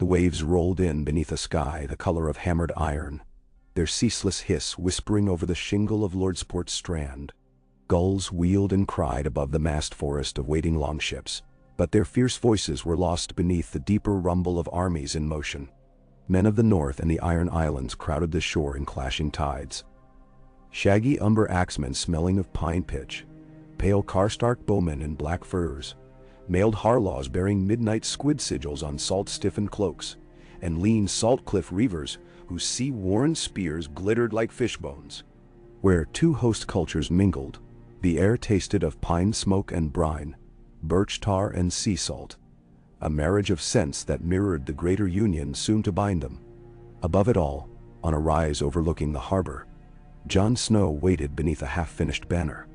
The waves rolled in beneath a sky the color of hammered iron, their ceaseless hiss whispering over the shingle of Lordsport's strand. Gulls wheeled and cried above the massed forest of waiting longships, but their fierce voices were lost beneath the deeper rumble of armies in motion. Men of the north and the Iron Islands crowded the shore in clashing tides. Shaggy umber axemen smelling of pine pitch, pale Karstark bowmen in black furs, mailed harlaws bearing midnight squid sigils on salt-stiffened cloaks, and lean salt-cliff reavers whose sea-worn spears glittered like fish bones. Where two host cultures mingled, the air tasted of pine smoke and brine, birch tar and sea salt, a marriage of scents that mirrored the greater union soon to bind them. Above it all, on a rise overlooking the harbor, Jon Snow waited beneath a half-finished banner.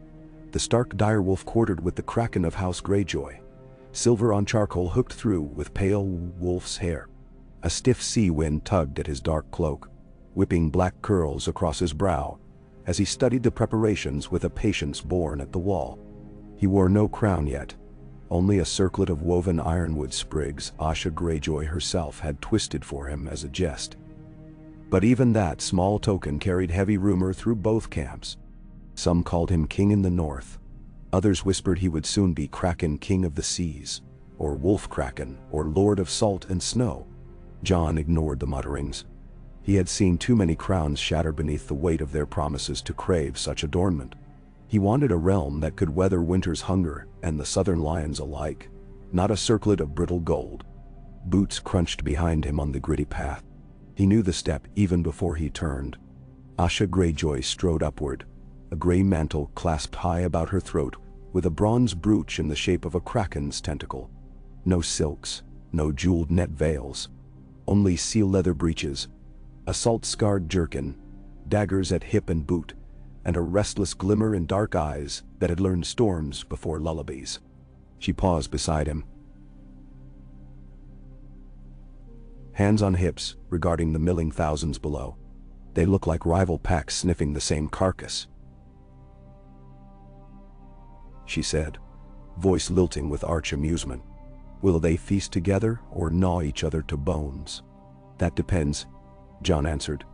The stark direwolf quartered with the kraken of House Greyjoy, silver on charcoal hooked through with pale wolf's hair. A stiff sea wind tugged at his dark cloak, whipping black curls across his brow as he studied the preparations with a patience born at the wall. He wore no crown yet, only a circlet of woven ironwood sprigs Asha Greyjoy herself had twisted for him as a jest. But even that small token carried heavy rumor through both camps. Some called him king in the north. Others whispered he would soon be Kraken King of the Seas, or Wolf Kraken, or Lord of Salt and Snow. Jon ignored the mutterings. He had seen too many crowns shatter beneath the weight of their promises to crave such adornment. He wanted a realm that could weather winter's hunger and the southern lions alike, not a circlet of brittle gold. Boots crunched behind him on the gritty path. He knew the step even before he turned. Asha Greyjoy strode upward, a gray mantle clasped high about her throat with a bronze brooch in the shape of a kraken's tentacle. No silks, no jeweled net veils, only seal leather breeches, a salt-scarred jerkin, daggers at hip and boot, and a restless glimmer in dark eyes that had learned storms before lullabies. She paused beside him, hands on hips, regarding the milling thousands below. They looked like rival packs sniffing the same carcass. She said, voice lilting with arch amusement. Will they feast together or gnaw each other to bones? That depends, Jon answered,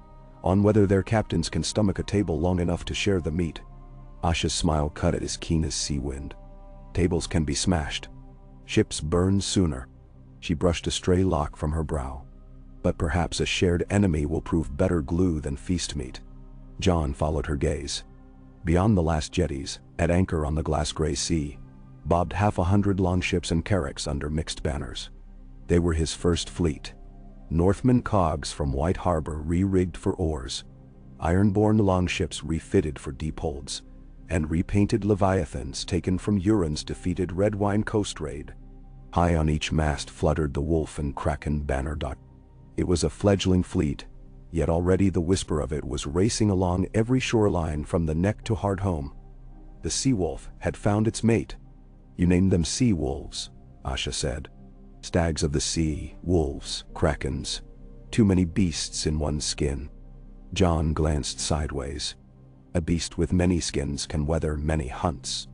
on whether their captains can stomach a table long enough to share the meat. Asha's smile cut as keen as sea wind. Tables can be smashed. Ships burn sooner. She brushed a stray lock from her brow. But perhaps a shared enemy will prove better glue than feast meat. Jon followed her gaze. Beyond the last jetties, at anchor on the glass-gray sea, bobbed 100 longships and carracks under mixed banners. They were his first fleet. Northmen cogs from White Harbor re-rigged for oars, Ironborn longships refitted for deep holds, and repainted leviathans taken from Euron's defeated Redwine coast raid. High on each mast fluttered the wolf and kraken banner. It was a fledgling fleet, yet already the whisper of it was racing along every shoreline from the neck to Hardhome. The sea-wolf had found its mate. You named them sea wolves, Asha said. Stags of the sea, wolves, krakens. Too many beasts in one skin. Jon glanced sideways. A beast with many skins can weather many hunts,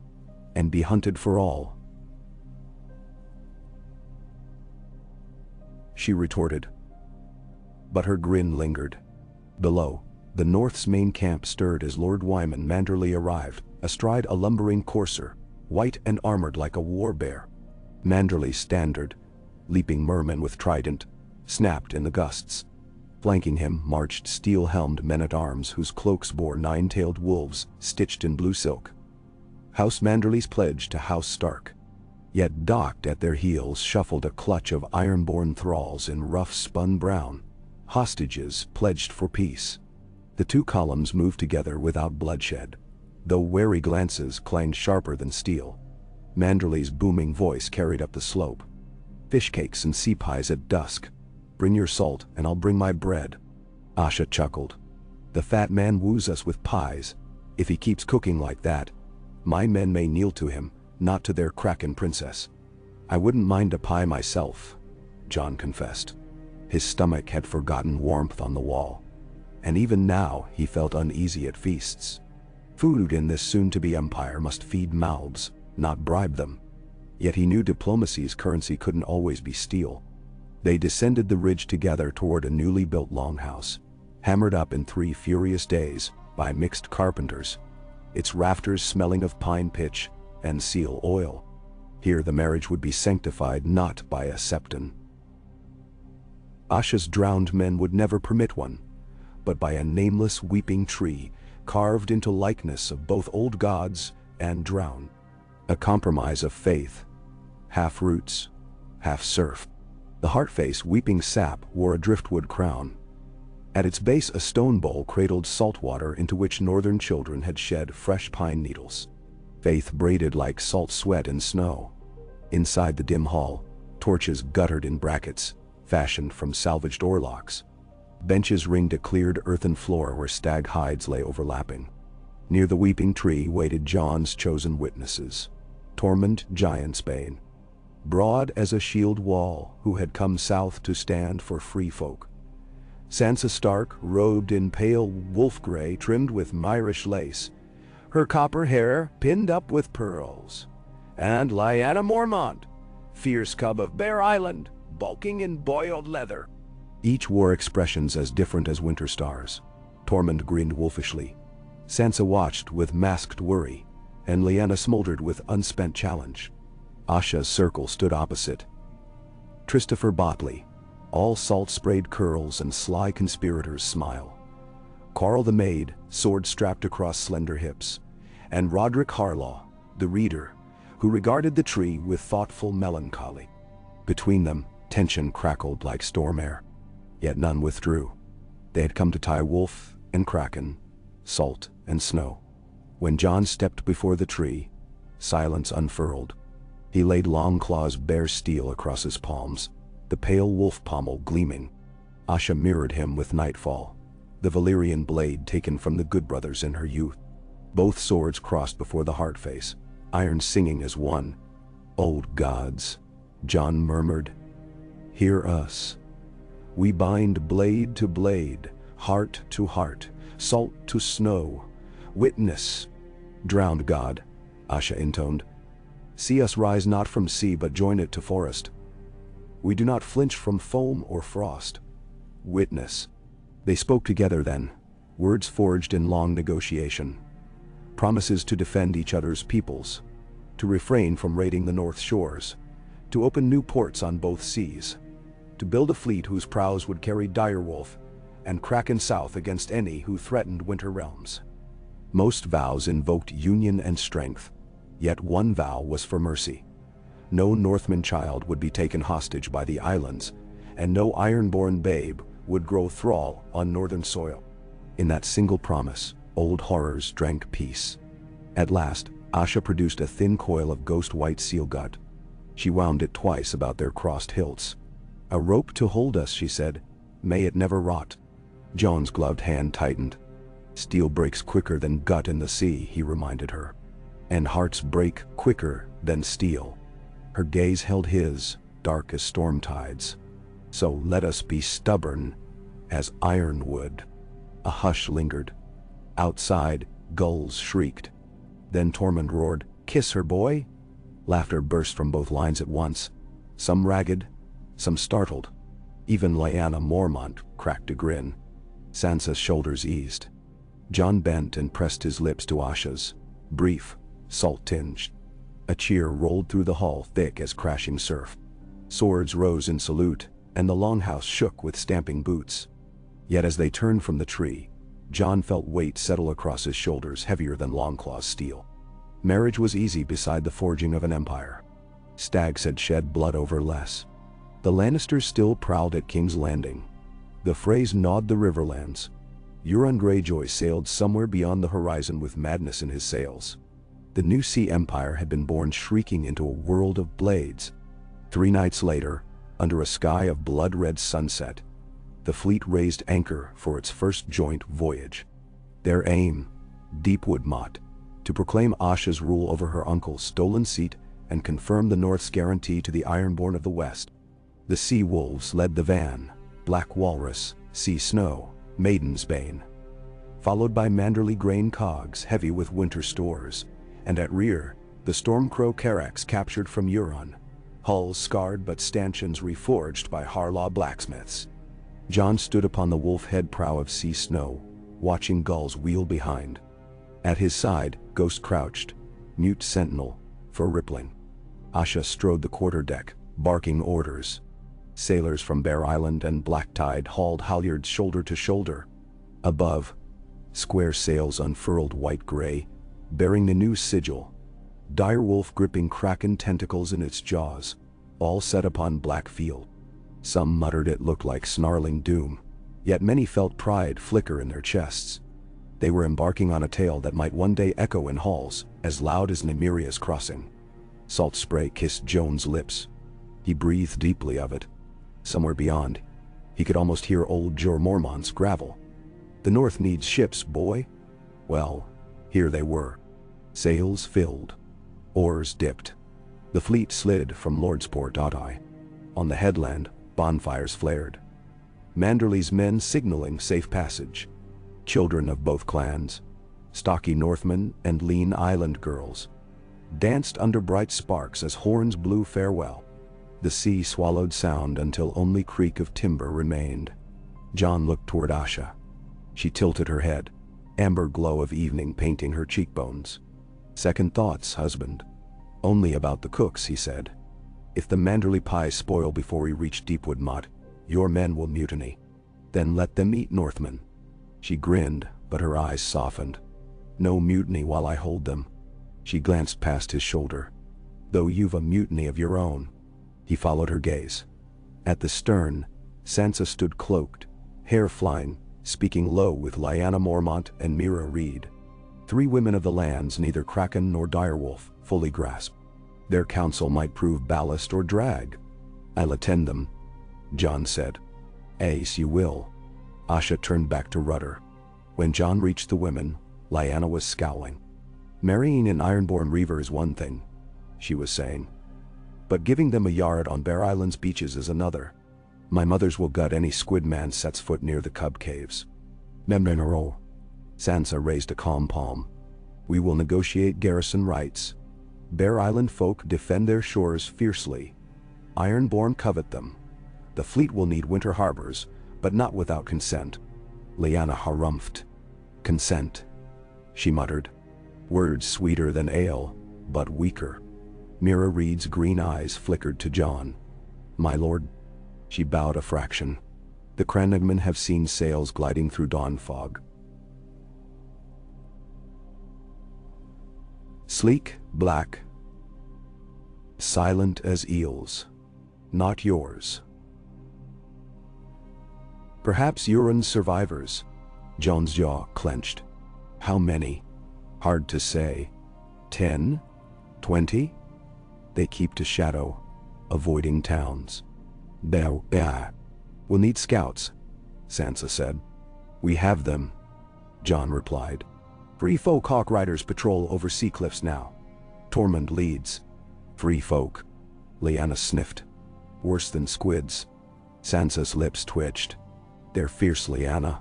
and be hunted for all. She retorted. But her grin lingered. Below, the North's main camp stirred as Lord Wyman Manderley arrived, astride a lumbering courser, white and armored like a war bear. Manderley's standard, leaping mermen with trident, snapped in the gusts. Flanking him marched steel-helmed men-at-arms whose cloaks bore nine-tailed wolves stitched in blue silk. House Manderley's pledge to House Stark. Yet docked at their heels shuffled a clutch of Ironborn thralls in rough spun brown, hostages pledged for peace. The two columns moved together without bloodshed, though wary glances clanged sharper than steel. Manderley's booming voice carried up the slope. Fish cakes and sea pies at dusk. Bring your salt and I'll bring my bread. Asha chuckled. The fat man woos us with pies. If he keeps cooking like that, my men may kneel to him, not to their kraken princess. I wouldn't mind a pie myself, Jon confessed. His stomach had forgotten warmth on the wall, and even now he felt uneasy at feasts. Food in this soon-to-be empire must feed mouths, not bribe them. Yet he knew diplomacy's currency couldn't always be steel. They descended the ridge together toward a newly built longhouse, hammered up in 3 furious days by mixed carpenters, its rafters smelling of pine pitch and seal oil. Here the marriage would be sanctified not by a septon. Asha's drowned men would never permit one, but by a nameless weeping tree carved into likeness of both old gods and drown. A compromise of faith, half roots, half surf. The heart-face weeping sap wore a driftwood crown. At its base a stone bowl cradled salt water into which northern children had shed fresh pine needles. Faith braided like salt sweat in snow. Inside the dim hall, torches guttered in brackets, fashioned from salvaged oarlocks. Benches ringed a cleared earthen floor where stag hides lay overlapping. Near the weeping tree waited Jon's chosen witnesses, Tormund Giantsbane, broad as a shield wall, who had come south to stand for free folk. Sansa Stark, robed in pale wolf gray trimmed with Myrish lace, her copper hair pinned up with pearls. And Lyanna Mormont, fierce cub of Bear Island, bulking in boiled leather. Each wore expressions as different as winter stars. Tormund grinned wolfishly. Sansa watched with masked worry, and Lyanna smoldered with unspent challenge. Asha's circle stood opposite. Christopher Botley, all salt-sprayed curls and sly conspirators smile. Quarrel the maid, sword strapped across slender hips, and Roderick Harlaw, the reader, who regarded the tree with thoughtful melancholy. Between them, tension crackled like storm air. Yet none withdrew. They had come to tie wolf and kraken, salt and snow. When Jon stepped before the tree, silence unfurled. He laid Longclaw's bare steel across his palms, the pale wolf pommel gleaming. Asha mirrored him with nightfall, the Valyrian blade taken from the good brothers in her youth. Both swords crossed before the heart-face, iron singing as one. "Old gods," Jon murmured, "hear us. We bind blade to blade, heart to heart, salt to snow. Witness." "Drowned god," Asha intoned, "see us rise not from sea but join it to forest. We do not flinch from foam or frost. Witness." They spoke together then, words forged in long negotiation. Promises to defend each other's peoples, to refrain from raiding the North Shores, to open new ports on both seas, to build a fleet whose prows would carry direwolf and kraken south against any who threatened winter realms. Most vows invoked union and strength, yet one vow was for mercy. No Northman child would be taken hostage by the islands, and no Ironborn babe would grow thrall on northern soil. In that single promise, old horrors drank peace. At last, Asha produced a thin coil of ghost-white seal gut. She wound it twice about their crossed hilts. "A rope to hold us," she said. "May it never rot." Jon's gloved hand tightened. "Steel breaks quicker than gut in the sea," he reminded her. "And hearts break quicker than steel." Her gaze held his, dark as storm tides. "So let us be stubborn as ironwood." A hush lingered. Outside, gulls shrieked. Then Tormund roared, "Kiss her, boy!" Laughter burst from both lines at once, some ragged, some startled. Even Lyanna Mormont cracked a grin. Sansa's shoulders eased. Jon bent and pressed his lips to Asha's, brief, salt-tinged. A cheer rolled through the hall thick as crashing surf. Swords rose in salute, and the longhouse shook with stamping boots. Yet as they turned from the tree, Jon felt weight settle across his shoulders heavier than Longclaw's steel. Marriage was easy beside the forging of an empire. Stags had shed blood over less. The Lannisters still prowled at King's Landing. The Freys gnawed the riverlands. Euron Greyjoy sailed somewhere beyond the horizon with madness in his sails. The New Sea Empire had been born shrieking into a world of blades. 3 nights later, under a sky of blood-red sunset, the fleet raised anchor for its first joint voyage. Their aim, Deepwood Motte, to proclaim Asha's rule over her uncle's stolen seat and confirm the North's guarantee to the Ironborn of the West. The Sea Wolves led the van, Black Walrus, Sea Snow, Maiden's Bane, followed by Manderley grain cogs heavy with winter stores, and at rear, the Stormcrow Carax captured from Euron, hulls scarred but stanchions reforged by Harlaw blacksmiths. Jon stood upon the wolf-head prow of sea snow, watching gulls wheel behind. At his side, Ghost crouched, mute sentinel, fur rippling. Asha strode the quarterdeck, barking orders. Sailors from Bear Island and Black Tide hauled halyards shoulder to shoulder. Above, square sails unfurled white-gray, bearing the new sigil. Direwolf gripping kraken tentacles in its jaws, all set upon black field. Some muttered it looked like snarling doom, yet many felt pride flicker in their chests. They were embarking on a tale that might one day echo in halls, as loud as Nymeria's crossing. Salt spray kissed Jon's lips. He breathed deeply of it. Somewhere beyond, he could almost hear old Jor Mormont's gravel. "The North needs ships, boy." Well, here they were. Sails filled. Oars dipped. The fleet slid from Lordsport. On the headland, bonfires flared. Manderley's men signaling safe passage. Children of both clans, stocky Northmen and lean island girls, danced under bright sparks as horns blew farewell. The sea swallowed sound until only creak of timber remained. Jon looked toward Asha. She tilted her head, amber glow of evening painting her cheekbones. "Second thoughts, husband. Only about the cooks," he said. "If the Manderley pies spoil before we reach Deepwood Motte, your men will mutiny. Then let them eat Northmen." She grinned, but her eyes softened. "No mutiny while I hold them." She glanced past his shoulder. "Though you've a mutiny of your own." He followed her gaze. At the stern, Sansa stood cloaked, hair flying, speaking low with Lyanna Mormont and Mira Reed. 3 women of the lands neither Kraken nor Direwolf fully grasped. Their counsel might prove ballast or drag. "I'll attend them," Jon said. "Ace, you will." Asha turned back to rudder. When Jon reached the women, Lyanna was scowling. "Marrying an Ironborn Reaver is one thing," she was saying. "But giving them a yard on Bear Island's beaches is another. My mothers will gut any squid man sets foot near the Cub Caves." "Memrenero." Sansa raised a calm palm. "We will negotiate garrison rights. Bear Island folk defend their shores fiercely. Ironborn covet them. The fleet will need winter harbors, but not without consent." Lyanna harumphed. "Consent," she muttered. Words sweeter than ale, but weaker. Mira Reed's green eyes flickered to Jon. "My lord." She bowed a fraction. "The Crannogmen have seen sails gliding through dawn fog. Sleek, black, silent as eels. Not yours. Perhaps Euron's survivors." Jon's jaw clenched. "How many? Hard to say. 10? 20? They keep to shadow, avoiding towns." "We'll need scouts," Sansa said. "We have them," Jon replied. "Free folk hawk riders patrol over sea cliffs now. Tormund leads." "Free folk," Lyanna sniffed. "Worse than squids." Sansa's lips twitched. "They're fierce, Lyanna.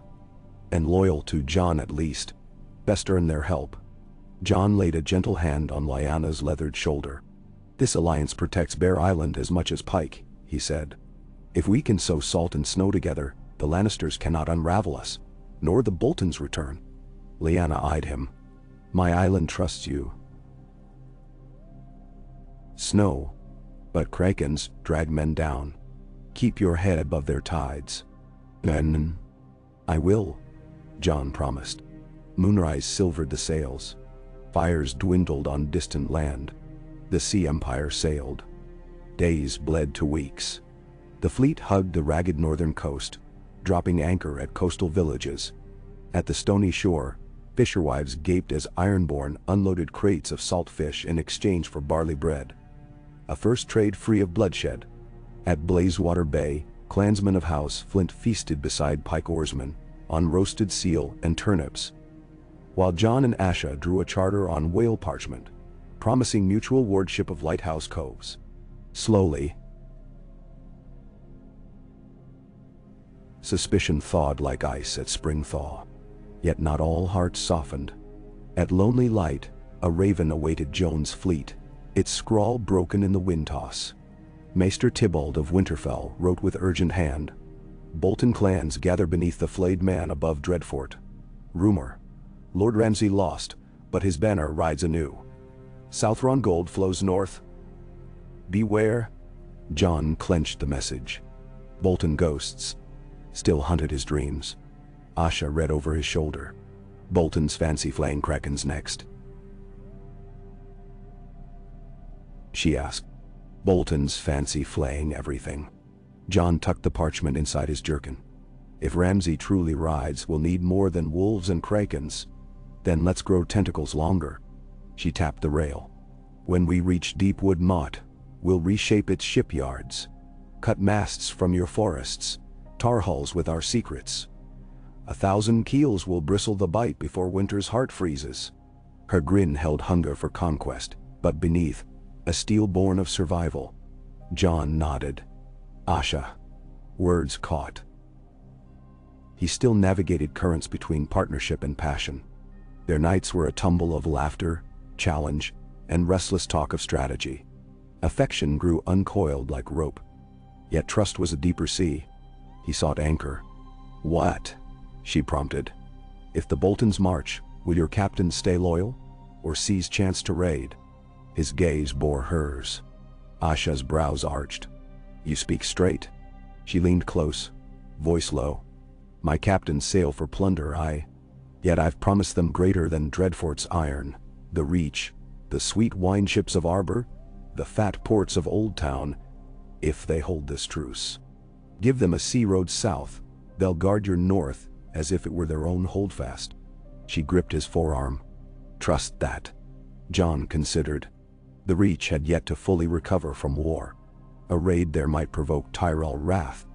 And loyal to Jon at least. Best earn their help." Jon laid a gentle hand on Lyanna's leathered shoulder. "This alliance protects Bear Island as much as Pike," he said. "If we can sow salt and snow together, the Lannisters cannot unravel us, nor the Boltons return." Lyanna eyed him. "My island trusts you." "Snow. But Krakens drag men down. Keep your head above their tides." "Then I will," Jon promised. Moonrise silvered the sails. Fires dwindled on distant land. The Sea Empire sailed. Days bled to weeks. The fleet hugged the ragged northern coast, dropping anchor at coastal villages. At the stony shore, fisherwives gaped as Ironborn unloaded crates of salt fish in exchange for barley bread. A first trade free of bloodshed. At Blazewater Bay, clansmen of House Flint feasted beside pike oarsmen, on roasted seal and turnips, while Jon and Asha drew a charter on whale parchment, promising mutual wardship of lighthouse coves. Slowly, suspicion thawed like ice at spring thaw. Yet not all hearts softened. At Lonely Light, a raven awaited Jon's fleet, its scrawl broken in the wind toss. Maester Tybalt of Winterfell wrote with urgent hand. Bolton clans gather beneath the flayed man above Dreadfort. Rumor. Lord Ramsay lost, but his banner rides anew. Southron gold flows north. Beware. Jon clenched the message. Bolton ghosts still hunted his dreams. Asha read over his shoulder. Bolton's fancy flaying krakens next. She asked. Bolton's fancy flaying everything. Jon tucked the parchment inside his jerkin. If Ramsay truly rides, we'll need more than wolves and krakens. Then let's grow tentacles longer. She tapped the rail. When we reach Deepwood Motte, we'll reshape its shipyards. Cut masts from your forests. Tar hulls with our secrets. 1,000 keels will bristle the bite before winter's heart freezes. Her grin held hunger for conquest, but beneath, a steel born of survival. Jon nodded. Asha. Words caught. He still navigated currents between partnership and passion. Their nights were a tumble of laughter, challenge, and restless talk of strategy. Affection grew uncoiled like rope. Yet trust was a deeper sea. He sought anchor. What? She prompted. If the Boltons march, will your captain stay loyal? Or seize chance to raid? His gaze bore hers. Asha's brows arched. You speak straight. She leaned close, voice low. My captains sail for plunder, yet I've promised them greater than Dreadfort's iron, the Reach, the sweet wine ships of Arbor, the fat ports of Old Town, if they hold this truce. Give them a sea road south, they'll guard your north as if it were their own holdfast. She gripped his forearm. Trust that. Jon considered. The Reach had yet to fully recover from war. A raid there might provoke Tyrell wrath,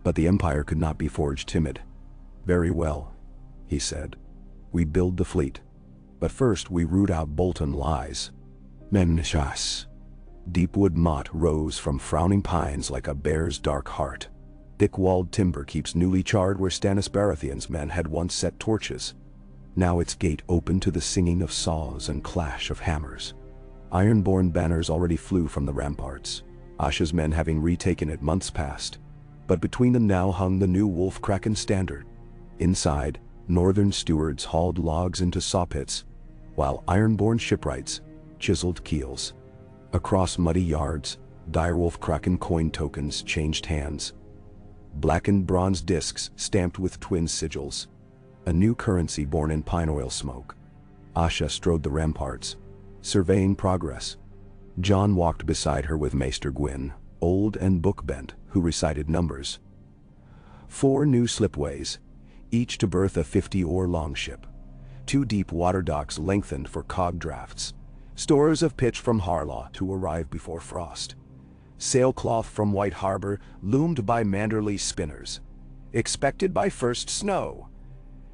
but the Empire could not be forged timid. Very well, he said. We build the fleet. But first we root out Bolton lies. Memnishas. Deepwood Motte rose from frowning pines like a bear's dark heart. Thick-walled timber keeps newly charred where Stannis Baratheon's men had once set torches. Now its gate opened to the singing of saws and clash of hammers. Ironborn banners already flew from the ramparts, Asha's men having retaken it months past. But between them now hung the new Wolf-Kraken standard. Inside, northern stewards hauled logs into sawpits, while Ironborn shipwrights chiseled keels. Across muddy yards, direwolf Kraken coin tokens changed hands. Blackened bronze discs stamped with twin sigils. A new currency born in pine oil smoke. Asha strode the ramparts, surveying progress. Jon walked beside her with Maester Gwyn, old and book-bent, who recited numbers. 4 new slipways, each to berth a 50-oar longship. 2 deep water docks lengthened for cog drafts. Stores of pitch from Harlaw to arrive before frost. Sailcloth from White Harbor loomed by Manderley spinners. Expected by first snow.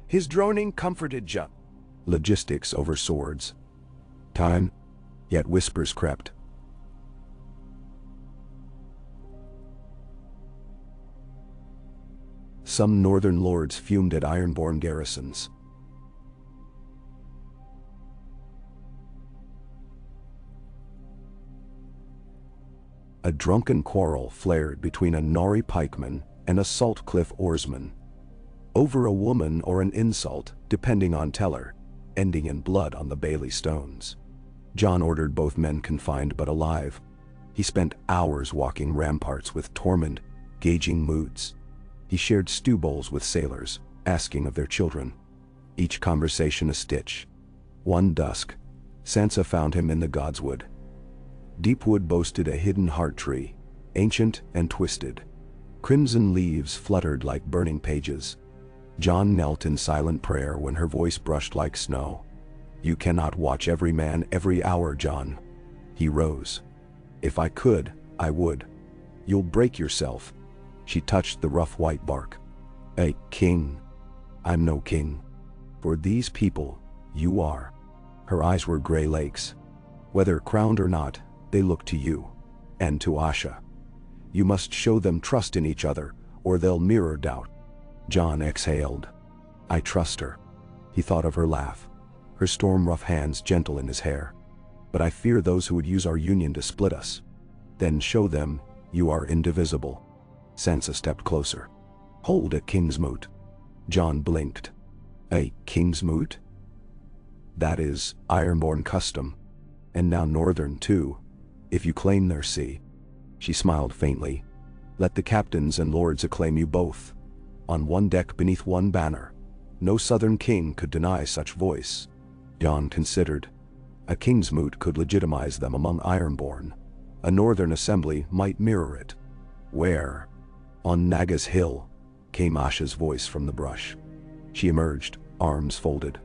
His droning comforted Jon. Logistics over swords. Time, yet whispers crept. Some northern lords fumed at Ironborn garrisons. A drunken quarrel flared between a Nori pikeman and a Saltcliffe oarsman. Over a woman or an insult, depending on teller, ending in blood on the Bailey stones. Jon ordered both men confined but alive. He spent hours walking ramparts with Tormund, gauging moods. He shared stew bowls with sailors, asking of their children. Each conversation a stitch. One dusk, Sansa found him in the Godswood. Deepwood boasted a hidden heart tree, ancient and twisted. Crimson leaves fluttered like burning pages. Jon knelt in silent prayer when her voice brushed like snow. You cannot watch every man every hour, Jon. He rose. If I could, I would. You'll break yourself. She touched the rough white bark. A king. I'm no king. For these people, you are. Her eyes were gray lakes. Whether crowned or not, they look to you, and to Asha. You must show them trust in each other, or they'll mirror doubt. Jon exhaled. I trust her. He thought of her laugh, her storm-rough hands gentle in his hair. But I fear those who would use our union to split us. Then show them, You are indivisible. Sansa stepped closer. Hold a king's moot. Jon blinked. A king's moot? That is Ironborn custom. And now northern too, if you claim their sea. She smiled faintly. Let the captains and lords acclaim you both. On one deck beneath one banner. No southern king could deny such voice. Jon considered. A king's moot could legitimize them among Ironborn. A northern assembly might mirror it. Where? On Naga's hill, came Asha's voice from the brush. She emerged, arms folded.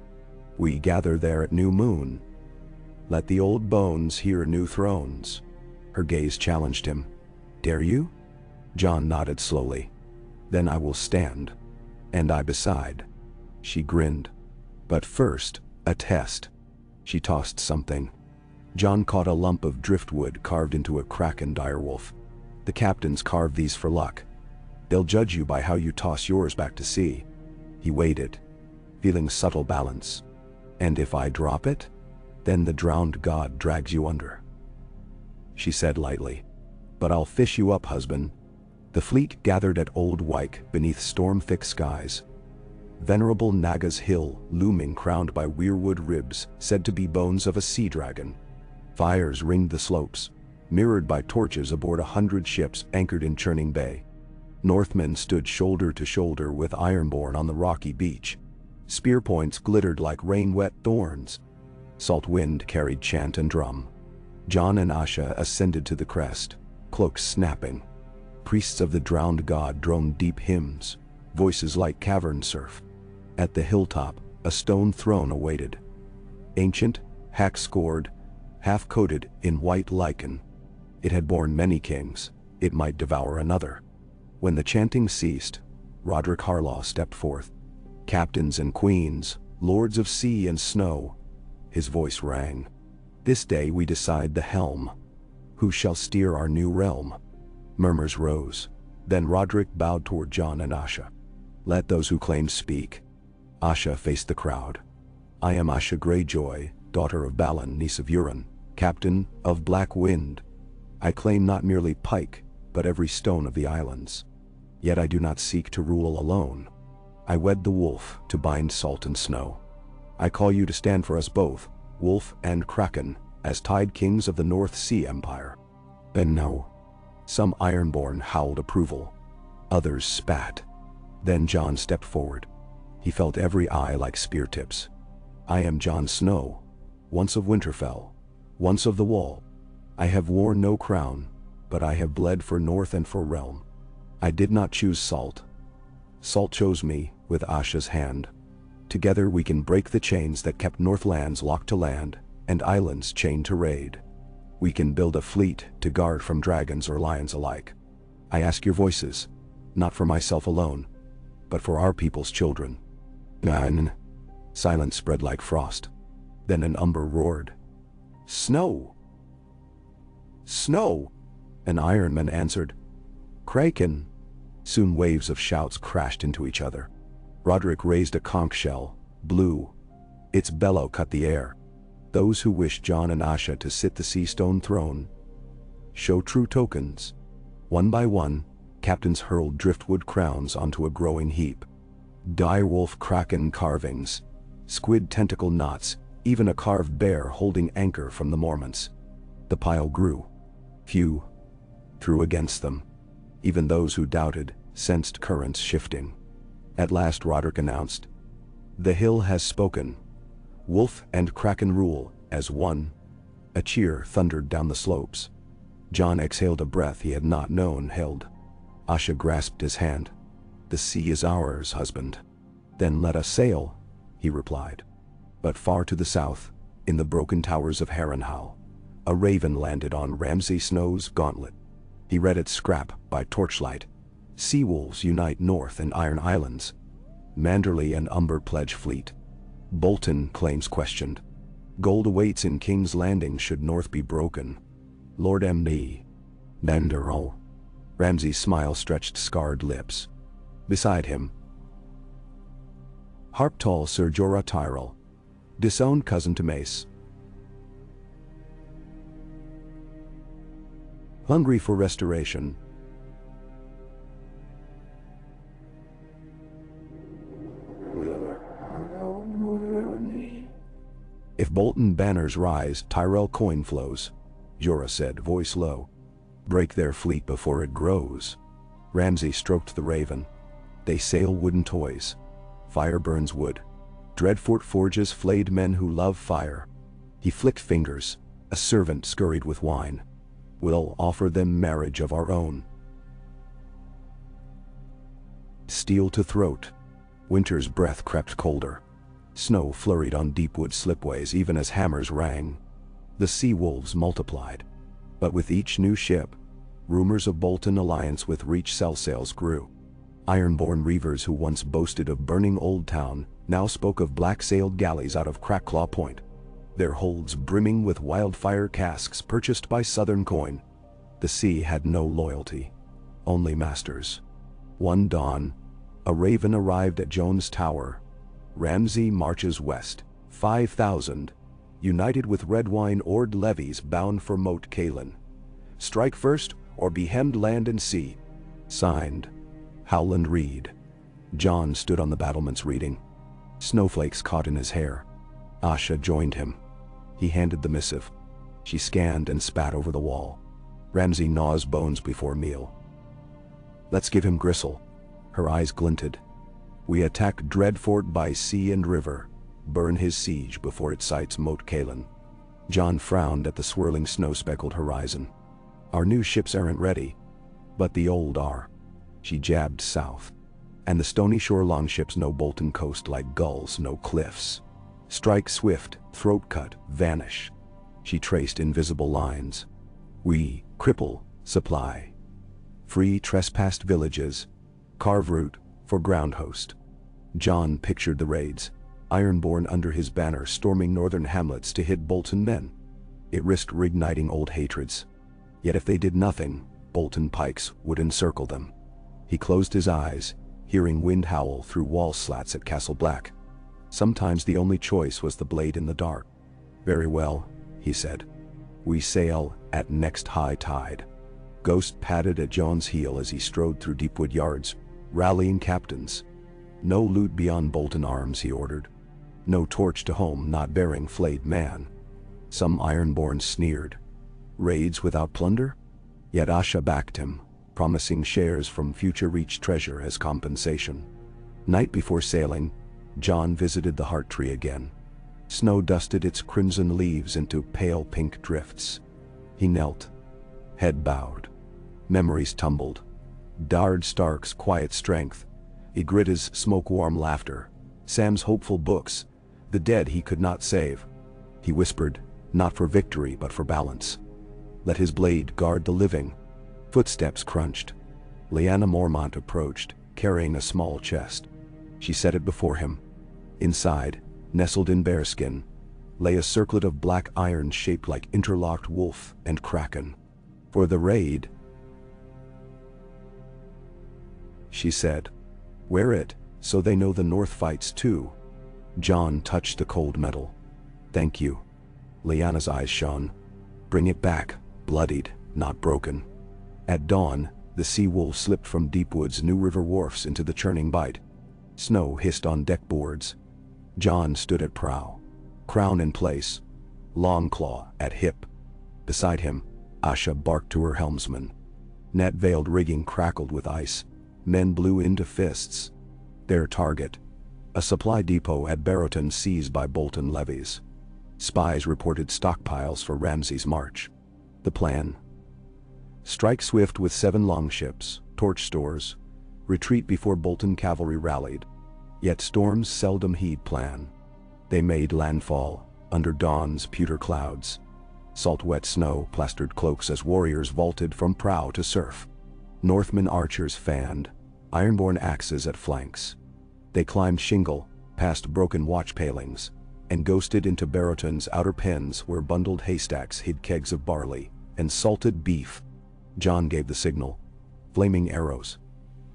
We gather there at new moon. Let the old bones hear new thrones. Her gaze challenged him. Dare you? Jon nodded slowly. Then I will stand. And I beside. She grinned. But first, a test. She tossed something. Jon caught a lump of driftwood carved into a crack and direwolf. The captains carve these for luck. They'll judge you by how you toss yours back to sea. He waited, feeling subtle balance. And if I drop it, then the drowned god drags you under. She said lightly. But I'll fish you up, husband. The fleet gathered at Old Wyke beneath storm-thick skies. Venerable Naga's hill looming crowned by weirwood ribs said to be bones of a sea dragon. Fires ringed the slopes, mirrored by torches aboard 100 ships anchored in churning bay. Northmen stood shoulder to shoulder with Ironborn on the rocky beach. Spear points glittered like rain-wet thorns. Salt wind carried chant and drum. Jon and Asha ascended to the crest, cloaks snapping. Priests of the drowned god droned deep hymns, voices like cavern surf. At the hilltop, a stone throne awaited. Ancient, hack-scored, half-coated in white lichen. It had borne many kings. It might devour another. When the chanting ceased, Roderick Harlaw stepped forth. Captains and queens, lords of sea and snow. His voice rang. This day we decide the helm. Who shall steer our new realm? Murmurs rose. Then Roderick bowed toward Jon and Asha. Let those who claim speak. Asha faced the crowd. I am Asha Greyjoy, daughter of Balon, niece of Euron, captain of Black Wind. I claim not merely Pike, but every stone of the islands. Yet I do not seek to rule alone. I wed the wolf to bind salt and snow. I call you to stand for us both, wolf and kraken, as tide kings of the North Sea Empire. And no. Some Ironborn howled approval. Others spat. Then Jon stepped forward. He felt every eye like spear tips. I am Jon Snow, once of Winterfell, once of the Wall. I have worn no crown, but I have bled for North and for realm. I did not choose Salt. Salt chose me, with Asha's hand. Together we can break the chains that kept Northlands locked to land, and islands chained to raid. We can build a fleet to guard from dragons or lions alike. I ask your voices, not for myself alone, but for our people's children. Nan. Silence spread like frost. Then an umber roared. Snow! Snow! An Ironman answered. Kraken! Soon waves of shouts crashed into each other. Roderick raised a conch shell, blew. Its bellow cut the air. Those who wished Jon and Asha to sit the sea stone throne. Show true tokens. One by one, captains hurled driftwood crowns onto a growing heap. Direwolf kraken carvings, squid tentacle knots, even a carved bear holding anchor from the Mormonts. The pile grew. Few threw against them. Even those who doubted sensed currents shifting. At last Roderick announced, The hill has spoken. Wolf and kraken rule as one. A cheer thundered down the slopes. Jon exhaled a breath he had not known held. Asha grasped his hand. The sea is ours, husband. Then let us sail, he replied. But far to the south, in the broken towers of Harrenhal, a raven landed on Ramsay Snow's gauntlet. He read its scrap by torchlight. Sea wolves unite North and Iron Islands. Manderley and Umber pledge fleet. Bolton claims questioned. Gold awaits in King's Landing should North be broken. Lord M.D. Manderl. Ramsay's smile stretched scarred lips. Beside him, Harptall Sir Jorah Tyrell, disowned cousin to Mace. hungry for restoration. If Bolton banners rise, Tyrell coin flows, Jorah said, voice low. Break their fleet before it grows. Ramsay stroked the raven. They sail wooden toys. Fire burns wood. Dreadfort forges flayed men who love fire. He flicked fingers. A servant scurried with wine. We'll offer them marriage of our own. Steel to throat. Winter's breath crept colder. Snow flurried on deepwood slipways even as hammers rang. The sea wolves multiplied. But with each new ship, rumors of Bolton alliance with Reach sails grew. Ironborn reavers who once boasted of burning Old Town now spoke of black-sailed galleys out of Crackclaw Point, their holds brimming with wildfire casks purchased by Southern coin. The sea had no loyalty, only masters. One dawn, a raven arrived at Jones Tower. Ramsay marches west, 5,000, united with red wine-oared levies bound for Moat Cailin. Strike first, or be hemmed land and sea. Signed, Howland Reed. John stood on the battlements reading. Snowflakes caught in his hair. Asha joined him. He handed the missive. She scanned and spat over the wall. Ramsay gnaws bones before meal. Let's give him gristle. Her eyes glinted. We attack Dreadfort by sea and river. Burn his siege before it sights Moat Cailin. John frowned at the swirling snow-speckled horizon. Our new ships aren't ready, but the old are. She jabbed south. And the stony shore longships know Bolton coast like gulls know cliffs. Strike swift, throat cut, vanish. She traced invisible lines. We cripple supply. Free trespassed villages. Carve route for ground host. John pictured the raids. Ironborn under his banner storming northern hamlets to hit Bolton men. It risked reigniting old hatreds. Yet if they did nothing, Bolton pikes would encircle them. He closed his eyes, hearing wind howl through wall slats at Castle Black. Sometimes the only choice was the blade in the dark. Very well, he said. We sail at next high tide. Ghost padded at John's heel as he strode through Deepwood yards, rallying captains. No loot beyond Bolton arms, he ordered. No torch to home not bearing flayed man. Some Ironborn sneered. Raids without plunder? Yet Asha backed him, promising shares from future Reach treasure as compensation. Night before sailing, John visited the Heart Tree again. Snow dusted its crimson leaves into pale pink drifts. He knelt, head bowed. Memories tumbled. Dard Stark's quiet strength, Ygritte's smoke-warm laughter, Sam's hopeful books, the dead he could not save. He whispered, not for victory but for balance. Let his blade guard the living. Footsteps crunched. Lyanna Mormont approached, carrying a small chest. She set it before him. Inside, nestled in bearskin, lay a circlet of black iron shaped like interlocked wolf and kraken. For the raid, she said. Wear it, so they know the North fights too. John touched the cold metal. Thank you. Lyanna's eyes shone. Bring it back, bloodied, not broken. At dawn, the sea wolf slipped from Deepwood's New River wharfs into the churning bight. Snow hissed on deck boards. John stood at prow, crown in place, Longclaw at hip. Beside him, Asha barked to her helmsman. Net-veiled rigging crackled with ice. Men blew into fists. Their target, a supply depot at Barrowton seized by Bolton levies. Spies reported stockpiles for Ramsay's march. The plan: strike swift with 7 longships, torch stores, retreat before Bolton cavalry rallied. Yet storms seldom heed plan. They made landfall under dawn's pewter clouds. Salt-wet snow plastered cloaks as warriors vaulted from prow to surf. Northmen archers fanned, Ironborn axes at flanks. They climbed shingle, past broken watch palings, and ghosted into Barrowton's outer pens where bundled haystacks hid kegs of barley and salted beef. John gave the signal. Flaming arrows.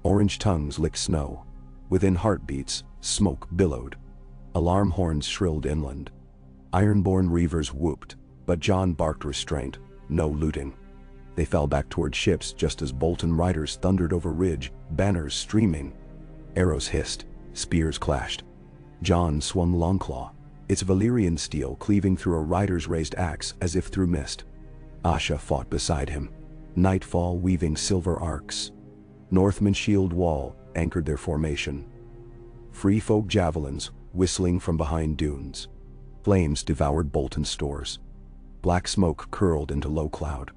Orange tongues licked snow. Within heartbeats, smoke billowed. Alarm horns shrilled inland. Ironborn reavers whooped, but John barked restraint. No looting. They fell back toward ships just as Bolton riders thundered over ridge, banners streaming. Arrows hissed, spears clashed. Jon swung Longclaw, its Valyrian steel cleaving through a rider's raised axe as if through mist. Asha fought beside him, nightfall weaving silver arcs. Northmen's shield wall anchored their formation. Free folk javelins whistling from behind dunes. Flames devoured Bolton's stores. Black smoke curled into low cloud.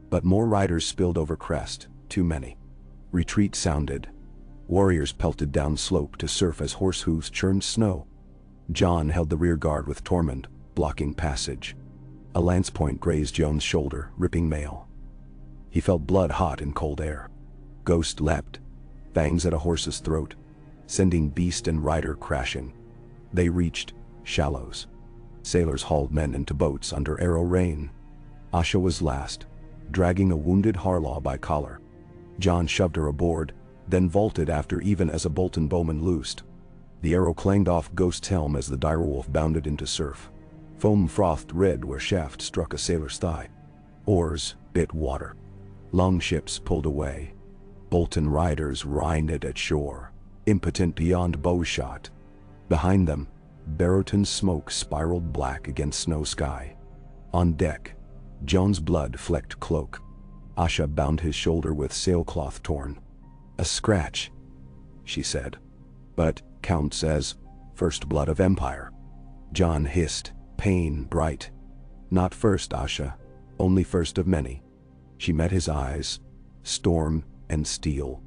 But more riders spilled over crest, too many. Retreat sounded. Warriors pelted down slope to surf as horse hooves churned snow. Jon held the rear guard with Tormund, blocking passage. A lance point grazed Jon's shoulder, ripping mail. He felt blood hot in cold air. Ghost leapt, fangs at a horse's throat, sending beast and rider crashing. They reached shallows. Sailors hauled men into boats under arrow rain. Asha was last, dragging a wounded Harlaw by collar. Jon shoved her aboard, then vaulted after even as a Bolton bowman loosed. The arrow clanged off Ghost's helm as the direwolf bounded into surf. Foam frothed red where shaft struck a sailor's thigh. Oars bit water. Longships pulled away. Bolton riders rinded at shore, impotent beyond bowshot. Behind them, Barrowton's smoke spiraled black against snow sky. On deck, Jon's blood-flecked cloak. Asha bound his shoulder with sailcloth torn. "A scratch," she said, "but counts as first blood of Empire." Jon hissed, pain bright. "Not first, Asha, only first of many." She met his eyes, storm and steel.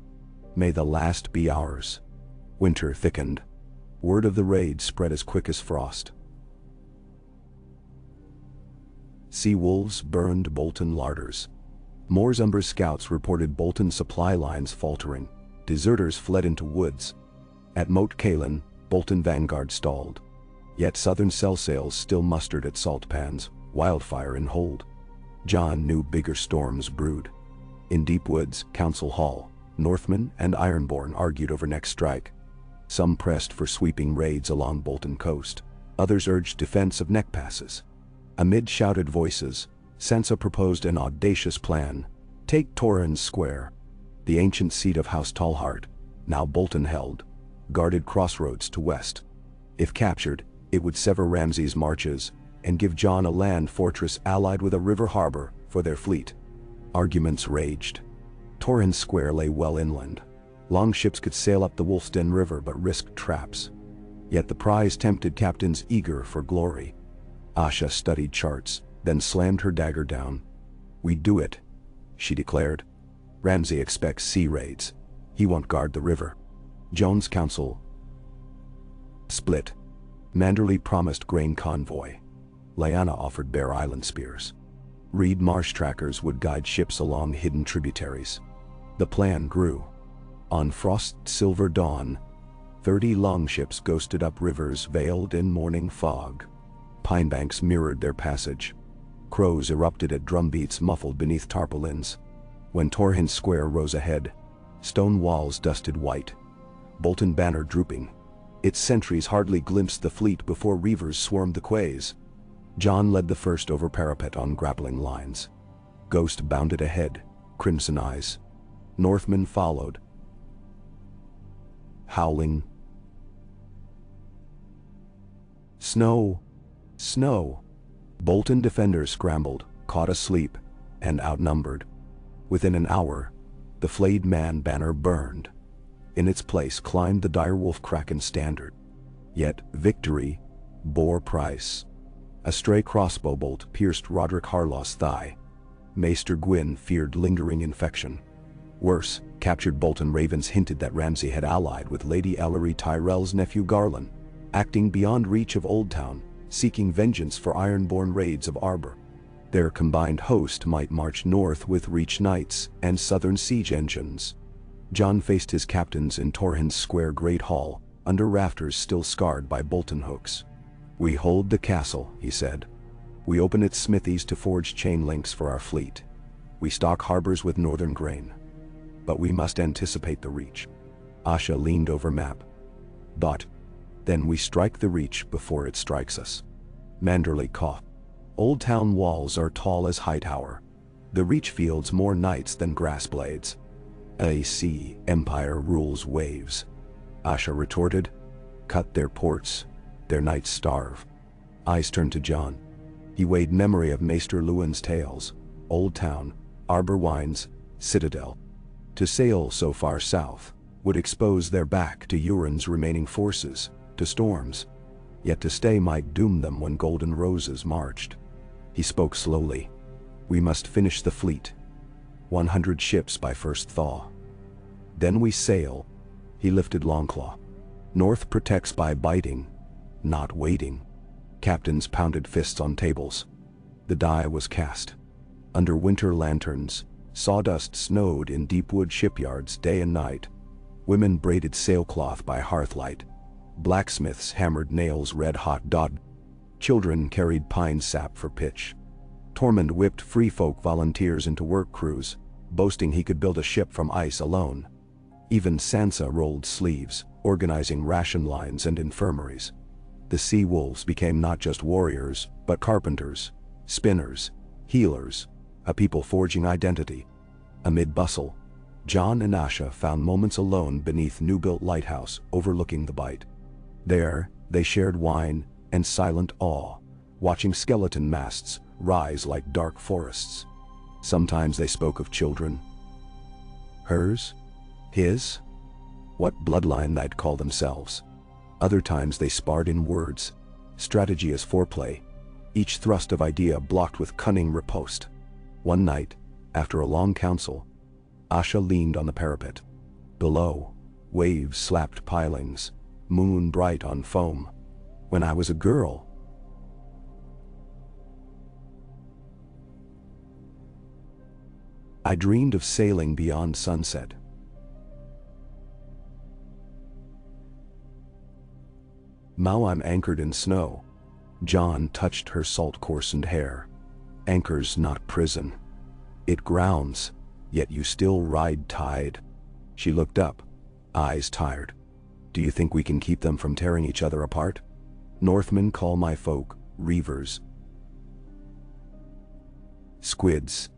"May the last be ours." Winter thickened. Word of the raid spread as quick as frost. Sea wolves burned Bolton larders. Moorsumber's scouts reported Bolton supply lines faltering. Deserters fled into woods. At Moat Cailin, Bolton vanguard stalled. Yet southern cell sails still mustered at salt pans, wildfire in hold. Jon knew bigger storms brewed. In deep woods, Council Hall, Northmen and Ironborn argued over next strike. Some pressed for sweeping raids along Bolton coast. Others urged defense of neck passes. Amid shouted voices, Sansa proposed an audacious plan. Take Torrhen's Square, the ancient seat of House Tallheart, now Bolton held, guarded crossroads to west. If captured, it would sever Ramsay's marches and give Jon a land fortress allied with a river harbor for their fleet. Arguments raged. Torrhen's Square lay well inland. Longships could sail up the Wolfsden River but risked traps. Yet the prize tempted captains eager for glory. Asha studied charts, then slammed her dagger down. "We'd do it," she declared. "Ramsay expects sea raids. He won't guard the river." Jon's council split. Manderley promised grain convoy. Lyanna offered Bear Island spears. Reed marsh trackers would guide ships along hidden tributaries. The plan grew. On frost-silver dawn, 30 longships ghosted up rivers veiled in morning fog. Pine banks mirrored their passage. Crows erupted at drumbeats muffled beneath tarpaulins. When Torrhen's Square rose ahead, stone walls dusted white, Bolton banner drooping. Its sentries hardly glimpsed the fleet before reavers swarmed the quays. Jon led the first over parapet on grappling lines. Ghost bounded ahead, crimson eyes. Northmen followed, howling. Snow! Snow! Bolton defenders scrambled, caught asleep, and outnumbered. Within an hour, the flayed man banner burned. In its place climbed the direwolf Kraken standard. Yet victory bore price. A stray crossbow bolt pierced Roderick Harlaw's thigh. Maester Gwyn feared lingering infection. Worse, captured Bolton ravens hinted that Ramsay had allied with Lady Ellery Tyrell's nephew Garland, acting beyond reach of Oldtown, seeking vengeance for Ironborn raids of Arbor. Their combined host might march north with Reach Knights and southern siege engines. Jon faced his captains in Torrhen's Square Great Hall, under rafters still scarred by Bolton hooks. "We hold the castle," he said. "We open its smithies to forge chain links for our fleet. We stock harbors with northern grain. But we must anticipate the Reach." Asha leaned over map. "But then we strike the Reach before it strikes us." Manderley coughed. "Old town walls are tall as Hightower. The reach fields more knights than grass blades. A sea empire rules waves. Asha retorted. Cut their ports, their knights starve. Eyes turned to Jon. He weighed memory of Maester Luwin's tales. Old Town, Arbor Wines, Citadel. To sail so far south would expose their back to Euron's remaining forces, to storms. Yet to stay might doom them when golden roses marched. He spoke slowly. We must finish the fleet. 100 ships by first thaw. Then we sail. He lifted Longclaw. North protects by biting, not waiting. Captains pounded fists on tables. The die was cast. Under winter lanterns, sawdust snowed in deep-wood shipyards day and night. Women braided sailcloth by hearthlight. Blacksmiths hammered nails red-hot dot. Children carried pine sap for pitch. Tormund whipped free folk volunteers into work crews, boasting he could build a ship from ice alone. Even Sansa rolled sleeves, organizing ration lines and infirmaries. The sea wolves became not just warriors, but carpenters, spinners, healers, a people forging identity. Amid bustle, Jon and Asha found moments alone beneath new-built lighthouse overlooking the Bight. There, they shared wine and silent awe, watching skeleton masts rise like dark forests. Sometimes they spoke of children. Hers? His? What bloodline they'd call themselves. Other times they sparred in words, strategy as foreplay, each thrust of idea blocked with cunning riposte. One night, after a long council, Asha leaned on the parapet. Below, waves slapped pilings, moon bright on foam. When I was a girl, I dreamed of sailing beyond sunset. Now I'm anchored in snow. Jon touched her salt-coarsened hair. Anchor's not prison. It grounds, yet you still ride tide. She looked up, eyes tired. Do you think we can keep them from tearing each other apart? Northmen call my folk reavers. Squids.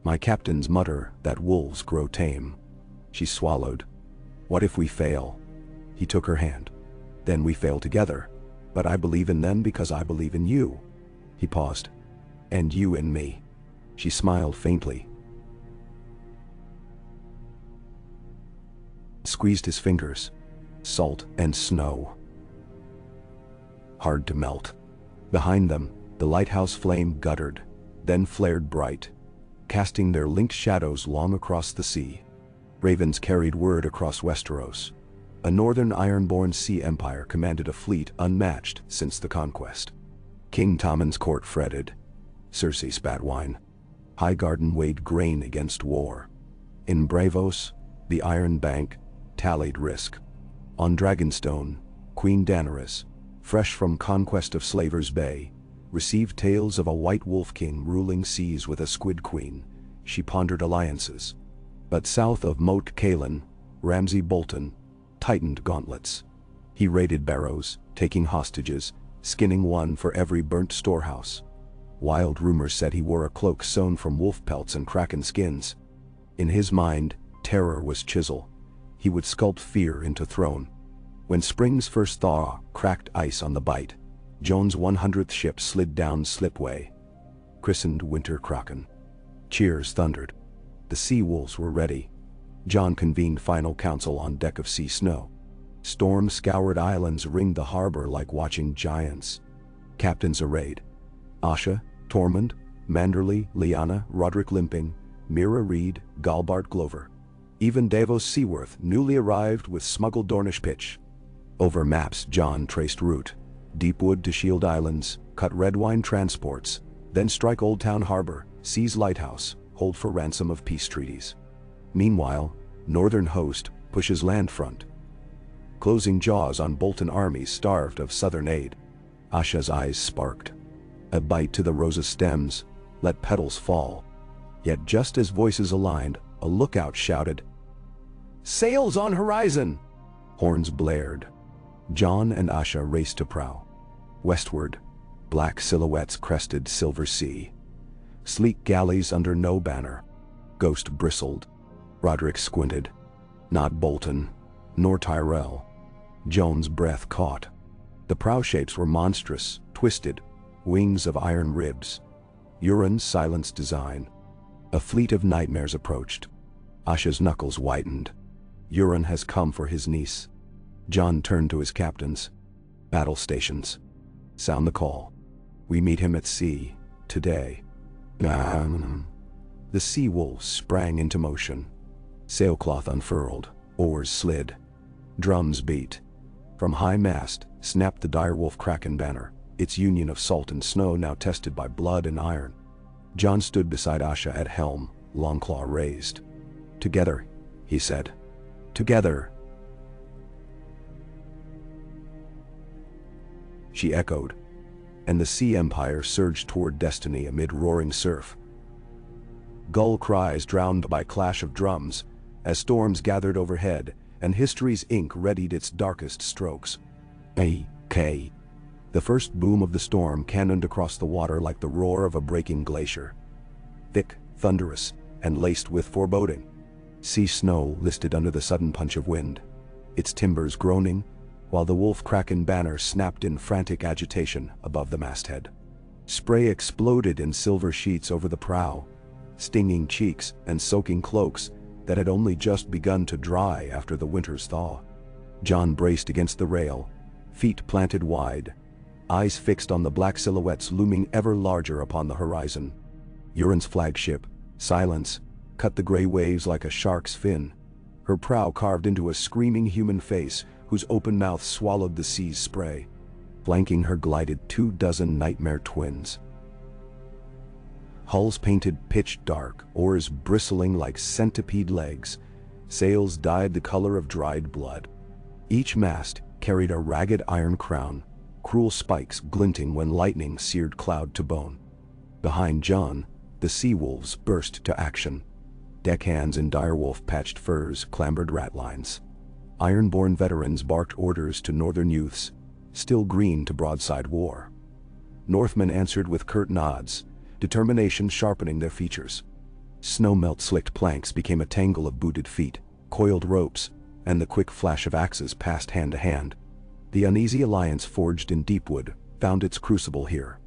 My captains mutter that wolves grow tame. She swallowed. What if we fail? He took her hand. Then we fail together. But I believe in them because I believe in you. He paused. And you in me. She smiled faintly. Squeezed his fingers. Salt and snow. Hard to melt. Behind them, the lighthouse flame guttered, then flared bright, casting their linked shadows long across the sea. Ravens carried word across Westeros. A northern Ironborn sea empire commanded a fleet unmatched since the conquest. King Tommen's court fretted. Cersei spat wine. Highgarden weighed grain against war. In Braavos, the Iron Bank tallied risk. On Dragonstone, Queen Daenerys, fresh from conquest of Slaver's Bay, received tales of a white wolf king ruling seas with a squid queen. She pondered alliances. But south of Moat Cailin, Ramsay Bolton tightened gauntlets. He raided barrows, taking hostages, skinning one for every burnt storehouse. Wild rumors said he wore a cloak sewn from wolf pelts and kraken skins. In his mind, terror was chisel. He would sculpt fear into throne. When spring's first thaw cracked ice on the Bight, Jon's 100th ship slid down slipway. Christened Winter Kraken. Cheers thundered. The sea wolves were ready. Jon convened final council on deck of sea snow. Storm-scoured islands ringed the harbor like watching giants. Captains arrayed. Asha, Tormund, Manderly, Lyanna, Roderick Limping, Mira Reed, Galbart Glover. Even Davos Seaworth, newly arrived with smuggled Dornish pitch. Over maps Jon traced route. Deepwood to Shield Islands, cut red wine transports, then strike Old Town Harbor, seize lighthouse, hold for ransom of peace treaties. Meanwhile, northern host pushes land front. Closing jaws on Bolton armies starved of southern aid. Asha's eyes sparked. A bite to the rose's stems, let petals fall. Yet just as voices aligned, a lookout shouted, "Sails on horizon!" Horns blared. Jon and Asha raced to prow. Westward, black silhouettes crested silver sea. Sleek galleys under no banner. Ghost bristled. Roderick squinted. Not Bolton, nor Tyrell. Joan's breath caught. The prow shapes were monstrous, twisted, wings of iron ribs. Euron's silenced design. A fleet of nightmares approached. Asha's knuckles whitened. Euron has come for his niece. Jon turned to his captains. Battle stations. Sound the call. We meet him at sea, today. The sea wolves sprang into motion. Sailcloth unfurled, oars slid. Drums beat. From high mast snapped the direwolf Kraken banner, its union of salt and snow now tested by blood and iron. Jon stood beside Asha at helm, longclaw raised. Together, he said. Together. She echoed, and the sea empire surged toward destiny amid roaring surf. Gull cries drowned by clash of drums, as storms gathered overhead, and history's ink readied its darkest strokes. A.K. The first boom of the storm cannoned across the water like the roar of a breaking glacier. Thick, thunderous, and laced with foreboding. Sea snow listed under the sudden punch of wind, its timbers groaning, while the wolf Kraken banner snapped in frantic agitation above the masthead. Spray exploded in silver sheets over the prow, stinging cheeks and soaking cloaks that had only just begun to dry after the winter's thaw. Jon braced against the rail, feet planted wide, eyes fixed on the black silhouettes looming ever larger upon the horizon. Euron's flagship, Silence, cut the gray waves like a shark's fin, her prow carved into a screaming human face whose open mouth swallowed the sea's spray. Flanking her glided 24 nightmare twins. Hulls painted pitch dark, oars bristling like centipede legs, sails dyed the color of dried blood. Each mast carried a ragged iron crown, cruel spikes glinting when lightning seared cloud to bone. Behind Jon, the sea wolves burst to action. Deckhands in direwolf patched furs clambered ratlines. Ironborn veterans barked orders to northern youths, still green to broadside war. Northmen answered with curt nods, determination sharpening their features. Snowmelt slicked planks became a tangle of booted feet, coiled ropes, and the quick flash of axes passed hand to hand. The uneasy alliance forged in Deepwood found its crucible here,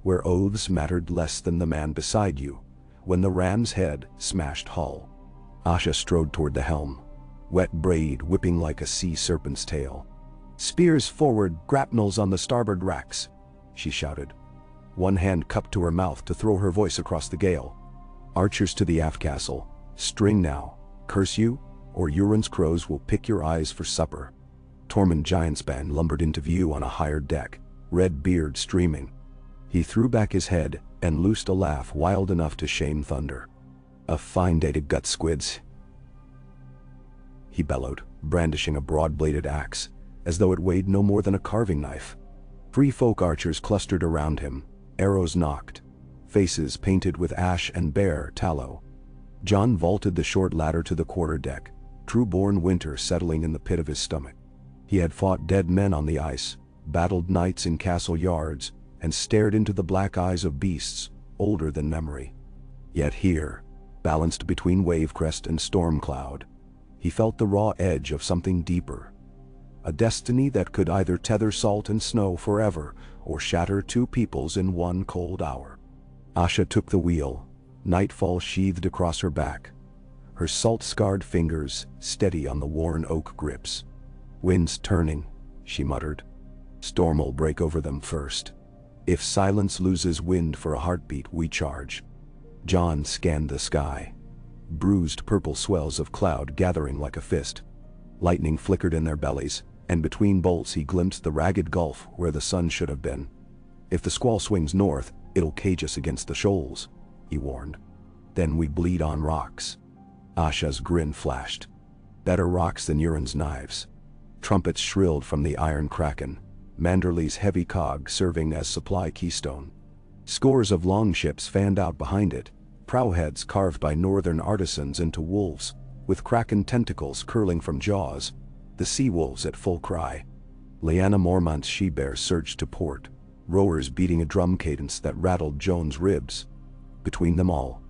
where oaths mattered less than the man beside you, when the ram's head smashed hull. Asha strode toward the helm, wet braid whipping like a sea serpent's tail. "Spears forward, grapnels on the starboard racks," she shouted, one hand cupped to her mouth to throw her voice across the gale. "Archers to the aft castle, string now, curse you, or Euron's crows will pick your eyes for supper." Tormund Giantspan lumbered into view on a higher deck, red beard streaming. He threw back his head and loosed a laugh wild enough to shame thunder. "A fine day to gut squids," he bellowed, brandishing a broad-bladed axe, as though it weighed no more than a carving knife. Free folk archers clustered around him, arrows nocked, faces painted with ash and bare tallow. Jon vaulted the short ladder to the quarterdeck, true-born winter settling in the pit of his stomach. He had fought dead men on the ice, battled knights in castle yards, and stared into the black eyes of beasts older than memory. Yet here, balanced between wave crest and storm cloud, he felt the raw edge of something deeper. A destiny that could either tether salt and snow forever or shatter two peoples in one cold hour. Asha took the wheel, nightfall sheathed across her back, her salt-scarred fingers steady on the worn oak grips. "Wind's turning," she muttered. "Storm'll break over them first. If silence loses wind for a heartbeat, we charge." Jon scanned the sky. Bruised purple swells of cloud gathering like a fist. Lightning flickered in their bellies, and between bolts he glimpsed the ragged gulf where the sun should have been. "If the squall swings north, it'll cage us against the shoals," he warned. "Then we bleed on rocks." Asha's grin flashed. "Better rocks than Euron's knives." Trumpets shrilled from the Iron Kraken, Manderley's heavy cog serving as supply keystone. Scores of longships fanned out behind it, prowheads carved by northern artisans into wolves, with Kraken tentacles curling from jaws, the sea wolves at full cry. Lyanna Mormont's she-bear surged to port, rowers beating a drum cadence that rattled Joan's ribs. between them all.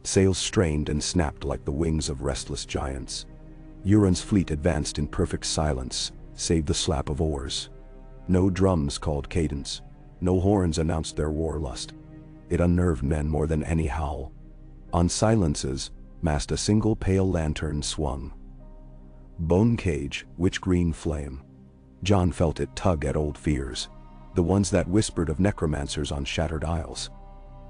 Sails strained and snapped like the wings of restless giants. Euron's fleet advanced in perfect silence, save the slap of oars. No drums called cadence. No horns announced their war lust. It unnerved men more than any howl. On silences, mast a single pale lantern swung. Bone cage, witch-green flame. Jon felt it tug at old fears, the ones that whispered of necromancers on shattered isles.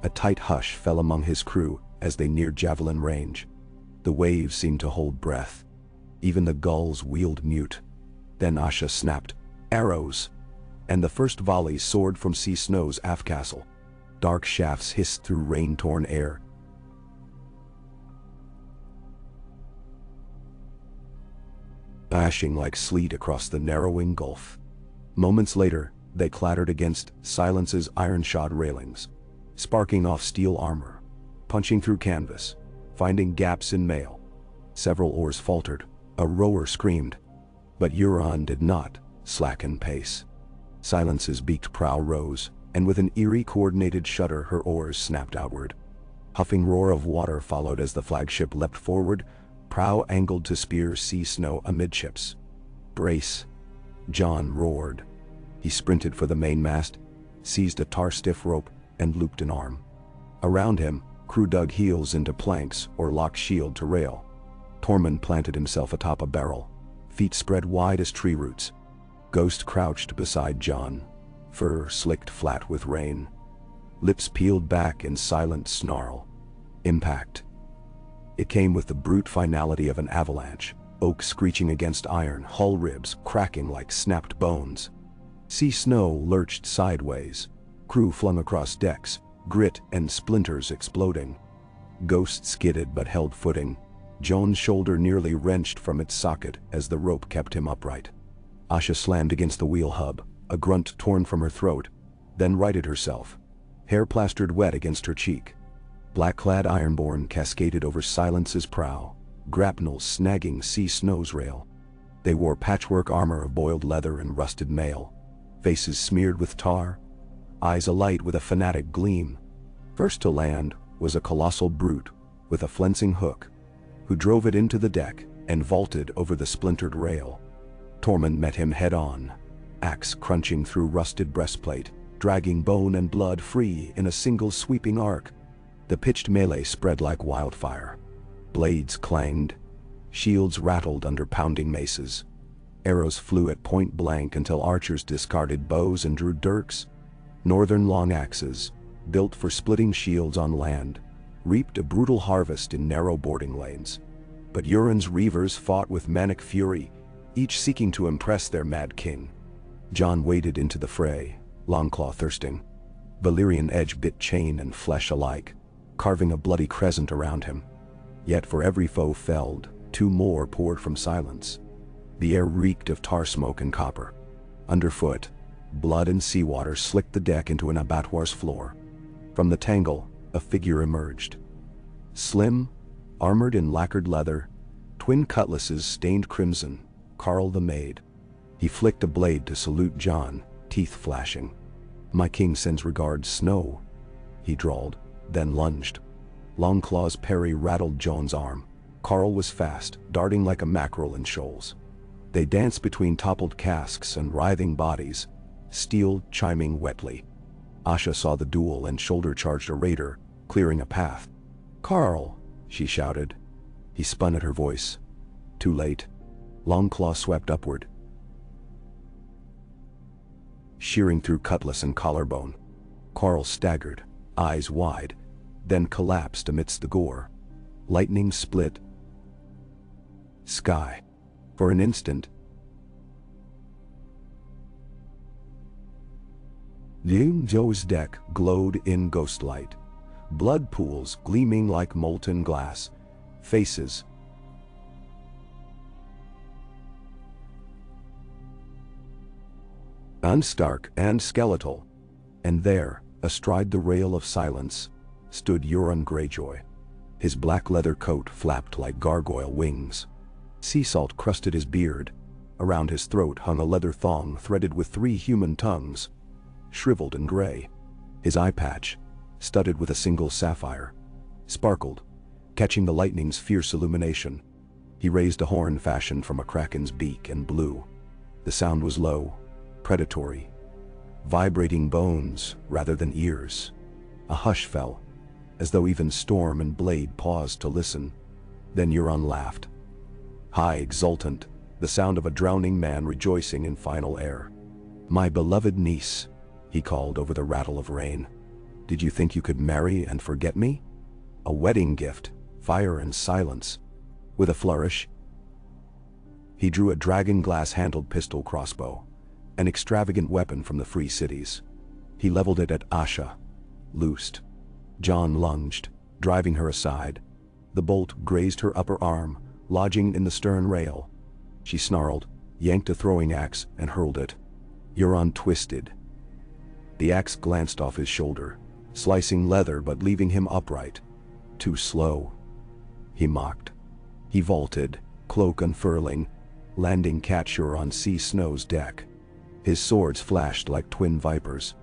A tight hush fell among his crew as they neared javelin range. The waves seemed to hold breath. Even the gulls wheeled mute. Then Asha snapped, "Arrows!" and the first volley soared from Sea Snow's aft castle. Dark shafts hissed through rain-torn air. Bashing like sleet across the narrowing gulf. Moments later, they clattered against Silence's iron-shod railings, sparking off steel armor, punching through canvas, finding gaps in mail. Several oars faltered, a rower screamed, but Euron did not slacken pace. Silence's beaked prow rose, and with an eerie coordinated shudder her oars snapped outward. Huffing roar of water followed as the flagship leapt forward, prow angled to spear Sea Snow amidships. "Brace!" Jon roared. He sprinted for the mainmast, seized a tar-stiff rope, and looped an arm. Around him, crew dug heels into planks or locked shield to rail. Tormund planted himself atop a barrel, feet spread wide as tree roots. Ghost crouched beside Jon, fur slicked flat with rain. Lips peeled back in silent snarl. Impact. It came with the brute finality of an avalanche, oak screeching against iron, hull ribs cracking like snapped bones. Sea Snow lurched sideways, crew flung across decks, grit and splinters exploding. Ghost skidded but held footing. Jon's shoulder nearly wrenched from its socket as the rope kept him upright. Asha slammed against the wheel hub, a grunt torn from her throat, then righted herself, hair plastered wet against her cheek. Black-clad Ironborn cascaded over Silence's prow, grapnels snagging Sea Snow's rail. They wore patchwork armor of boiled leather and rusted mail, faces smeared with tar, eyes alight with a fanatic gleam. First to land was a colossal brute with a flensing hook, who drove it into the deck and vaulted over the splintered rail. Tormund met him head-on, axe crunching through rusted breastplate, dragging bone and blood free in a single sweeping arc. The pitched melee spread like wildfire. Blades clanged, shields rattled under pounding maces. Arrows flew at point blank until archers discarded bows and drew dirks. Northern long axes, built for splitting shields on land, reaped a brutal harvest in narrow boarding lanes. But Euron's reavers fought with manic fury, each seeking to impress their mad king. Jon waded into the fray, Longclaw thirsting. Valyrian edge bit chain and flesh alike, carving a bloody crescent around him. Yet for every foe felled, two more poured from Silence. The air reeked of tar smoke and copper. Underfoot, blood and seawater slicked the deck into an abattoir's floor. From the tangle, a figure emerged. Slim, armored in lacquered leather, twin cutlasses stained crimson, Carl the Maid. He flicked a blade to salute Jon, teeth flashing. "My king sends regards, Snow," he drawled, then lunged. Longclaw's parry rattled Jon's arm. Carl was fast, darting like a mackerel in shoals. They danced between toppled casks and writhing bodies, steel chiming wetly. Asha saw the duel and shoulder-charged a raider, clearing a path. "Carl!" she shouted. He spun at her voice. Too late. Longclaw swept upward, shearing through cutlass and collarbone. Carl staggered, eyes wide, then collapsed amidst the gore. Lightning split sky. For an instant, Joe's deck glowed in ghostlight. Blood pools gleaming like molten glass. Faces unstark and skeletal. And there, astride the rail of Silence, stood Euron Greyjoy. His black leather coat flapped like gargoyle wings. Sea salt crusted his beard. Around his throat hung a leather thong threaded with 3 human tongues. shriveled and gray. His eye patch, studded with a single sapphire, sparkled, catching the lightning's fierce illumination. He raised a horn fashioned from a kraken's beak and blew. The sound was low, predatory, vibrating bones rather than ears. A hush fell, as though even storm and blade paused to listen. Then Euron laughed. High, exultant, the sound of a drowning man rejoicing in final air. "My beloved niece," he called over the rattle of rain. "Did you think you could marry and forget me? A wedding gift, fire and silence." With a flourish, he drew a dragon glass-handled pistol crossbow, an extravagant weapon from the free cities. He leveled it at Asha, loosed. Jon lunged, driving her aside. The bolt grazed her upper arm, lodging in the stern rail. She snarled, yanked a throwing axe, and hurled it. Euron twisted. The axe glanced off his shoulder, slicing leather but leaving him upright. "Too slow," he mocked. He vaulted, cloak unfurling, landing catcher on Sea Snow's deck. His swords flashed like twin vipers.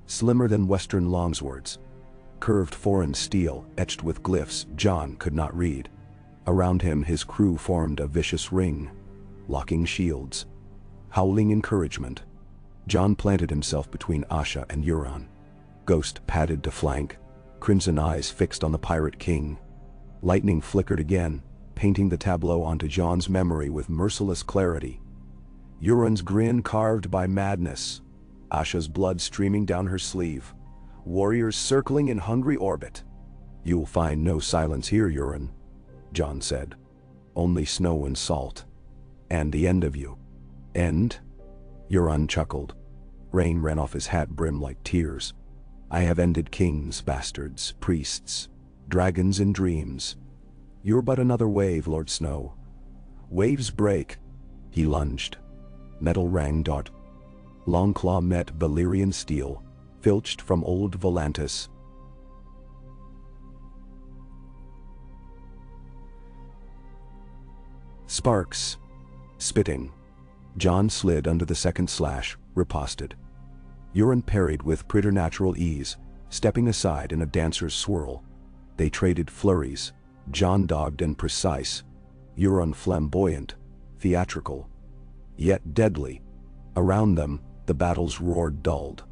Slimmer than western longswords, curved foreign steel etched with glyphs Jon could not read. Around him his crew formed a vicious ring, locking shields, howling encouragement. Jon planted himself between Asha and Euron. Ghost padded to flank, crimson eyes fixed on the Pirate King. Lightning flickered again, painting the tableau onto Jon's memory with merciless clarity. Euron's grin carved by madness, Asha's blood streaming down her sleeve, warriors circling in hungry orbit. "You'll find no silence here, Euron," Jon said. "Only snow and salt. And the end of you." "End?" Euron chuckled. Rain ran off his hat brim like tears. "I have ended kings, bastards, priests, dragons in dreams. You're but another wave, Lord Snow. Waves break." He lunged. Metal rang taut. Longclaw met Valyrian steel, filched from old Volantis. Sparks. Spitting. Jon slid under the second slash, riposted. Euron parried with preternatural ease, stepping aside in a dancer's swirl. They traded flurries, Jon dogged and precise, Euron flamboyant, theatrical, yet deadly. Around them, the battle's roar dulled,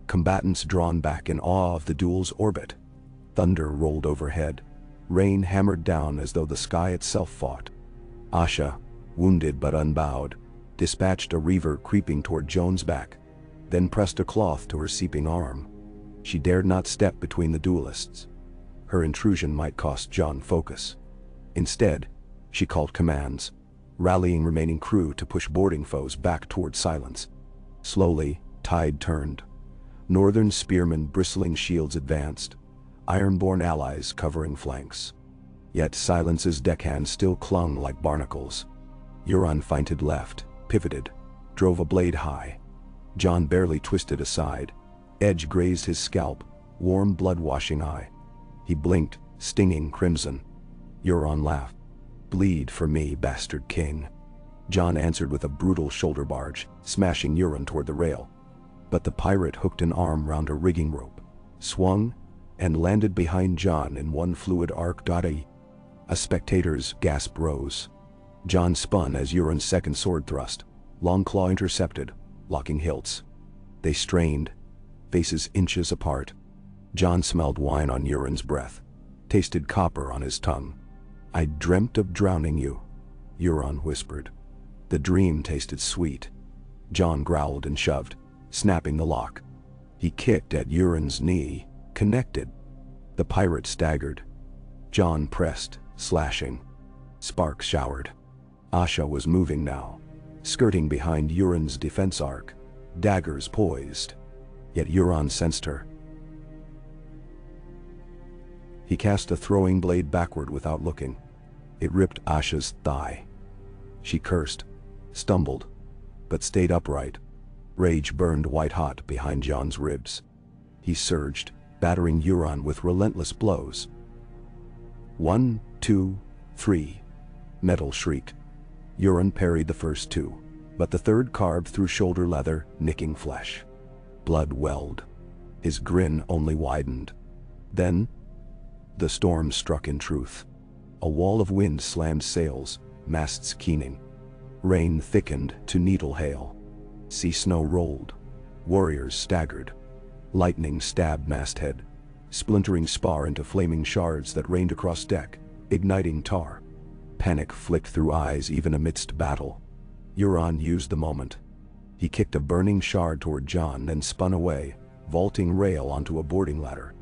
combatants drawn back in awe of the duel's orbit. Thunder rolled overhead, rain hammered down as though the sky itself fought. Asha, wounded but unbowed, dispatched a reaver creeping toward Jon's back, then pressed a cloth to her seeping arm. She dared not step between the duelists. Her intrusion might cost Jon focus. Instead, she called commands, rallying remaining crew to push boarding foes back toward silence. Slowly, tide turned. Northern spearmen bristling shields advanced, Ironborn allies covering flanks. Yet Silence's deckhands still clung like barnacles. Euron feinted left, pivoted, drove a blade high. Jon barely twisted aside. Edge grazed his scalp, warm blood washing eye. He blinked, stinging crimson. Euron laughed. "Bleed for me, bastard king." Jon answered with a brutal shoulder barge, smashing Euron toward the rail. But the pirate hooked an arm round a rigging rope, swung, and landed behind Jon in one fluid arc. A spectator's gasp rose. Jon spun as Euron's second sword thrust. Longclaw intercepted, locking hilts. They strained, faces inches apart. Jon smelled wine on Euron's breath, tasted copper on his tongue. "I dreamt of drowning you," Euron whispered. The dream tasted sweet. Jon growled and shoved, snapping the lock. He kicked at Euron's knee, connected. The pirate staggered. Jon pressed, slashing. Sparks showered. Asha was moving now, skirting behind Euron's defense arc, daggers poised. Yet Euron sensed her. He cast a throwing blade backward without looking. It ripped Asha's thigh. She cursed, stumbled, but stayed upright. Rage burned white-hot behind Jon's ribs. He surged, battering Euron with relentless blows. 1, 2, 3. Metal shrieked. Euron parried the first two, but the third carved through shoulder leather, nicking flesh. Blood welled. His grin only widened. Then, the storm struck in truth. A wall of wind slammed sails, masts keening. Rain thickened to needle hail. Sea snow rolled. Warriors staggered. Lightning stabbed masthead, splintering spar into flaming shards that rained across deck, igniting tar. Panic flicked through eyes even amidst battle. Euron used the moment. He kicked a burning shard toward Jon, then spun away, vaulting rail onto a boarding ladder.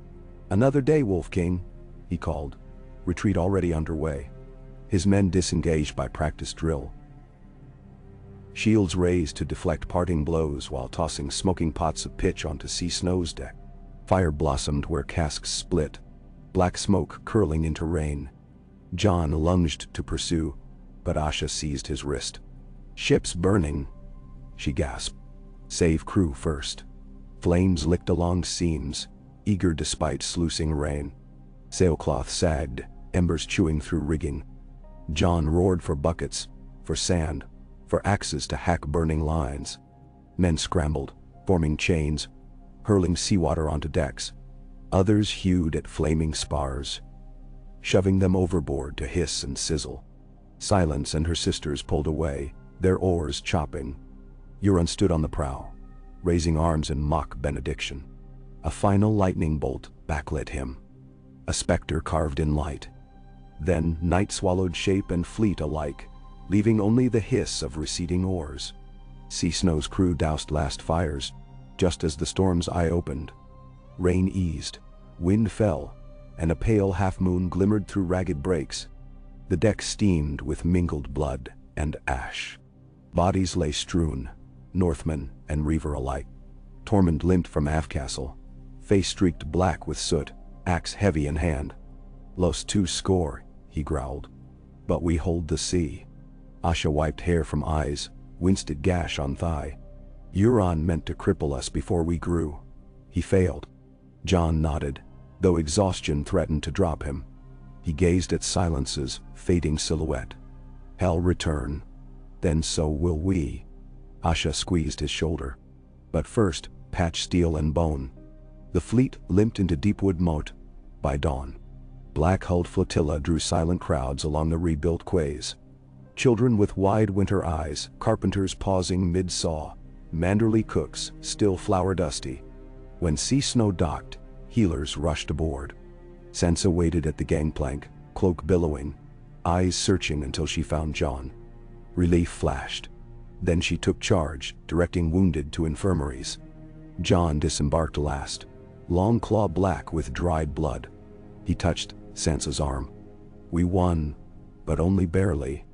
"Another day, Wolf King," he called. Retreat already underway. His men disengaged by practice drill. Shields raised to deflect parting blows while tossing smoking pots of pitch onto Sea Snow's deck. Fire blossomed where casks split, black smoke curling into rain. Jon lunged to pursue, but Asha seized his wrist. "Ship's burning," she gasped. "Save crew first." Flames licked along seams, eager despite sluicing rain. Sailcloth sagged, embers chewing through rigging. Jon roared for buckets, for sand, for axes to hack burning lines. Men scrambled, forming chains, hurling seawater onto decks. Others hewed at flaming spars, shoving them overboard to hiss and sizzle. Silence and her sisters pulled away, their oars chopping. Euron stood on the prow, raising arms in mock benediction. A final lightning bolt backlit him. A specter carved in light. Then night swallowed shape and fleet alike, leaving only the hiss of receding oars. Sea Snow's crew doused last fires, just as the storm's eye opened. Rain eased, wind fell, and a pale half-moon glimmered through ragged breaks. The deck steamed with mingled blood and ash. Bodies lay strewn, Northmen and Reaver alike. Tormund limped from aft castle, face streaked black with soot, axe heavy in hand. "Lost 200," he growled. "But we hold the sea." Asha wiped hair from eyes, winced at gash on thigh. "Euron meant to cripple us before we grew. He failed." Jon nodded, though exhaustion threatened to drop him. He gazed at Silence's fading silhouette. "Hell return. Then so will we." Asha squeezed his shoulder. "But first, patch steel and bone." The fleet limped into Deepwood Moat. By dawn, black-hulled flotilla drew silent crowds along the rebuilt quays. Children with wide winter eyes, carpenters pausing mid-saw, manderly cooks still flour-dusty. When Sea Snow docked, healers rushed aboard. Sansa waited at the gangplank, cloak billowing, eyes searching until she found Jon. Relief flashed. Then she took charge, directing wounded to infirmaries. Jon disembarked last, long claw black with dried blood. He touched Sansa's arm. "We won, but only barely."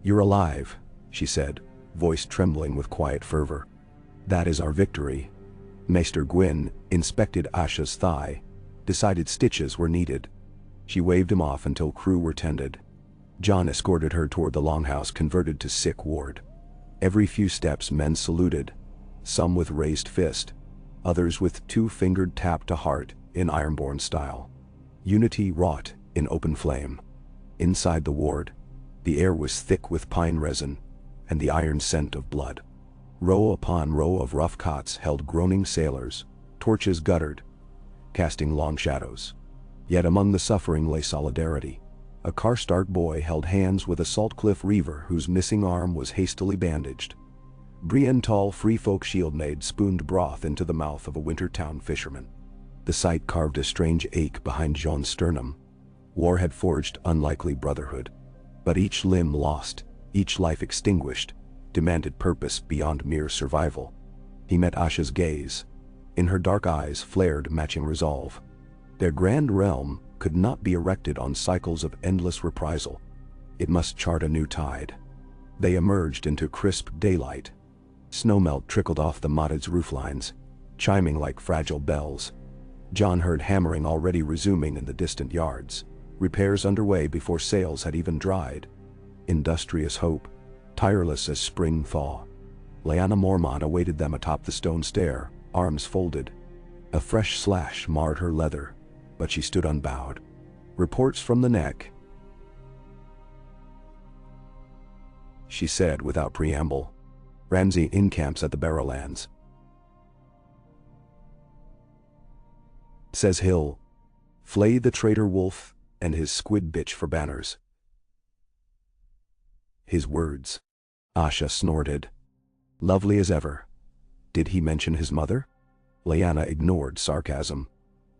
"You're alive," she said, voice trembling with quiet fervor. "That is our victory." Maester Gwyn inspected Asha's thigh, decided stitches were needed. She waved him off until crew were tended. Jon escorted her toward the longhouse converted to sick ward. Every few steps men saluted, some with raised fist, others with two-fingered tap to heart in Ironborn style. Unity wrought in open flame. Inside the ward, the air was thick with pine resin and the iron scent of blood. Row upon row of rough cots held groaning sailors, torches guttered, casting long shadows. Yet among the suffering lay solidarity. A Karstark boy held hands with a Saltcliffe Reaver whose missing arm was hastily bandaged. Brienne tall free folk shieldmaid spooned broth into the mouth of a Wintertown fisherman. The sight carved a strange ache behind Jon's sternum. War had forged unlikely brotherhood. But each limb lost, each life extinguished, demanded purpose beyond mere survival. He met Asha's gaze. In her dark eyes flared matching resolve. Their grand realm could not be erected on cycles of endless reprisal. It must chart a new tide. They emerged into crisp daylight. Snowmelt trickled off the motted's rooflines, chiming like fragile bells. Jon heard hammering already resuming in the distant yards, repairs underway before sails had even dried. Industrious hope, tireless as spring thaw. Lyanna Mormont awaited them atop the stone stair, arms folded. A fresh slash marred her leather, but she stood unbowed. "Reports from the neck," she said without preamble. Ramsay encamps at the Barrowlands. Says Hill, flay the traitor wolf and his squid bitch for banners. His words. Asha snorted. Lovely as ever. Did he mention his mother? Lyanna ignored sarcasm.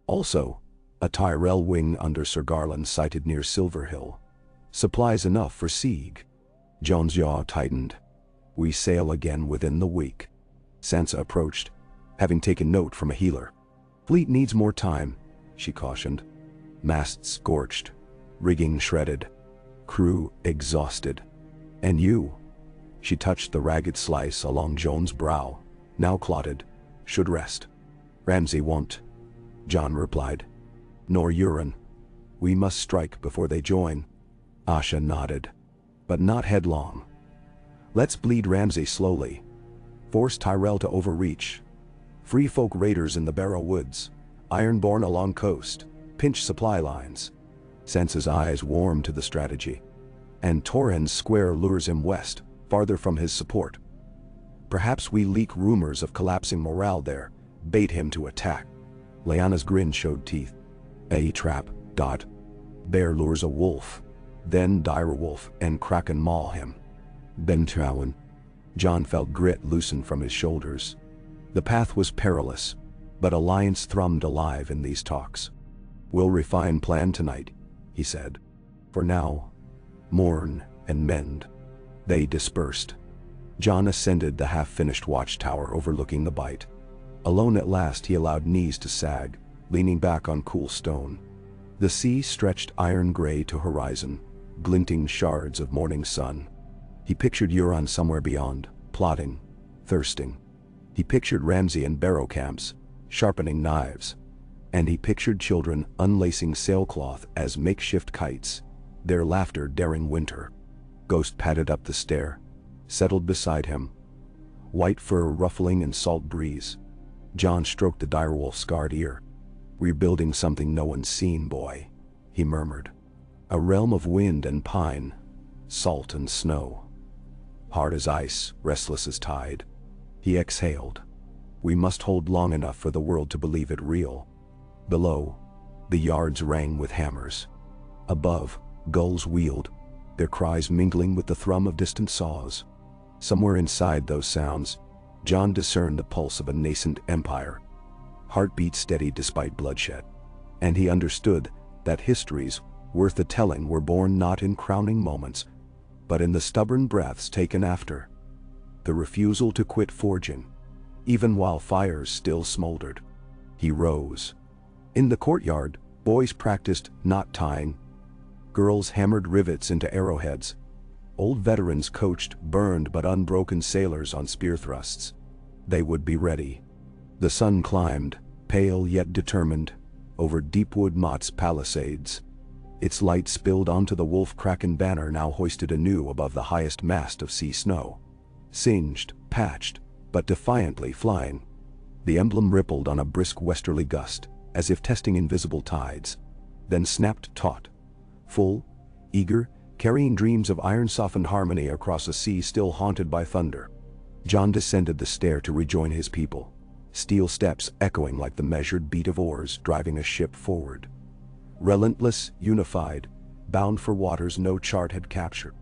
Also, a Tyrell wing under Sir Garland sighted near Silverhill. Supplies enough for siege. Jon's jaw tightened. We sail again within the week. Sansa approached, having taken note from a healer. Fleet needs more time, she cautioned. Masts scorched, rigging shredded, crew exhausted. And you? She touched the ragged slice along Jon's brow, now clotted, should rest. Ramsay won't, Jon replied. Nor Euron. We must strike before they join. Asha nodded. But not headlong. Let's bleed Ramsay slowly. Force Tyrell to overreach. Free folk raiders in the Barrow Woods. Ironborn along coast. Pinch supply lines. Sansa's eyes warmed to the strategy. And Torrhen's square lures him west, farther from his support. Perhaps we leak rumors of collapsing morale there, bait him to attack. Lyanna's grin showed teeth. A trap. Bear lures a wolf. Then direwolf and kraken maul him. Ben Trowen. Jon felt grit loosen from his shoulders. The path was perilous, but alliance thrummed alive in these talks. We'll refine plan tonight, he said. For now, mourn and mend. They dispersed. Jon ascended the half-finished watchtower overlooking the Bight. Alone at last, he allowed knees to sag, leaning back on cool stone. The sea stretched iron-gray to horizon, glinting shards of morning sun. He pictured Euron somewhere beyond, plotting, thirsting. He pictured Ramsay and Barrow camps, sharpening knives. And he pictured children unlacing sailcloth as makeshift kites, their laughter daring winter. Ghost padded up the stair, settled beside him. White fur ruffling in salt breeze. Jon stroked the direwolf's scarred ear. We're building something no one's seen, boy, he murmured. A realm of wind and pine, salt and snow. Hard as ice, restless as tide. He exhaled. We must hold long enough for the world to believe it real. Below, the yards rang with hammers. Above, gulls wheeled, their cries mingling with the thrum of distant saws. Somewhere inside those sounds, Jon discerned the pulse of a nascent empire. Heartbeat steady despite bloodshed. And he understood that histories worth the telling were born not in crowning moments, but in the stubborn breaths taken after. The refusal to quit forging, even while fires still smoldered. He rose. In the courtyard, boys practiced knot tying. Girls hammered rivets into arrowheads. Old veterans coached burned but unbroken sailors on spear thrusts. They would be ready. The sun climbed, pale yet determined, over Deepwood Mott's palisades. Its light spilled onto the wolf-kraken banner now hoisted anew above the highest mast of sea snow. Singed, patched, but defiantly flying. The emblem rippled on a brisk westerly gust, as if testing invisible tides. Then snapped taut. Full, eager, carrying dreams of iron-softened harmony across a sea still haunted by thunder. Jon descended the stair to rejoin his people, steel steps echoing like the measured beat of oars driving a ship forward. Relentless, unified, bound for waters no chart had captured.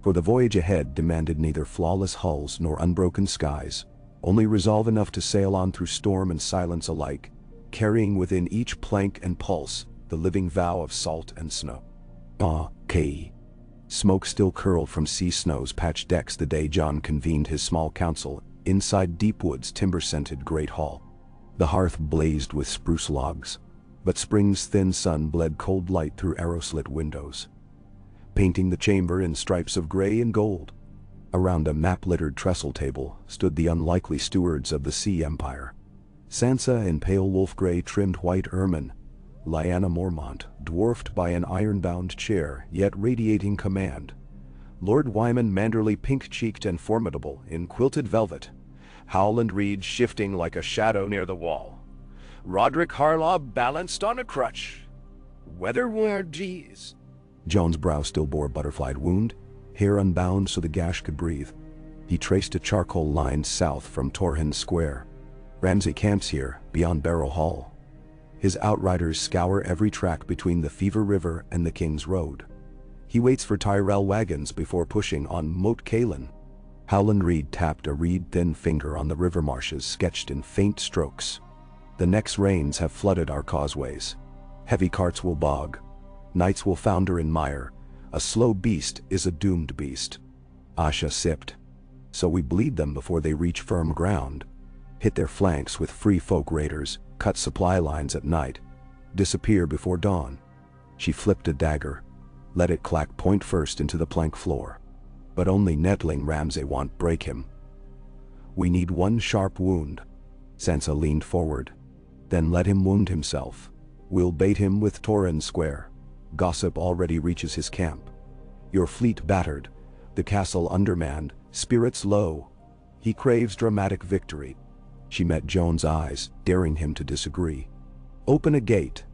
For the voyage ahead demanded neither flawless hulls nor unbroken skies, only resolve enough to sail on through storm and silence alike, carrying within each plank and pulse the living vow of salt and snow. K. Smoke still curled from sea snow's patched decks the day Jon convened his small council inside Deepwood's timber-scented great hall. The hearth blazed with spruce logs, but spring's thin sun bled cold light through arrow-slit windows, painting the chamber in stripes of gray and gold. Around a map-littered trestle table stood the unlikely stewards of the Sea Empire. Sansa in pale wolf-gray trimmed white ermine, Lyanna Mormont dwarfed by an iron-bound chair yet radiating command, Lord Wyman manderly pink-cheeked and formidable in quilted velvet, Howland Reed shifting like a shadow near the wall, Roderick Harlaw balanced on a crutch. Weatherware G's. Jon's brow still bore a butterflied wound, hair unbound so the gash could breathe. He traced a charcoal line south from Torrhen Square. Ramsay camps here, beyond Barrow Hall. His outriders scour every track between the Fever River and the King's Road. He waits for Tyrell wagons before pushing on Moat Cailin. Howland Reed tapped a reed-thin finger on the river marshes sketched in faint strokes. The next rains have flooded our causeways. Heavy carts will bog. Knights will founder in mire. A slow beast is a doomed beast. Asha sipped. So we bleed them before they reach firm ground. Hit their flanks with free folk raiders, cut supply lines at night, disappear before dawn. She flipped a dagger, let it clack point first into the plank floor. But only Netling Ramsay won't break him. We need one sharp wound. Sansa leaned forward. Then let him wound himself. We'll bait him with Torrhen Square. Gossip already reaches his camp. Your fleet battered, the castle undermanned, spirits low. He craves dramatic victory. She met Joan's eyes, daring him to disagree. Open a gate.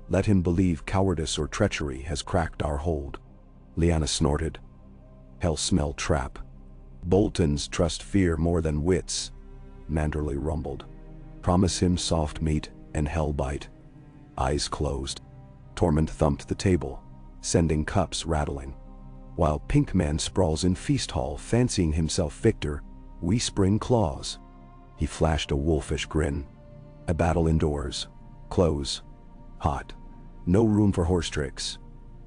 Let him believe cowardice or treachery has cracked our hold. Lyanna snorted. Hell smell trap. Boltons trust fear more than wits. Manderley rumbled. Promise him soft meat and hell bite. Eyes closed. Tormund thumped the table, sending cups rattling. While Pinkman sprawls in feast hall fancying himself victor, we spring claws. He flashed a wolfish grin. A battle indoors. Close. Hot. No room for horse tricks.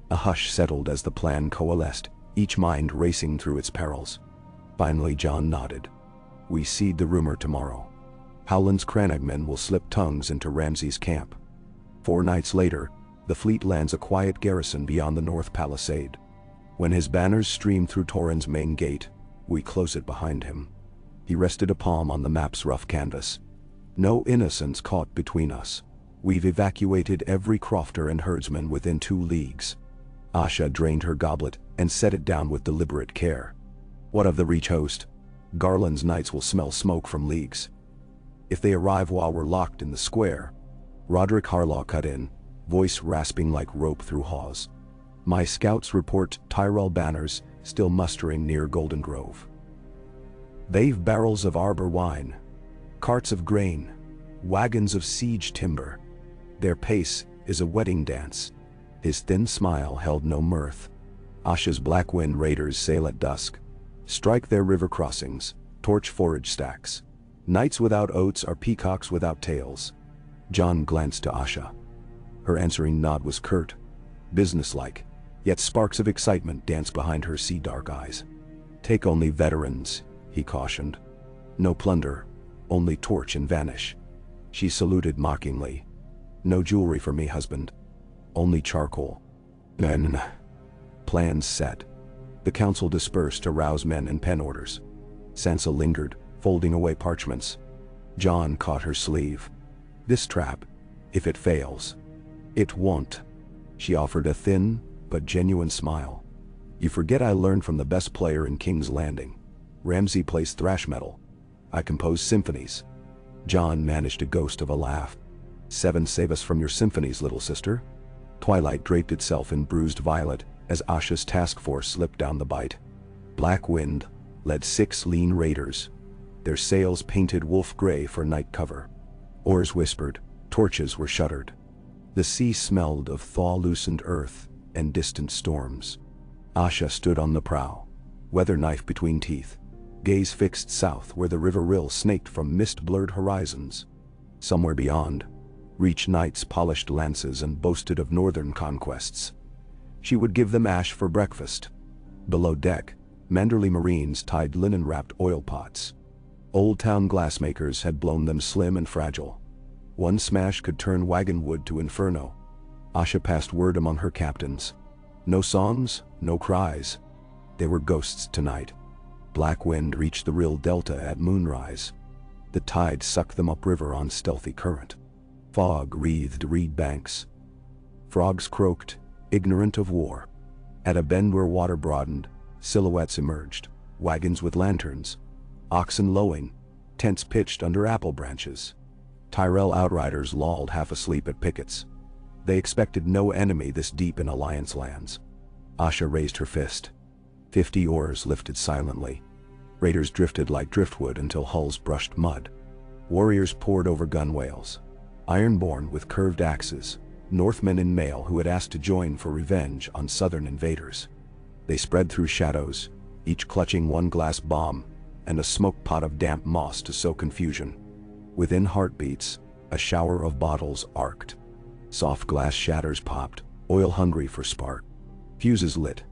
A hush settled as the plan coalesced, each mind racing through its perils. Finally Jon nodded. We seed the rumor tomorrow. Howland's Crannogmen will slip tongues into Ramsay's camp. 4 nights later, the fleet lands a quiet garrison beyond the North Palisade. When his banners stream through Torrhen's main gate, we close it behind him. He rested a palm on the map's rough canvas. No innocents caught between us. We've evacuated every crofter and herdsman within 2 leagues. Asha drained her goblet and set it down with deliberate care. What of the Reach host? Garland's knights will smell smoke from leagues. If they arrive while we're locked in the square. Roderick Harlaw cut in, voice rasping like rope through hawse. My scouts report Tyrell banners still mustering near Golden Grove. They've barrels of arbor wine, carts of grain, wagons of siege timber. Their pace is a wedding dance. His thin smile held no mirth. Asha's Black Wind raiders sail at dusk, strike their river crossings, torch forage stacks. Knights without oats are peacocks without tails. Jon glanced to Asha. Her answering nod was curt, businesslike, yet sparks of excitement danced behind her sea-dark eyes. Take only veterans, he cautioned. No plunder, only torch and vanish. She saluted mockingly. No jewelry for me, husband. Only charcoal. Then, plans set. The council dispersed to rouse men and pen orders. Sansa lingered, folding away parchments. Jon caught her sleeve. This trap, if it fails. It won't. She offered a thin, but genuine smile. You forget I learned from the best player in King's Landing. Ramsay plays thrash metal. I compose symphonies. Jon managed a ghost of a laugh. 7 save us from your symphonies, little sister. Twilight draped itself in bruised violet as Asha's task force slipped down the bight. Black Wind led 6 lean raiders, their sails painted wolf gray for night cover. Oars whispered, torches were shuttered. The sea smelled of thaw-loosened earth and distant storms. Asha stood on the prow, weather knife between teeth, gaze fixed south where the river rill snaked from mist-blurred horizons. Somewhere beyond, Reach knights polished lances and boasted of northern conquests. She would give them ash for breakfast. Below deck, Manderley Marines tied linen-wrapped oil pots. Old Town glassmakers had blown them slim and fragile. One smash could turn wagon wood to inferno. Asha passed word among her captains. No songs, no cries. They were ghosts tonight. Black Wind reached the Rill Delta at moonrise. The tide sucked them upriver on stealthy current. Fog wreathed reed banks. Frogs croaked, ignorant of war. At a bend where water broadened, silhouettes emerged, wagons with lanterns, oxen lowing, tents pitched under apple branches. Tyrell outriders lolled half asleep at pickets. They expected no enemy this deep in Alliance lands. Asha raised her fist. 50 oars lifted silently. Raiders drifted like driftwood until hulls brushed mud. Warriors poured over gunwales. Ironborn with curved axes, Northmen in mail who had asked to join for revenge on southern invaders. They spread through shadows, each clutching one glass bomb and a smoke pot of damp moss to sow confusion. Within heartbeats, a shower of bottles arced. Soft glass shatters popped, oil-hungry for spark. Fuses lit.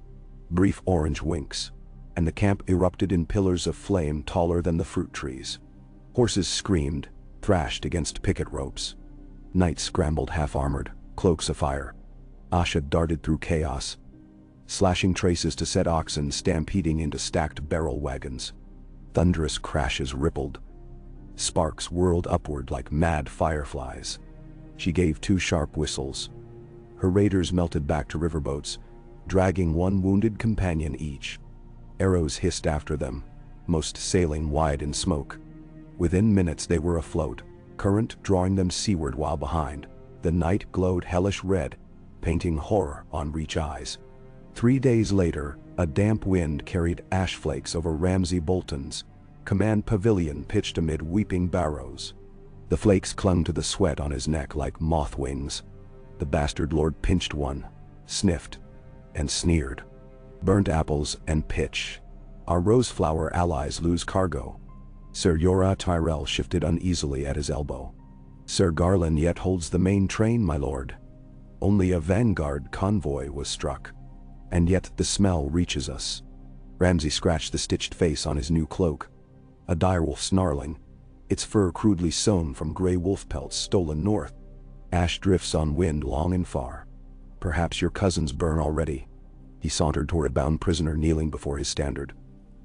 Brief orange winks, and the camp erupted in pillars of flame taller than the fruit trees. Horses screamed, thrashed against picket ropes. Knights scrambled half-armored, cloaks afire. Asha darted through chaos, slashing traces to set oxen stampeding into stacked barrel wagons. Thunderous crashes rippled. Sparks whirled upward like mad fireflies. She gave 2 sharp whistles. Her raiders melted back to riverboats, dragging one wounded companion each. Arrows hissed after them, most sailing wide in smoke. Within minutes they were afloat, current drawing them seaward while behind. The night glowed hellish red, painting horror on Reach eyes. 3 days later, a damp wind carried ash flakes over Ramsay Bolton's command pavilion pitched amid weeping barrows. The flakes clung to the sweat on his neck like moth wings. The bastard lord pinched one, sniffed, and sneered. Burnt apples and pitch. Our roseflower allies lose cargo. Sir Jorah Tyrell shifted uneasily at his elbow. Sir Garland yet holds the main train, my lord. Only a vanguard convoy was struck. And yet the smell reaches us. Ramsay scratched the stitched face on his new cloak. A direwolf snarling, its fur crudely sewn from gray wolf pelts stolen north. Ash drifts on wind long and far. Perhaps your cousins burn already. He sauntered toward a bound prisoner kneeling before his standard.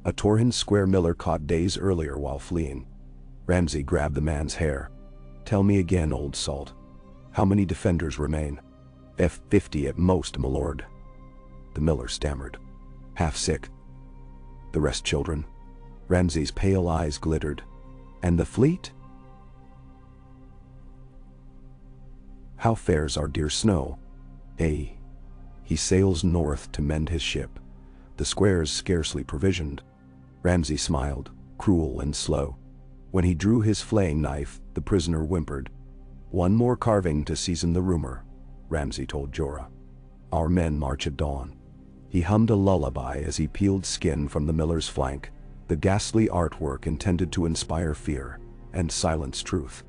A Torrhen Square miller caught days earlier while fleeing. Ramsay grabbed the man's hair. Tell me again, old salt. How many defenders remain? F-50 at most, my lord. The miller stammered. Half sick. The rest children. Ramsay's pale eyes glittered. And the fleet? How fares our dear Snow? He sails north to mend his ship. The square's scarcely provisioned. Ramsay smiled, cruel and slow. When he drew his flaying knife, the prisoner whimpered. One more carving to season the rumor, Ramsay told Jorah. Our men march at dawn. He hummed a lullaby as he peeled skin from the miller's flank, the ghastly artwork intended to inspire fear and silence truth.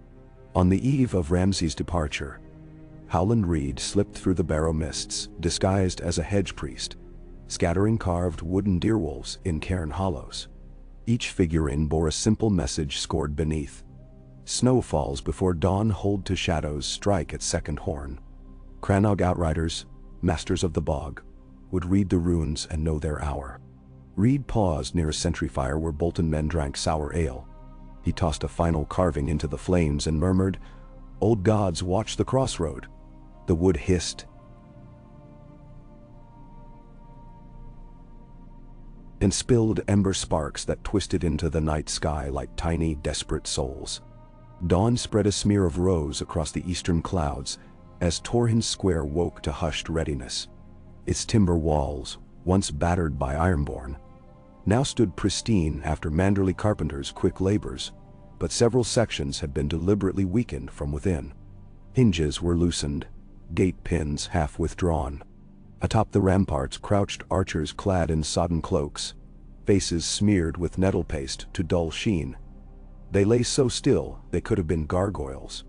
On the eve of Ramsay's departure, Howland Reed slipped through the barrow mists, disguised as a hedge priest, scattering carved wooden deerwolves in cairn hollows. Each figurine bore a simple message scored beneath. Snow falls before dawn, hold to shadows, strike at second horn. Crannog outriders, masters of the bog, would read the runes and know their hour. Reed paused near a sentry fire where Bolton men drank sour ale. He tossed a final carving into the flames and murmured, Old gods, watch the crossroad. The wood hissed and spilled ember sparks that twisted into the night sky like tiny, desperate souls. Dawn spread a smear of rose across the eastern clouds as Torrhen Square woke to hushed readiness. Its timber walls, once battered by Ironborn, now stood pristine after Manderley carpenters' quick labors, but several sections had been deliberately weakened from within. Hinges were loosened, gate pins half withdrawn. Atop the ramparts crouched archers clad in sodden cloaks, faces smeared with nettle paste to dull sheen. They lay so still they could have been gargoyles.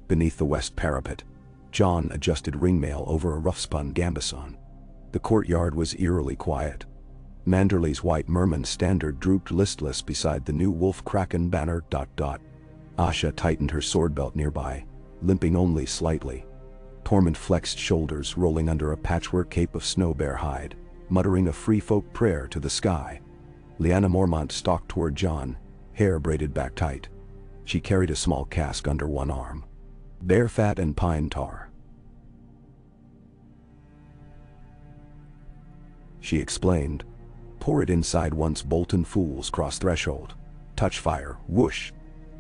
Beneath the west parapet, John adjusted ringmail over a rough-spun gambeson. The courtyard was eerily quiet. Manderley's white merman standard drooped listless beside the new wolf kraken banner. Asha tightened her sword belt nearby, limping only slightly. Tormund flexed shoulders, rolling under a patchwork cape of snow bear hide, muttering a free folk prayer to the sky. Lyanna Mormont stalked toward John, hair braided back tight. She carried a small cask under one arm. Bear fat and pine tar, she explained. Pour it inside once Bolton fools cross threshold. Touch fire, whoosh.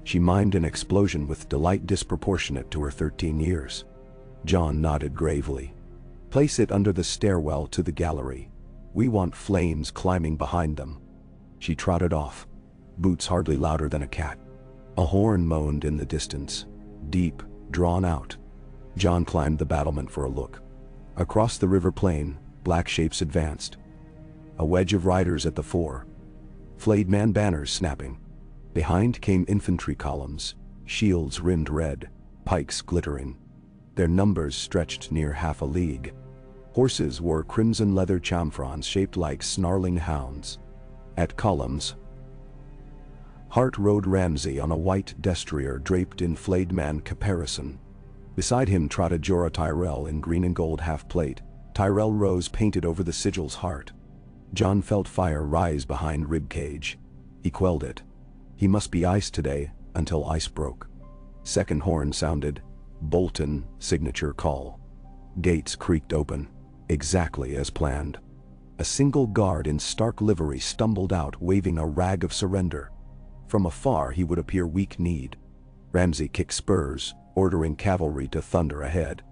She mimed an explosion with delight disproportionate to her 13 years. John nodded gravely. Place it under the stairwell to the gallery. We want flames climbing behind them. She trotted off, boots hardly louder than a cat. A horn moaned in the distance, deep, drawn out. Jon climbed the battlement for a look. Across the river plain, black shapes advanced. A wedge of riders at the fore. Flayed man banners snapping. Behind came infantry columns, shields rimmed red, pikes glittering. Their numbers stretched near half a league. Horses wore crimson leather chamfrons shaped like snarling hounds. At columns, Hart rode Ramsay on a white destrier draped in flayed man caparison. Beside him trotted Jorah Tyrell in green and gold half-plate, Tyrell rose painted over the sigil's heart. Jon felt fire rise behind ribcage. He quelled it. He must be ice today, until ice broke. Second horn sounded. Bolton, signature call. Gates creaked open, exactly as planned. A single guard in stark livery stumbled out waving a rag of surrender. From afar he would appear weak-kneed. Ramsay kicked spurs, ordering cavalry to thunder ahead.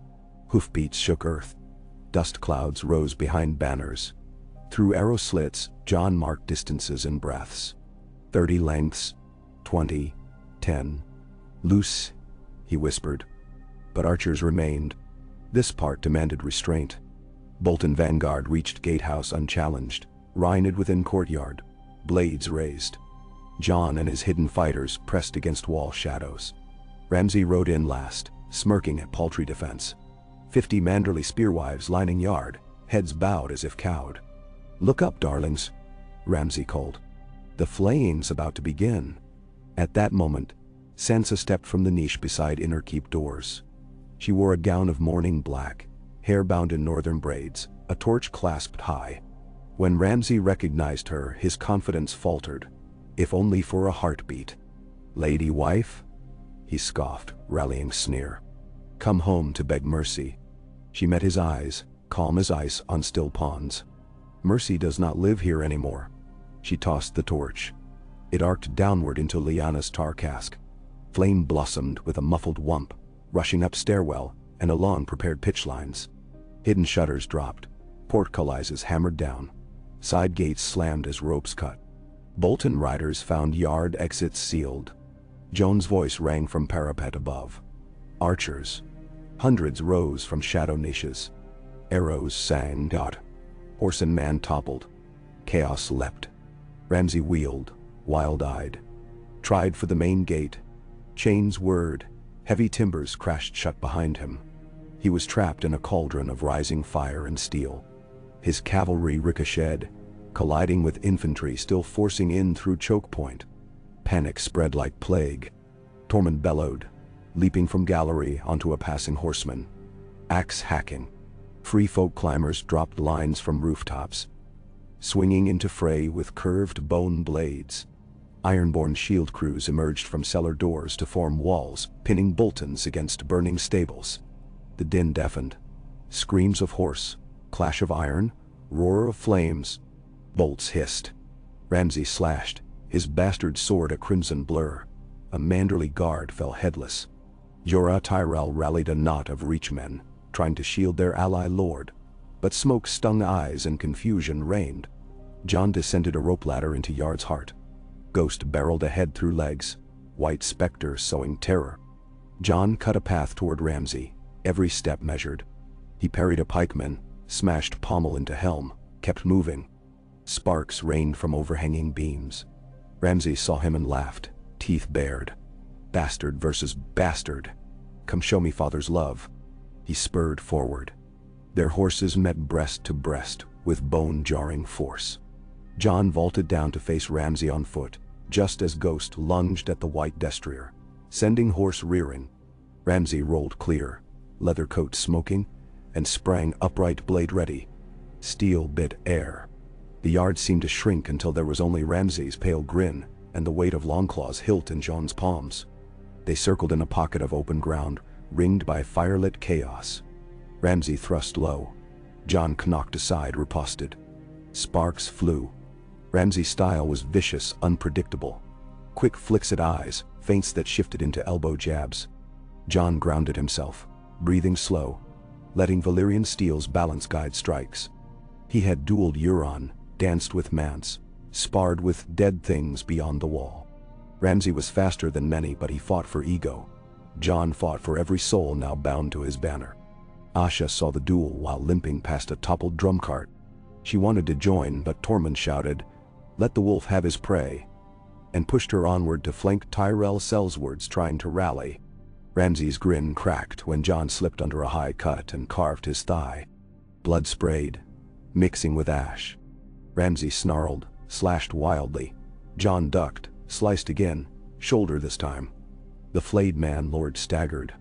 Hoofbeats shook earth. Dust clouds rose behind banners. Through arrow slits, Jon marked distances in breaths. 30 lengths, 20, 10. Loose, he whispered. But archers remained. This part demanded restraint. Bolton vanguard reached gatehouse unchallenged, reined within courtyard, blades raised. Jon and his hidden fighters pressed against wall shadows. Ramsay rode in last, smirking at paltry defense. 50 Manderly spearwives lining yard, heads bowed as if cowed. "Look up, darlings," Ramsay called. "The flaying's about to begin." At that moment, Sansa stepped from the niche beside inner keep doors. She wore a gown of mourning black, hair bound in northern braids, a torch clasped high. When Ramsay recognized her, his confidence faltered, if only for a heartbeat. "Lady wife?" he scoffed, rallying sneer. "Come home to beg mercy." She met his eyes, calm as ice on still ponds. "Mercy does not live here anymore." She tossed the torch. It arced downward into Lyanna's tar cask. Flame blossomed with a muffled whump, rushing up stairwell, and Alon prepared pitch lines. Hidden shutters dropped. Portcullises hammered down. Side gates slammed as ropes cut. Bolton riders found yard exits sealed. Joan's voice rang from parapet above. Archers. Hundreds rose from shadow niches. Arrows sang out. Horse and man toppled. Chaos leapt. Ramsay wheeled, wild-eyed. Tried for the main gate. Chains whirred. Heavy timbers crashed shut behind him. He was trapped in a cauldron of rising fire and steel. His cavalry ricocheted, colliding with infantry still forcing in through choke point. Panic spread like plague. Tormund bellowed, leaping from gallery onto a passing horseman. Axe hacking. Free folk climbers dropped lines from rooftops, swinging into fray with curved bone blades. Ironborn shield crews emerged from cellar doors to form walls, pinning Boltons against burning stables. The din deafened. Screams of horse, clash of iron, roar of flames. Bolts hissed. Ramsay slashed, his bastard sword a crimson blur. A Manderly guard fell headless. Jorah Tyrell rallied a knot of reachmen, trying to shield their ally lord. But smoke stung eyes and confusion reigned. Jon descended a rope ladder into Yard's heart. Ghost barreled ahead through legs, white specter sowing terror. Jon cut a path toward Ramsay, every step measured. He parried a pikeman, smashed pommel into helm, kept moving. Sparks rained from overhanging beams. Ramsay saw him and laughed, teeth bared. Bastard versus bastard. Come show me father's love. He spurred forward. Their horses met breast to breast with bone-jarring force. Jon vaulted down to face Ramsay on foot, just as Ghost lunged at the white destrier, sending horse rearing. Ramsay rolled clear, leather coat smoking, and sprang upright blade ready. Steel bit air. The yard seemed to shrink until there was only Ramsay's pale grin and the weight of Longclaw's hilt in Jon's palms. They circled in a pocket of open ground, ringed by firelit chaos. Ramsay thrust low. Jon knocked aside, riposted. Sparks flew. Ramsay's style was vicious, unpredictable. Quick flicks at eyes, feints that shifted into elbow jabs. Jon grounded himself, breathing slow, letting Valyrian steel's balance guide strikes. He had dueled Euron, danced with Mance, sparred with dead things beyond the wall. Ramsay was faster than many, but he fought for ego. Jon fought for every soul now bound to his banner. Asha saw the duel while limping past a toppled drum cart. She wanted to join, but Tormund shouted, "Let the wolf have his prey," and pushed her onward to flank Tyrell Sellswords trying to rally. Ramsay's grin cracked when Jon slipped under a high cut and carved his thigh. Blood sprayed, mixing with ash. Ramsay snarled, slashed wildly. Jon ducked, sliced again, shoulder this time. The flayed man lord staggered.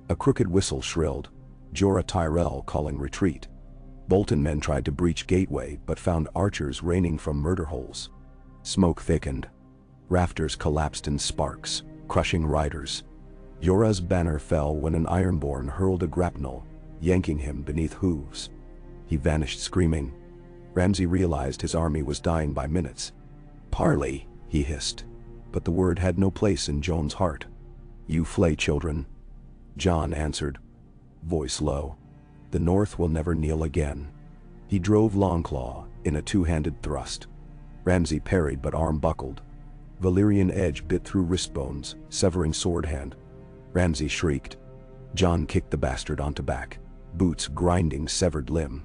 A crooked whistle shrilled, Jorah Tyrell calling retreat. Bolton men tried to breach gateway but found archers raining from murder holes. Smoke thickened. Rafters collapsed in sparks, crushing riders. Jorah's banner fell when an Ironborn hurled a grapnel, yanking him beneath hooves. He vanished screaming. Ramsay realized his army was dying by minutes. "Parley," he hissed, but the word had no place in Jon's heart. "You flay children," Jon answered, voice low. "The North will never kneel again." He drove Longclaw in a two-handed thrust. Ramsay parried but arm buckled. Valyrian edge bit through wrist bones, severing sword hand. Ramsay shrieked. Jon kicked the bastard onto back, boots grinding severed limb.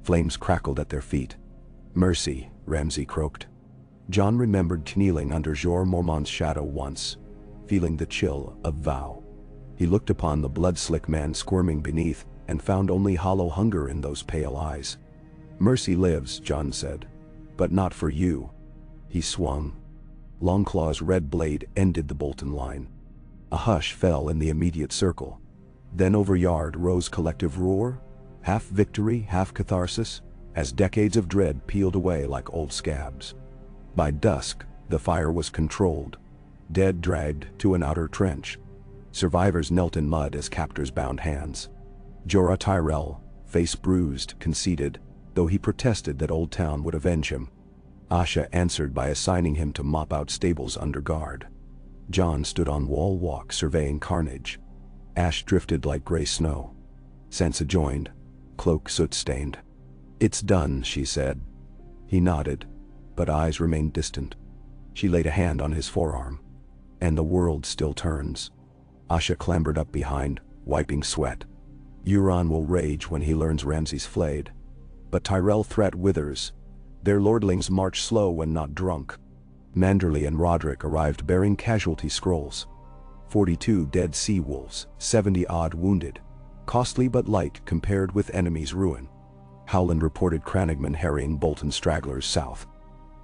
Flames crackled at their feet. "Mercy," Ramsay croaked. Jon remembered kneeling under Jorah Mormont's shadow once, feeling the chill of vow. He looked upon the blood-slick man squirming beneath and found only hollow hunger in those pale eyes. "Mercy lives," Jon said, "but not for you." He swung. Longclaw's red blade ended the Bolton line. A hush fell in the immediate circle. Then over Yard rose collective roar, half victory, half catharsis, as decades of dread peeled away like old scabs. By dusk, the fire was controlled. Dead dragged to an outer trench. Survivors knelt in mud as captors bound hands. Jorah Tyrell, face bruised, conceded, though he protested that Old Town would avenge him. Asha answered by assigning him to mop out stables under guard. Jon stood on Wall Walk surveying carnage. Ash drifted like gray snow. Sansa joined, cloak soot-stained. "It's done," she said. He nodded, but eyes remained distant. She laid a hand on his forearm. "And the world still turns." Asha clambered up behind, wiping sweat. "Euron will rage when he learns Ramsay's flayed. But Tyrell threat withers. Their lordlings march slow when not drunk." Manderley and Roderick arrived bearing casualty scrolls. 42 dead sea wolves, 70-odd wounded. Costly but light compared with enemy's ruin. Howland reported Cranagman harrying Bolton stragglers south.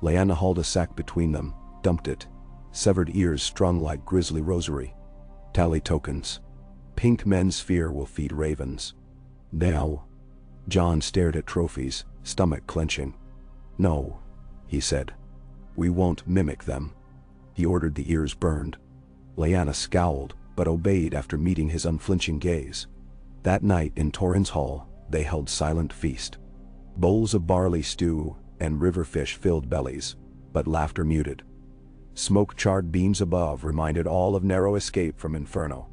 Lyanna hauled a sack between them, dumped it. Severed ears strung like grisly rosary. Tally tokens. Pink men's fear will feed ravens. Now. Jon stared at trophies, stomach clenching. "No," he said. "We won't mimic them." He ordered the ears burned. Lyanna scowled, but obeyed after meeting his unflinching gaze. That night in Torrens Hall, they held silent feast. Bowls of barley stew and river fish filled bellies, but laughter muted. Smoke-charred beams above reminded all of narrow escape from Inferno.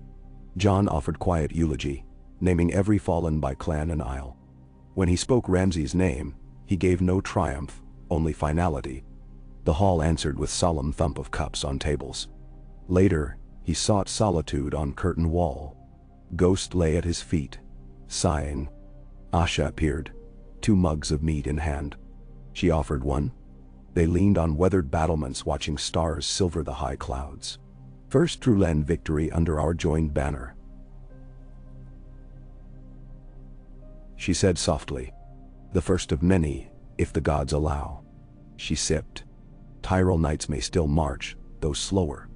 Jon offered quiet eulogy, naming every fallen by clan and isle. When he spoke Ramsay's name, he gave no triumph, only finality. The hall answered with solemn thump of cups on tables. Later, he sought solitude on curtain wall. Ghost lay at his feet, sighing. Asha appeared, 2 mugs of mead in hand. She offered one. They leaned on weathered battlements watching stars silver the high clouds. "First true land victory under our joined banner," she said softly. "The first of many, if the gods allow." She sipped. "Tyrell knights may still march, though slower.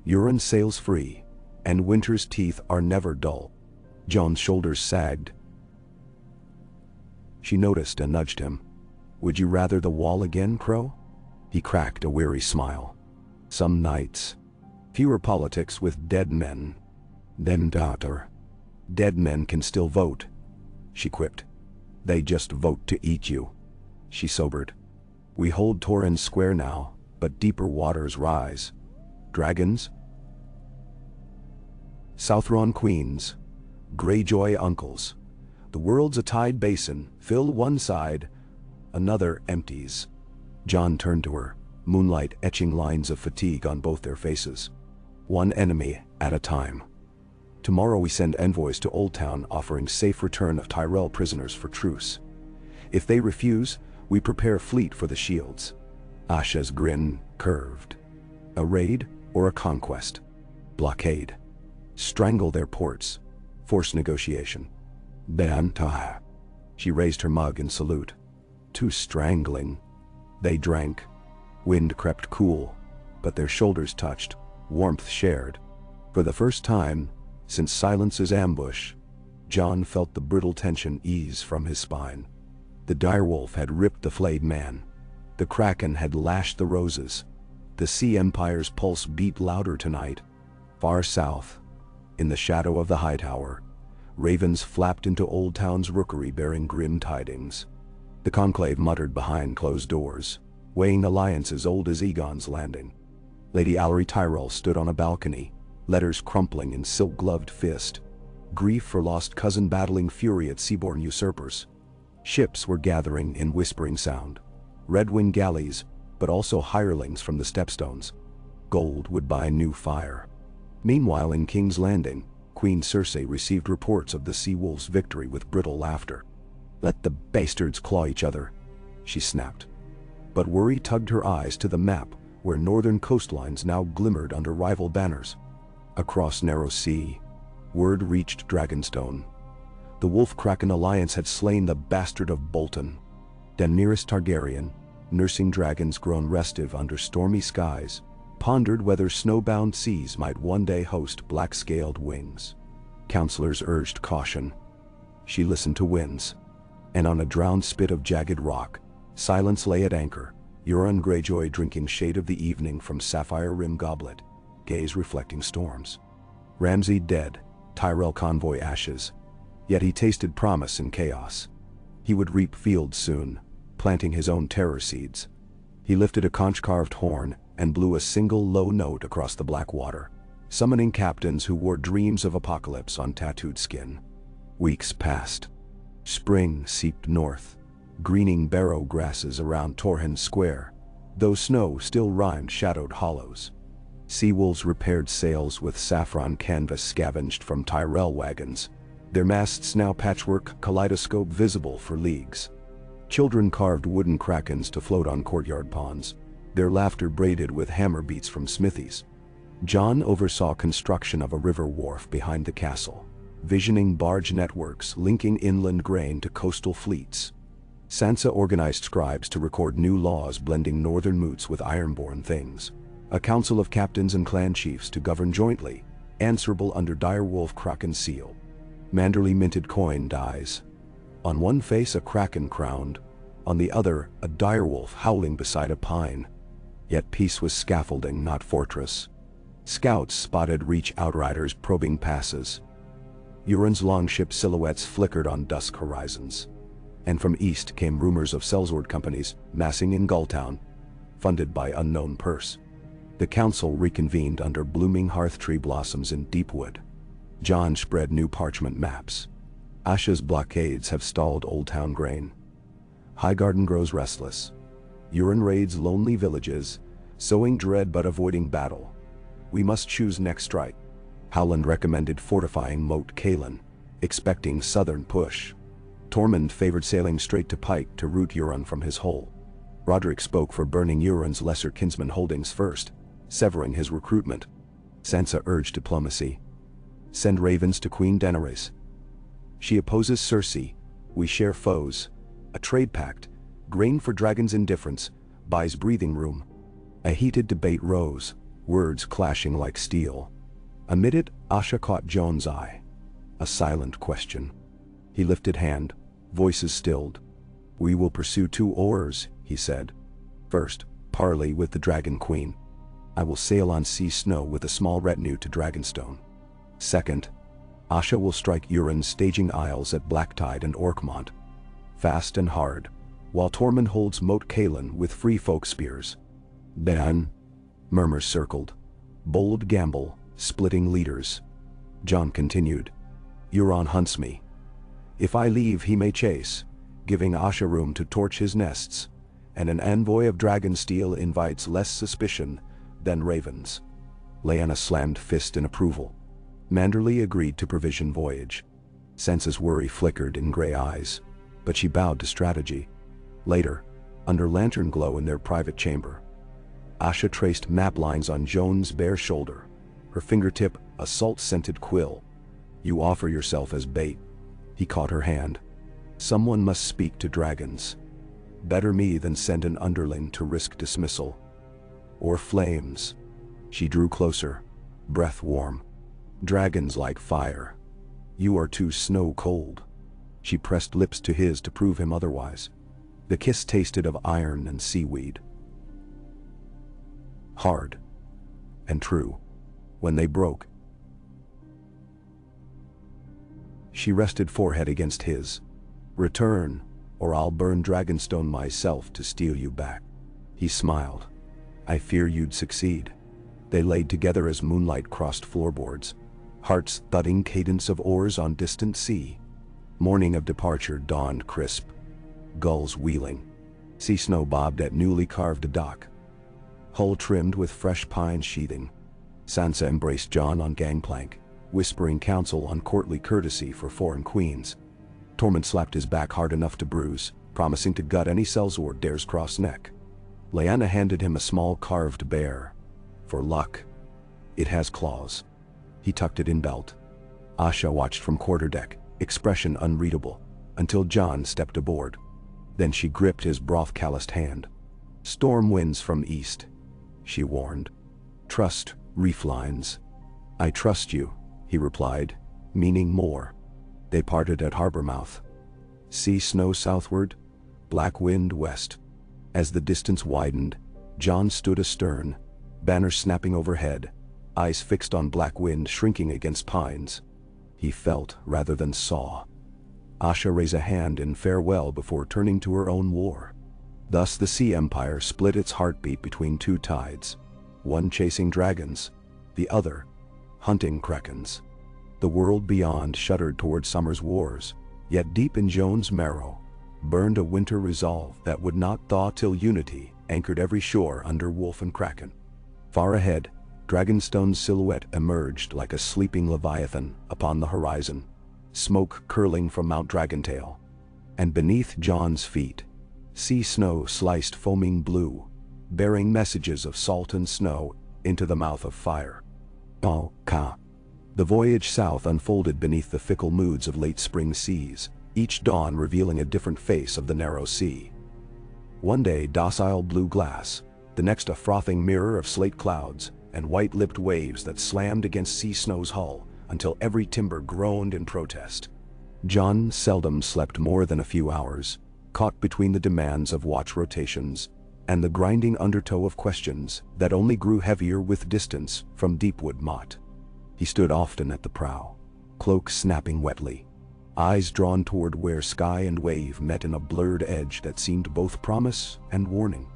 Euron sails free, and winter's teeth are never dull." Jon's shoulders sagged. She noticed and nudged him. "Would you rather the wall again, Crow?" He cracked a weary smile. "Some nights. Fewer politics with dead men." "Then daughter." "Dead men can still vote," she quipped. "They just vote to eat you." She sobered. "We hold Torrens Square now, but deeper waters rise. Dragons? Southron queens. Greyjoy uncles. The world's a tide basin, fill one side, another empties. Jon turned to her, moonlight etching lines of fatigue on both their faces. One enemy at a time. Tomorrow we send envoys to Old Town offering safe return of Tyrell prisoners for truce. If they refuse, we prepare fleet for the shields. Asha's grin curved. A raid or a conquest? Blockade. Strangle their ports. Force negotiation. Beantah. She raised her mug in salute. Too strangling. They drank. Wind crept cool, but their shoulders touched, warmth shared. For the first time, since Silence's ambush, Jon felt the brittle tension ease from his spine. The direwolf had ripped the flayed man. The kraken had lashed the roses. The Sea Empire's pulse beat louder tonight. Far south, in the shadow of the high tower, ravens flapped into Old Town's rookery bearing grim tidings. The conclave muttered behind closed doors, weighing alliances old as Aegon's Landing. Lady Allery Tyrell stood on a balcony, letters crumpling in silk-gloved fist. Grief for lost cousin battling fury at seaborne usurpers. Ships were gathering in whispering sound. Red-winged galleys, but also hirelings from the stepstones. Gold would buy new fire. Meanwhile in King's Landing, Queen Cersei received reports of the Sea Wolves' victory with brittle laughter. "Let the bastards claw each other," she snapped. But worry tugged her eyes to the map where northern coastlines now glimmered under rival banners. Across narrow sea, word reached Dragonstone. The Wolf-Kraken alliance had slain the bastard of Bolton. Daenerys Targaryen, nursing dragons grown restive under stormy skies, pondered whether snowbound seas might one day host black-scaled wings. Counselors urged caution. She listened to winds. And on a drowned spit of jagged rock, Silence lay at anchor, Euron Greyjoy drinking shade of the evening from sapphire-rimmed goblet, gaze reflecting storms. Ramsay dead, Tyrell convoy ashes, yet he tasted promise in chaos. He would reap fields soon, planting his own terror seeds. He lifted a conch-carved horn and blew a single low note across the black water, summoning captains who wore dreams of apocalypse on tattooed skin. Weeks passed. Spring seeped north, greening barrow grasses around Torrhen Square, though snow still rhymed shadowed hollows. Sea-wolves repaired sails with saffron canvas scavenged from Tyrell wagons, their masts now patchwork kaleidoscope visible for leagues. Children carved wooden krakens to float on courtyard ponds, their laughter braided with hammer beats from smithies. Jon oversaw construction of a river wharf behind the castle, visioning barge networks linking inland grain to coastal fleets. Sansa organized scribes to record new laws blending northern moots with Ironborn things. A council of captains and clan chiefs to govern jointly, answerable under direwolf kraken seal. Manderley minted coin dies. On one face a kraken crowned, on the other a direwolf howling beside a pine. Yet peace was scaffolding, not fortress. Scouts spotted Reach outriders probing passes. Euron's longship silhouettes flickered on dusk horizons. And from east came rumors of sellsword companies massing in Gulltown, funded by unknown purse. The council reconvened under blooming hearth-tree blossoms in Deepwood. Jon spread new parchment maps. Asha's blockades have stalled Old Town grain. Highgarden grows restless. Euron raids lonely villages, sowing dread but avoiding battle. We must choose next strike. Howland recommended fortifying Moat Cailin, expecting southern push. Tormund favored sailing straight to Pike to root Euron from his hole. Roderick spoke for burning Euron's lesser kinsman holdings first, severing his recruitment. Sansa urged diplomacy. Send ravens to Queen Daenerys. She opposes Cersei. We share foes. A trade pact, grain for dragons' indifference, buys breathing room. A heated debate rose, words clashing like steel. Amid it, Asha caught Jon's eye. A silent question. He lifted hand, voices stilled. We will pursue two oars, he said. First, parley with the Dragon Queen. I will sail on sea snow with a small retinue to Dragonstone. Second, Asha will strike Euron's staging isles at Blacktide and Orkmont. Fast and hard, while Tormund holds Moat Cailin with free folk spears. Then, murmurs circled. Bold gamble, splitting leaders. Jon continued. Euron hunts me. If I leave he may chase, giving Asha room to torch his nests, and an envoy of dragon steel invites less suspicion than ravens. Lyanna slammed fist in approval. Manderley agreed to provision voyage. Sansa's worry flickered in gray eyes, but she bowed to strategy. Later, under lantern glow in their private chamber, Asha traced map lines on Joan's bare shoulder, her fingertip a salt-scented quill. "You offer yourself as bait." He caught her hand. "Someone must speak to dragons. Better me than send an underling to risk dismissal. Or flames." She drew closer, breath warm. "Dragons like fire. You are too snow-cold." She pressed lips to his to prove him otherwise. The kiss tasted of iron and seaweed. Hard and true. When they broke, she rested forehead against his. "Return, or I'll burn Dragonstone myself to steal you back." He smiled. "I fear you'd succeed." They laid together as moonlight crossed floorboards, hearts thudding cadence of oars on distant sea. Morning of departure dawned crisp. Gulls wheeling. Sea snow bobbed at newly carved dock. Hull trimmed with fresh pine sheathing. Sansa embraced Jon on gangplank, whispering counsel on courtly courtesy for foreign queens. Tormund slapped his back hard enough to bruise, promising to gut any sellsword dares cross neck. Lyanna handed him a small carved bear. "For luck. It has claws." He tucked it in belt. Asha watched from quarterdeck, expression unreadable, until Jon stepped aboard. Then she gripped his broth-calloused hand. "Storm winds from east," she warned. "Trust reef lines." "I trust you," he replied, meaning more. They parted at harbor mouth. Sea snow southward, black wind west. As the distance widened, Jon stood astern, banners snapping overhead, eyes fixed on black wind shrinking against pines. He felt rather than saw. Asha raised a hand in farewell before turning to her own war. Thus the Sea Empire split its heartbeat between two tides, one chasing dragons, the other hunting krakens. The world beyond shuddered toward summer's wars, yet deep in Jon's marrow burned a winter resolve that would not thaw till unity anchored every shore under wolf and kraken. Far ahead, Dragonstone's silhouette emerged like a sleeping leviathan upon the horizon, smoke curling from Mount Dragontail. And beneath Jon's feet, sea snow sliced foaming blue, bearing messages of salt and snow into the mouth of fire. Oh, Ka. The voyage south unfolded beneath the fickle moods of late spring seas, each dawn revealing a different face of the narrow sea. One day docile blue glass, the next a frothing mirror of slate clouds and white-lipped waves that slammed against sea snow's hull until every timber groaned in protest. Jon seldom slept more than a few hours, caught between the demands of watch rotations and the grinding undertow of questions that only grew heavier with distance from Deepwood Motte. He stood often at the prow, cloak snapping wetly, eyes drawn toward where sky and wave met in a blurred edge that seemed both promise and warning.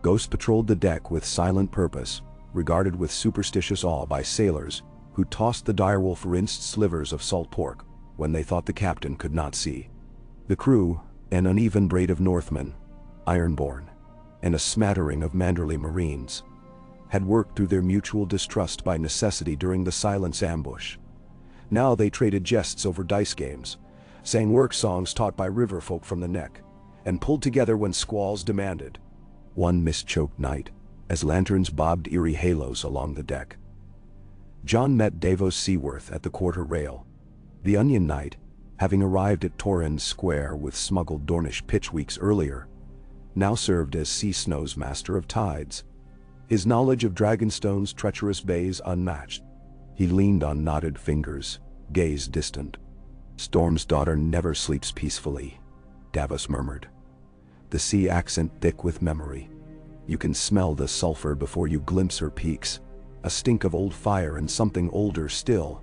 Ghost patrolled the deck with silent purpose, regarded with superstitious awe by sailors who tossed the direwolf rinsed slivers of salt pork when they thought the captain could not see. The crew, an uneven braid of Northmen, Ironborn, and a smattering of Manderley Marines, had worked through their mutual distrust by necessity during the Silence ambush. Now they traded jests over dice games, sang work songs taught by river folk from the neck, and pulled together when squalls demanded. One mist-choked night, as lanterns bobbed eerie halos along the deck, Jon met Davos Seaworth at the quarter rail. The Onion Knight, having arrived at Torrens Square with smuggled Dornish pitch weeks earlier, now served as Sea Snow's master of tides, his knowledge of Dragonstone's treacherous bays unmatched. He leaned on knotted fingers, gaze distant. "Storm's daughter never sleeps peacefully," Davos murmured, the sea accent thick with memory. "You can smell the sulfur before you glimpse her peaks, a stink of old fire and something older still.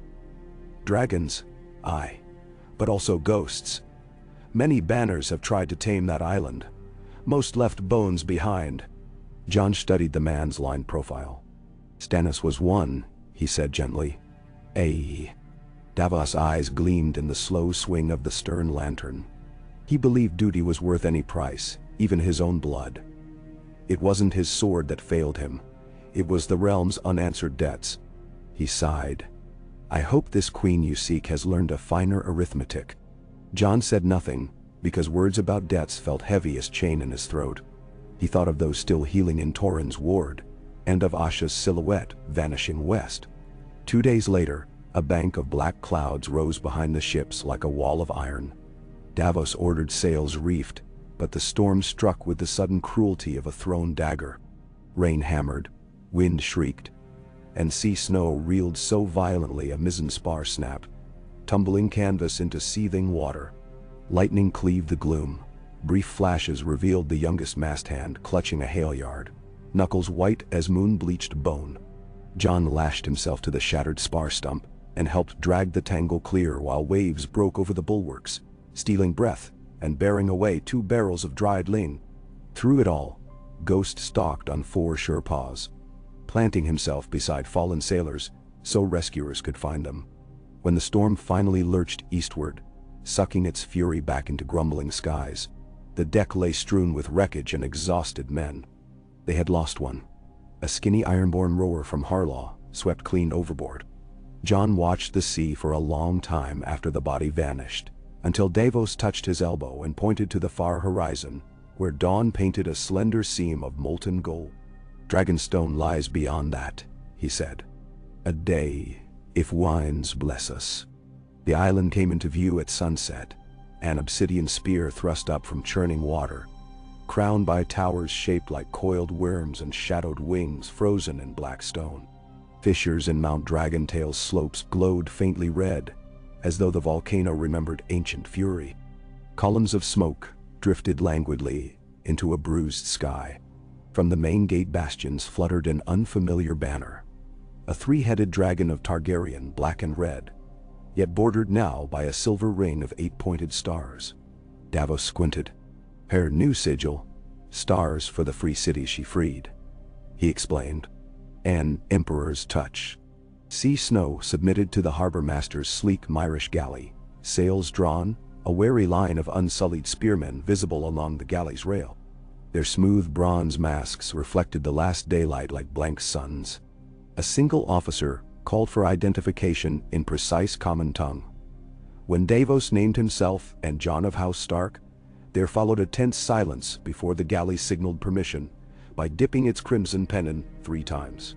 Dragons, aye, but also ghosts. Many banners have tried to tame that island. Most left bones behind." Jon studied the man's line profile. "Stannis was one," he said gently. "Aye." Davos' eyes gleamed in the slow swing of the stern lantern. He believed duty was worth any price, even his own blood. It wasn't his sword that failed him. It was the realm's unanswered debts. He sighed. I hope this queen you seek has learned a finer arithmetic. Jon said nothing, because words about debts felt heavy as chain in his throat. He thought of those still healing in Torrhen's ward, and of Asha's silhouette vanishing west. 2 days later, a bank of black clouds rose behind the ships like a wall of iron. Davos ordered sails reefed, but the storm struck with the sudden cruelty of a thrown dagger. Rain hammered, wind shrieked, and sea snow reeled so violently a mizzen spar snapped, tumbling canvas into seething water. Lightning cleaved the gloom. Brief flashes revealed the youngest masthand clutching a halyard, knuckles white as moon-bleached bone. Jon lashed himself to the shattered spar stump and helped drag the tangle clear while waves broke over the bulwarks, stealing breath and bearing away 2 barrels of dried ling. Through it all, Ghost stalked on 4 sure paws, planting himself beside fallen sailors so rescuers could find them. When the storm finally lurched eastward, sucking its fury back into grumbling skies, the deck lay strewn with wreckage and exhausted men. They had lost one. A skinny Ironborn rower from Harlaw, swept clean overboard. Jon watched the sea for a long time after the body vanished, until Davos touched his elbow and pointed to the far horizon, where dawn painted a slender seam of molten gold. Dragonstone lies beyond that, he said. A day, if winds bless us. The island came into view at sunset, an obsidian spear thrust up from churning water, crowned by towers shaped like coiled worms and shadowed wings frozen in black stone. Fissures in Mount Dragontail's slopes glowed faintly red, as though the volcano remembered ancient fury. Columns of smoke drifted languidly into a bruised sky. From the main gate bastions fluttered an unfamiliar banner, a 3-headed dragon of Targaryen, black and red, yet bordered now by a silver ring of 8-pointed stars. Davos squinted. Her new sigil, stars for the free cities she freed, he explained. An emperor's touch. Sea Snow submitted to the harbor master's sleek Myrish galley, sails drawn, a wary line of unsullied spearmen visible along the galley's rail. Their smooth bronze masks reflected the last daylight like blank suns. A single officer called for identification in precise common tongue. When Davos named himself and Jon of House Stark, there followed a tense silence before the galley signaled permission by dipping its crimson pennon 3 times.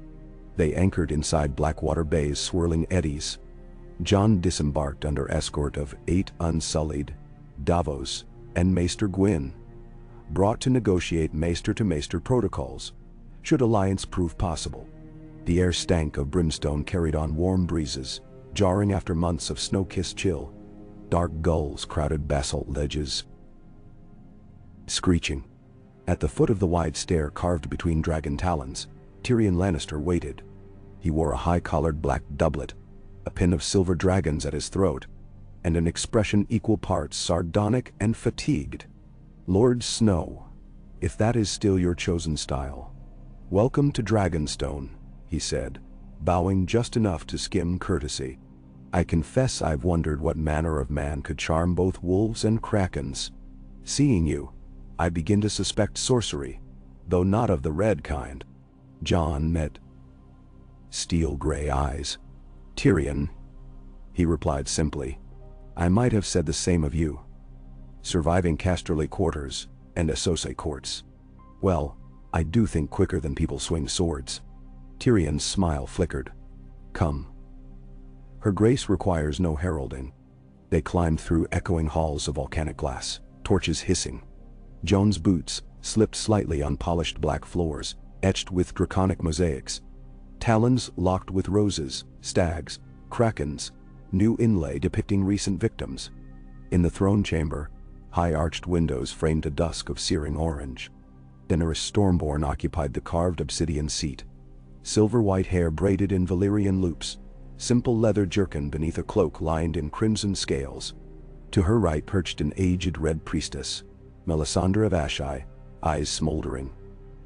They anchored inside Blackwater Bay's swirling eddies. Jon disembarked under escort of 8 unsullied, Davos and Maester Gwyn, brought to negotiate maester-to-maester protocols, should alliance prove possible. The air stank of brimstone carried on warm breezes, jarring after months of snow-kissed chill. Dark gulls crowded basalt ledges, screeching. At the foot of the wide stair carved between dragon talons, Tyrion Lannister waited. He wore a high-collared black doublet, a pin of silver dragons at his throat, and an expression equal parts sardonic and fatigued. Lord Snow, if that is still your chosen style. Welcome to Dragonstone, he said, bowing just enough to skim courtesy. I confess I've wondered what manner of man could charm both wolves and krakens. Seeing you, I begin to suspect sorcery, though not of the red kind. Jon met steel-gray eyes. Tyrion, he replied simply. I might have said the same of you. Surviving Casterly quarters and Esose courts. Well, I do think quicker than people swing swords. Tyrion's smile flickered. Come. Her grace requires no heralding. They climbed through echoing halls of volcanic glass, torches hissing. Jon's boots slipped slightly on polished black floors, etched with draconic mosaics. Talons locked with roses, stags, krakens, new inlay depicting recent victims. In the throne chamber, high-arched windows framed a dusk of searing orange. Daenerys Stormborn occupied the carved obsidian seat. Silver-white hair braided in Valyrian loops, simple leather jerkin beneath a cloak lined in crimson scales. To her right perched an aged red priestess, Melisandre of Asha, eyes smoldering.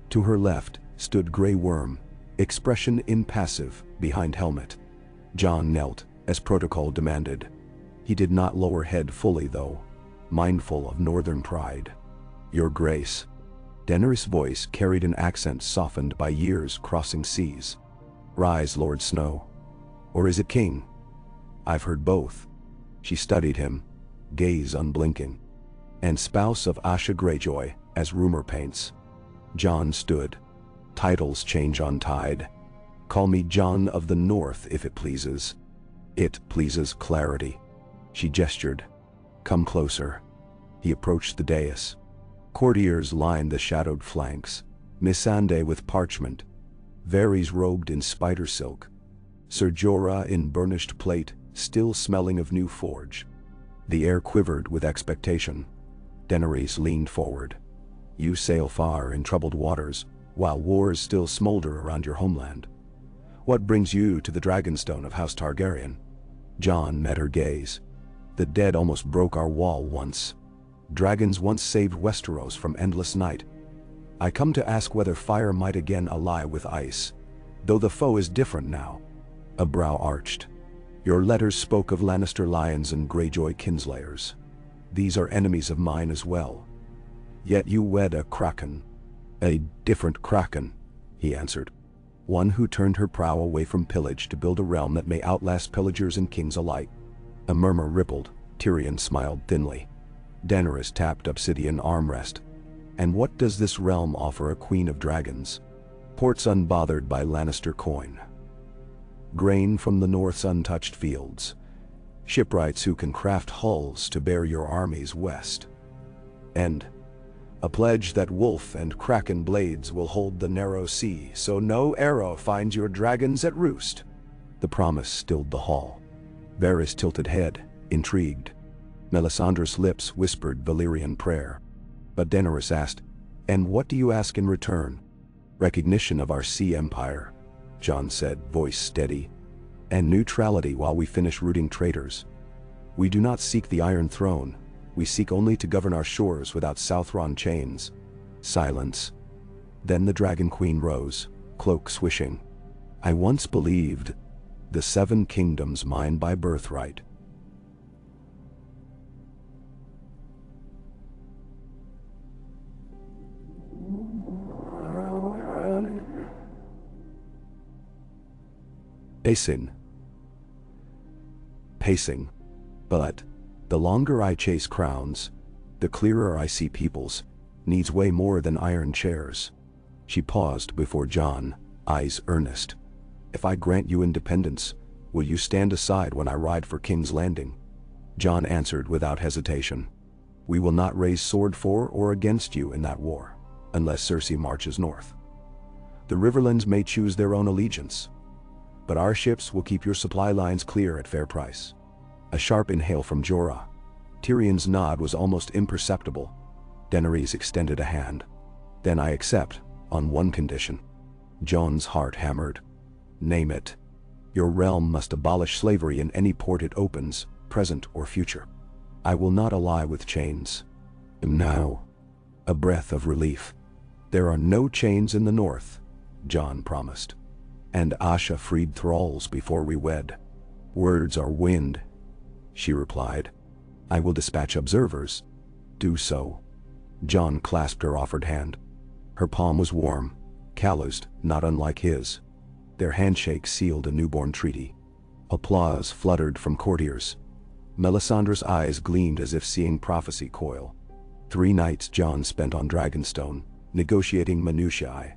To her left stood Grey Worm, expression impassive behind helmet. Jon knelt, as protocol demanded. He did not lower head fully though, mindful of northern pride. Your Grace. Daenerys' voice carried an accent softened by years crossing seas. "Rise, Lord Snow. Or is it King? I've heard both." She studied him, gaze unblinking. "And spouse of Asha Greyjoy, as rumor paints." Jon stood. "Titles change on tide. Call me Jon of the North if it pleases." "It pleases clarity." She gestured. "Come closer." He approached the dais. Courtiers lined the shadowed flanks, Missandei with parchment, Varys robed in spider silk, Ser Jorah in burnished plate, still smelling of new forge. The air quivered with expectation. Daenerys leaned forward. "You sail far in troubled waters, while wars still smolder around your homeland. What brings you to the Dragonstone of House Targaryen?" Jon met her gaze. "The dead almost broke our wall once. Dragons once saved Westeros from endless night. I come to ask whether fire might again ally with ice, though the foe is different now." A brow arched. "Your letters spoke of Lannister lions and Greyjoy kinslayers. These are enemies of mine as well. Yet you wed a kraken." "A different kraken," he answered. "One who turned her prow away from pillage to build a realm that may outlast pillagers and kings alike." A murmur rippled. Tyrion smiled thinly. Daenerys tapped obsidian armrest. "And what does this realm offer a queen of dragons?" "Ports unbothered by Lannister coin. Grain from the North's untouched fields. Shipwrights who can craft hulls to bear your armies west. And a pledge that wolf and kraken blades will hold the narrow sea, so no arrow finds your dragons at roost." The promise stilled the hall. Varys tilted head, intrigued. Melisandre's lips whispered Valyrian prayer. But Daenerys asked, "And what do you ask in return?" "Recognition of our sea empire," Jon said, voice steady. "And neutrality while we finish rooting traitors. We do not seek the Iron Throne. We seek only to govern our shores without Southron chains." Silence. Then the Dragon Queen rose, cloak swishing. "I once believed the 7 kingdoms mine by birthright." Pacing. But the longer I chase crowns, the clearer I see peoples. Needs way more than iron chairs. She paused before Jon, eyes earnest. "If I grant you independence, will you stand aside when I ride for King's Landing?" Jon answered without hesitation. "We will not raise sword for or against you in that war, unless Cersei marches north. The Riverlands may choose their own allegiance, but our ships will keep your supply lines clear at fair price." A sharp inhale from Jorah. Tyrion's nod was almost imperceptible. Daenerys extended a hand. "Then I accept, on one condition." Jon's heart hammered. "Name it." "Your realm must abolish slavery in any port it opens, present or future." "I will not ally with chains." "Now." A breath of relief. "There are no chains in the north," Jon promised. "And Asha freed thralls before we wed." "Words are wind," she replied. "I will dispatch observers." "Do so." Jon clasped her offered hand. Her palm was warm, calloused, not unlike his. Their handshake sealed a newborn treaty. Applause fluttered from courtiers. Melisandre's eyes gleamed as if seeing prophecy coil. 3 nights Jon spent on Dragonstone, negotiating minutiae.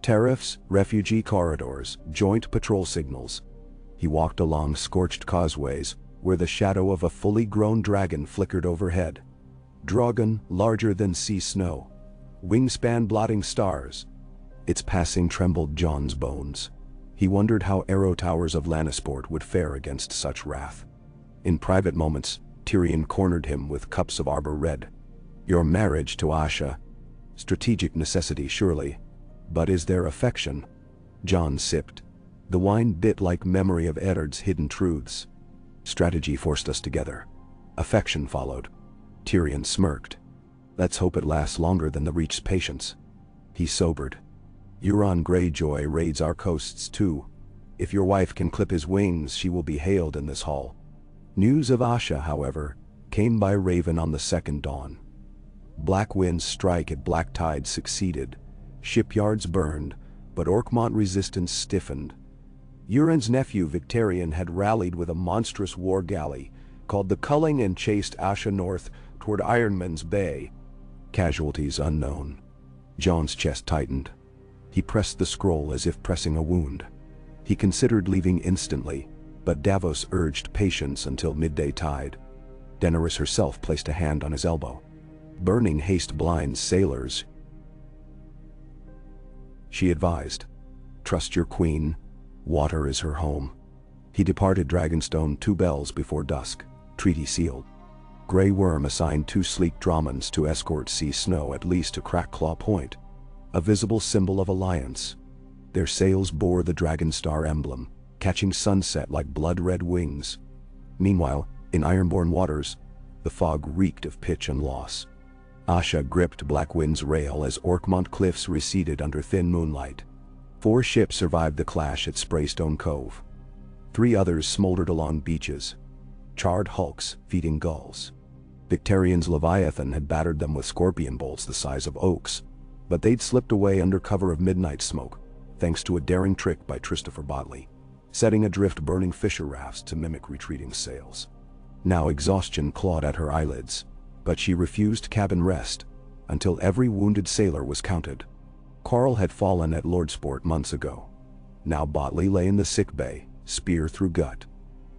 Tariffs, refugee corridors, joint patrol signals. He walked along scorched causeways, where the shadow of a fully grown dragon flickered overhead. Drogon, larger than sea snow. Wingspan blotting stars. Its passing trembled Jon's bones. He wondered how arrow towers of Lannisport would fare against such wrath. In private moments, Tyrion cornered him with cups of arbor red. "Your marriage to Asha. Strategic necessity, surely. But is there affection?" Jon sipped. The wine bit like memory of Eddard's hidden truths. "Strategy forced us together. Affection followed." Tyrion smirked. "Let's hope it lasts longer than the Reach's patience." He sobered. "Euron Greyjoy raids our coasts too. If your wife can clip his wings, she will be hailed in this hall." News of Asha, however, came by raven on the second dawn. Black Wind's strike at black tide succeeded. Shipyards burned, but Orkmont resistance stiffened. Euron's nephew Victarion had rallied with a monstrous war galley, called the Culling, and chased Asha north toward Ironman's Bay. Casualties unknown. Jon's chest tightened. He pressed the scroll as if pressing a wound. He considered leaving instantly, but Davos urged patience until midday tide. Daenerys herself placed a hand on his elbow. Burning haste blinds sailors, she advised. Trust your queen. Water is her home. He departed Dragonstone 2 bells before dusk, treaty sealed. Grey Worm assigned 2 sleek Dromons to escort Sea Snow at least to Crackclaw Point, a visible symbol of alliance. Their sails bore the Dragonstar emblem, catching sunset like blood-red wings. Meanwhile, in Ironborn waters, the fog reeked of pitch and loss. Asha gripped Black Wind's rail as Orkmont cliffs receded under thin moonlight. 4 ships survived the clash at Spraystone Cove. 3 others smoldered along beaches, charred hulks feeding gulls. Victarion's Leviathan had battered them with scorpion bolts the size of oaks, but they'd slipped away under cover of midnight smoke, thanks to a daring trick by Christopher Botley, setting adrift burning fisher rafts to mimic retreating sails. Now exhaustion clawed at her eyelids, but she refused cabin rest until every wounded sailor was counted. Carl had fallen at Lordsport months ago. Now Botley lay in the sick bay, spear through gut.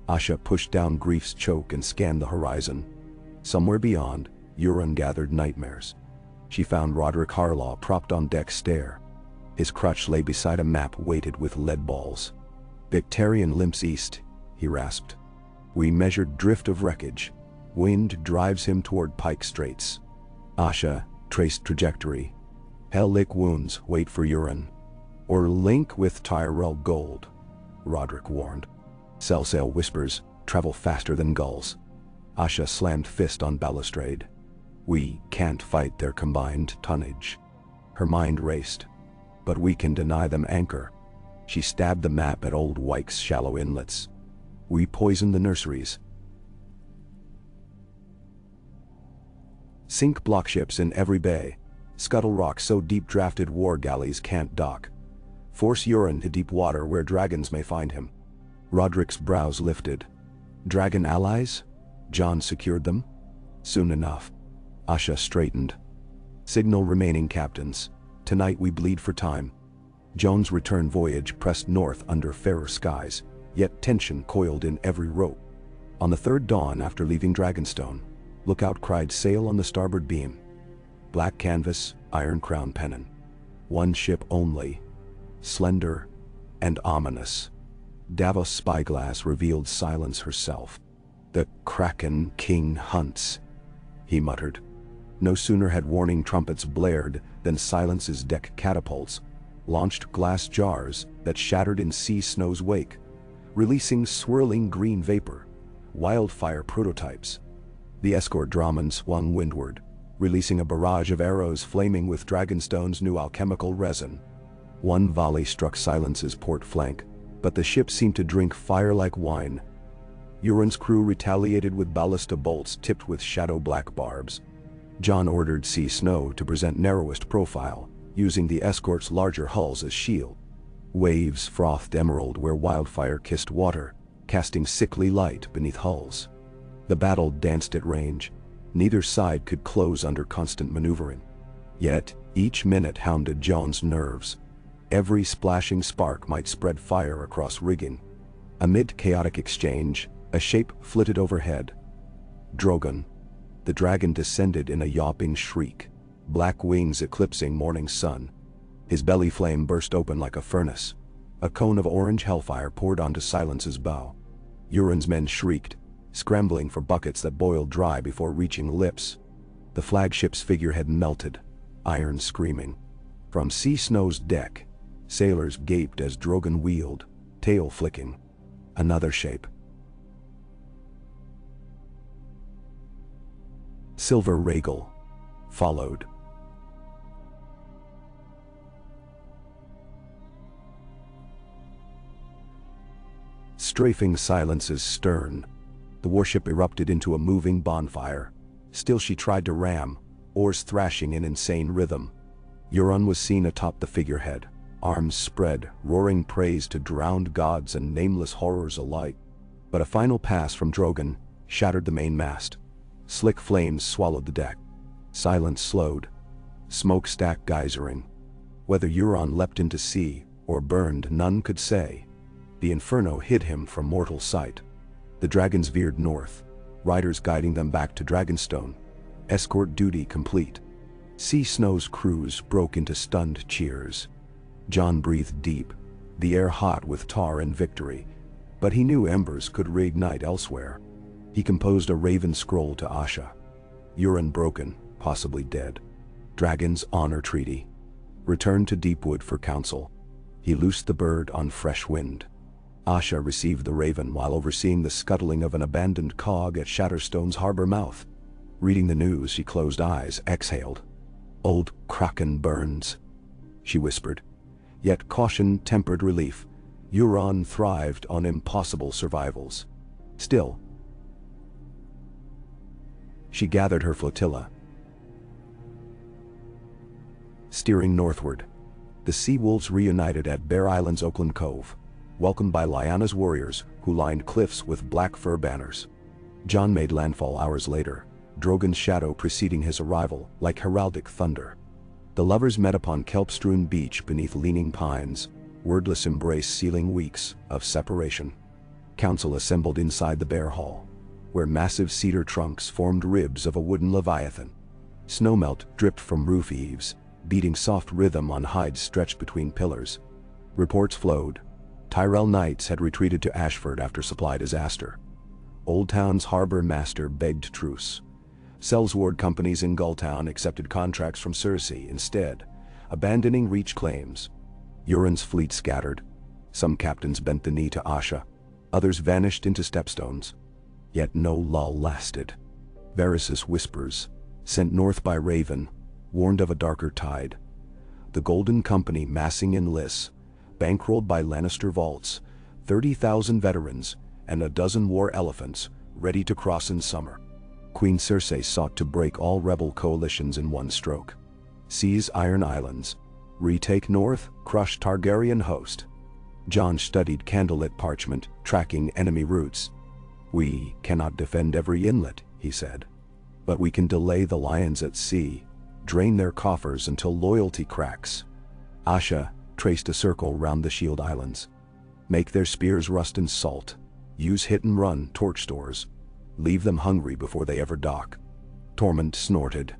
Asha pushed down grief's choke and scanned the horizon. Somewhere beyond, Euron gathered nightmares. She found Roderick Harlaw propped on deck's stair. His crutch lay beside a map weighted with lead balls. Victarion limps east, he rasped. We measured drift of wreckage. Wind drives him toward Pike Straits. Asha traced trajectory. Hell-lick wounds wait for Euron. Or link with Tyrell Gold, Roderick warned. Cellsail whispers travel faster than gulls. Asha slammed fist on balustrade. We can't fight their combined tonnage. Her mind raced. But we can deny them anchor. She stabbed the map at Old Wyke's shallow inlets. We poison the nurseries. Sink blockships in every bay. Scuttle rocks so deep-drafted war galleys can't dock. Force Euron to deep water where dragons may find him. Roderick's brows lifted. Dragon allies? Jon secured them? Soon enough. Asha straightened. Signal remaining captains. Tonight we bleed for time. Jon's return voyage pressed north under fairer skies, yet tension coiled in every rope. On the 3rd dawn after leaving Dragonstone, Lookout cried sail on the starboard beam. Black canvas, iron crown pennon. 1 ship only. Slender and ominous. Davos' spyglass revealed Silence herself. The Kraken King hunts, he muttered. No sooner had warning trumpets blared than Silence's deck catapults launched glass jars that shattered in Sea Snow's wake, releasing swirling green vapor, wildfire prototypes. The escort Dromon swung windward, releasing a barrage of arrows flaming with Dragonstone's new alchemical resin. 1 volley struck Silence's port flank, but the ship seemed to drink fire like wine. Euron's crew retaliated with ballista bolts tipped with shadow-black barbs. Jon ordered Sea Snow to present narrowest profile, using the escort's larger hulls as shield. Waves frothed emerald where wildfire kissed water, casting sickly light beneath hulls. The battle danced at range. Neither side could close under constant maneuvering. Yet, each minute hounded Jon's nerves. Every splashing spark might spread fire across rigging. Amid chaotic exchange, a shape flitted overhead. Drogon. The dragon descended in a yawping shriek, black wings eclipsing morning sun. His belly flame burst open like a furnace. A cone of orange hellfire poured onto Silence's bow. Euron's men shrieked, scrambling for buckets that boiled dry before reaching lips. The flagship's figurehead melted, iron screaming. From Sea Snow's deck, sailors gaped as Drogon wheeled, tail flicking. Another shape. Silver Rhaegal followed. Strafing Silence's stern, the warship erupted into a moving bonfire. Still she tried to ram, oars thrashing in insane rhythm. Euron was seen atop the figurehead, arms spread, roaring praise to drowned gods and nameless horrors alike. But a final pass from Drogon shattered the main mast. Slick flames swallowed the deck. Silence slowed, smokestack geysering. Whether Euron leapt into sea or burned, none could say. The inferno hid him from mortal sight. The dragons veered north, riders guiding them back to Dragonstone. Escort duty complete. Sea Snow's crews broke into stunned cheers. Jon breathed deep, the air hot with tar and victory, but he knew embers could reignite elsewhere. He composed a raven scroll to Asha. Euron broken, possibly dead. Dragons honor treaty. Returned to Deepwood for counsel. He loosed the bird on fresh wind. Asha received the raven while overseeing the scuttling of an abandoned cog at Shatterstone's harbor mouth. Reading the news, she closed eyes, exhaled. "Old Kraken burns," she whispered. Yet caution tempered relief. Euron thrived on impossible survivals. Still, she gathered her flotilla. Steering northward, the Sea Wolves reunited at Bear Island's Oakland Cove, welcomed by Lyanna's warriors who lined cliffs with black fur banners. Jon made landfall hours later, Drogon's shadow preceding his arrival like heraldic thunder. The lovers met upon kelp-strewn beach beneath leaning pines, wordless embrace sealing weeks of separation. Council assembled inside the Bear Hall, where massive cedar trunks formed ribs of a wooden leviathan. Snowmelt dripped from roof eaves, beating soft rhythm on hides stretched between pillars. Reports flowed. Tyrell Knights had retreated to Ashford after supply disaster. Old Town's harbor master begged truce. Sellsword companies in Gulltown accepted contracts from Cersei instead, abandoning Reach claims. Euron's fleet scattered. Some captains bent the knee to Asha. Others vanished into stepstones. Yet no lull lasted. Varys' whispers, sent north by Raven, warned of a darker tide. The Golden Company massing in Lys, bankrolled by Lannister vaults, 30,000 veterans, and a dozen war elephants, ready to cross in summer. Queen Cersei sought to break all rebel coalitions in one stroke. Seize Iron Islands, retake North, crush Targaryen host. Jon studied candlelit parchment, tracking enemy routes. "We cannot defend every inlet," he said. "But we can delay the lions at sea, drain their coffers until loyalty cracks." Asha traced a circle round the Shield Islands. "Make their spears rust in salt. Use hit-and-run torch stores. Leave them hungry before they ever dock." Tormund snorted.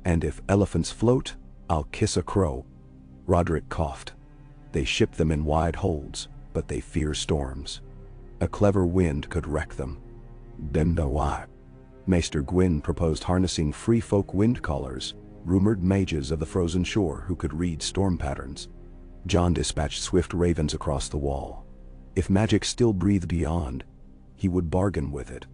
"And if elephants float, I'll kiss a crow." Roderick coughed. "They ship them in wide holds, but they fear storms. A clever wind could wreck them." "Them know why." Maester Gwyn proposed harnessing free folk wind callers, rumored mages of the frozen shore who could read storm patterns. Jon dispatched swift ravens across the wall. If magic still breathed beyond, he would bargain with it.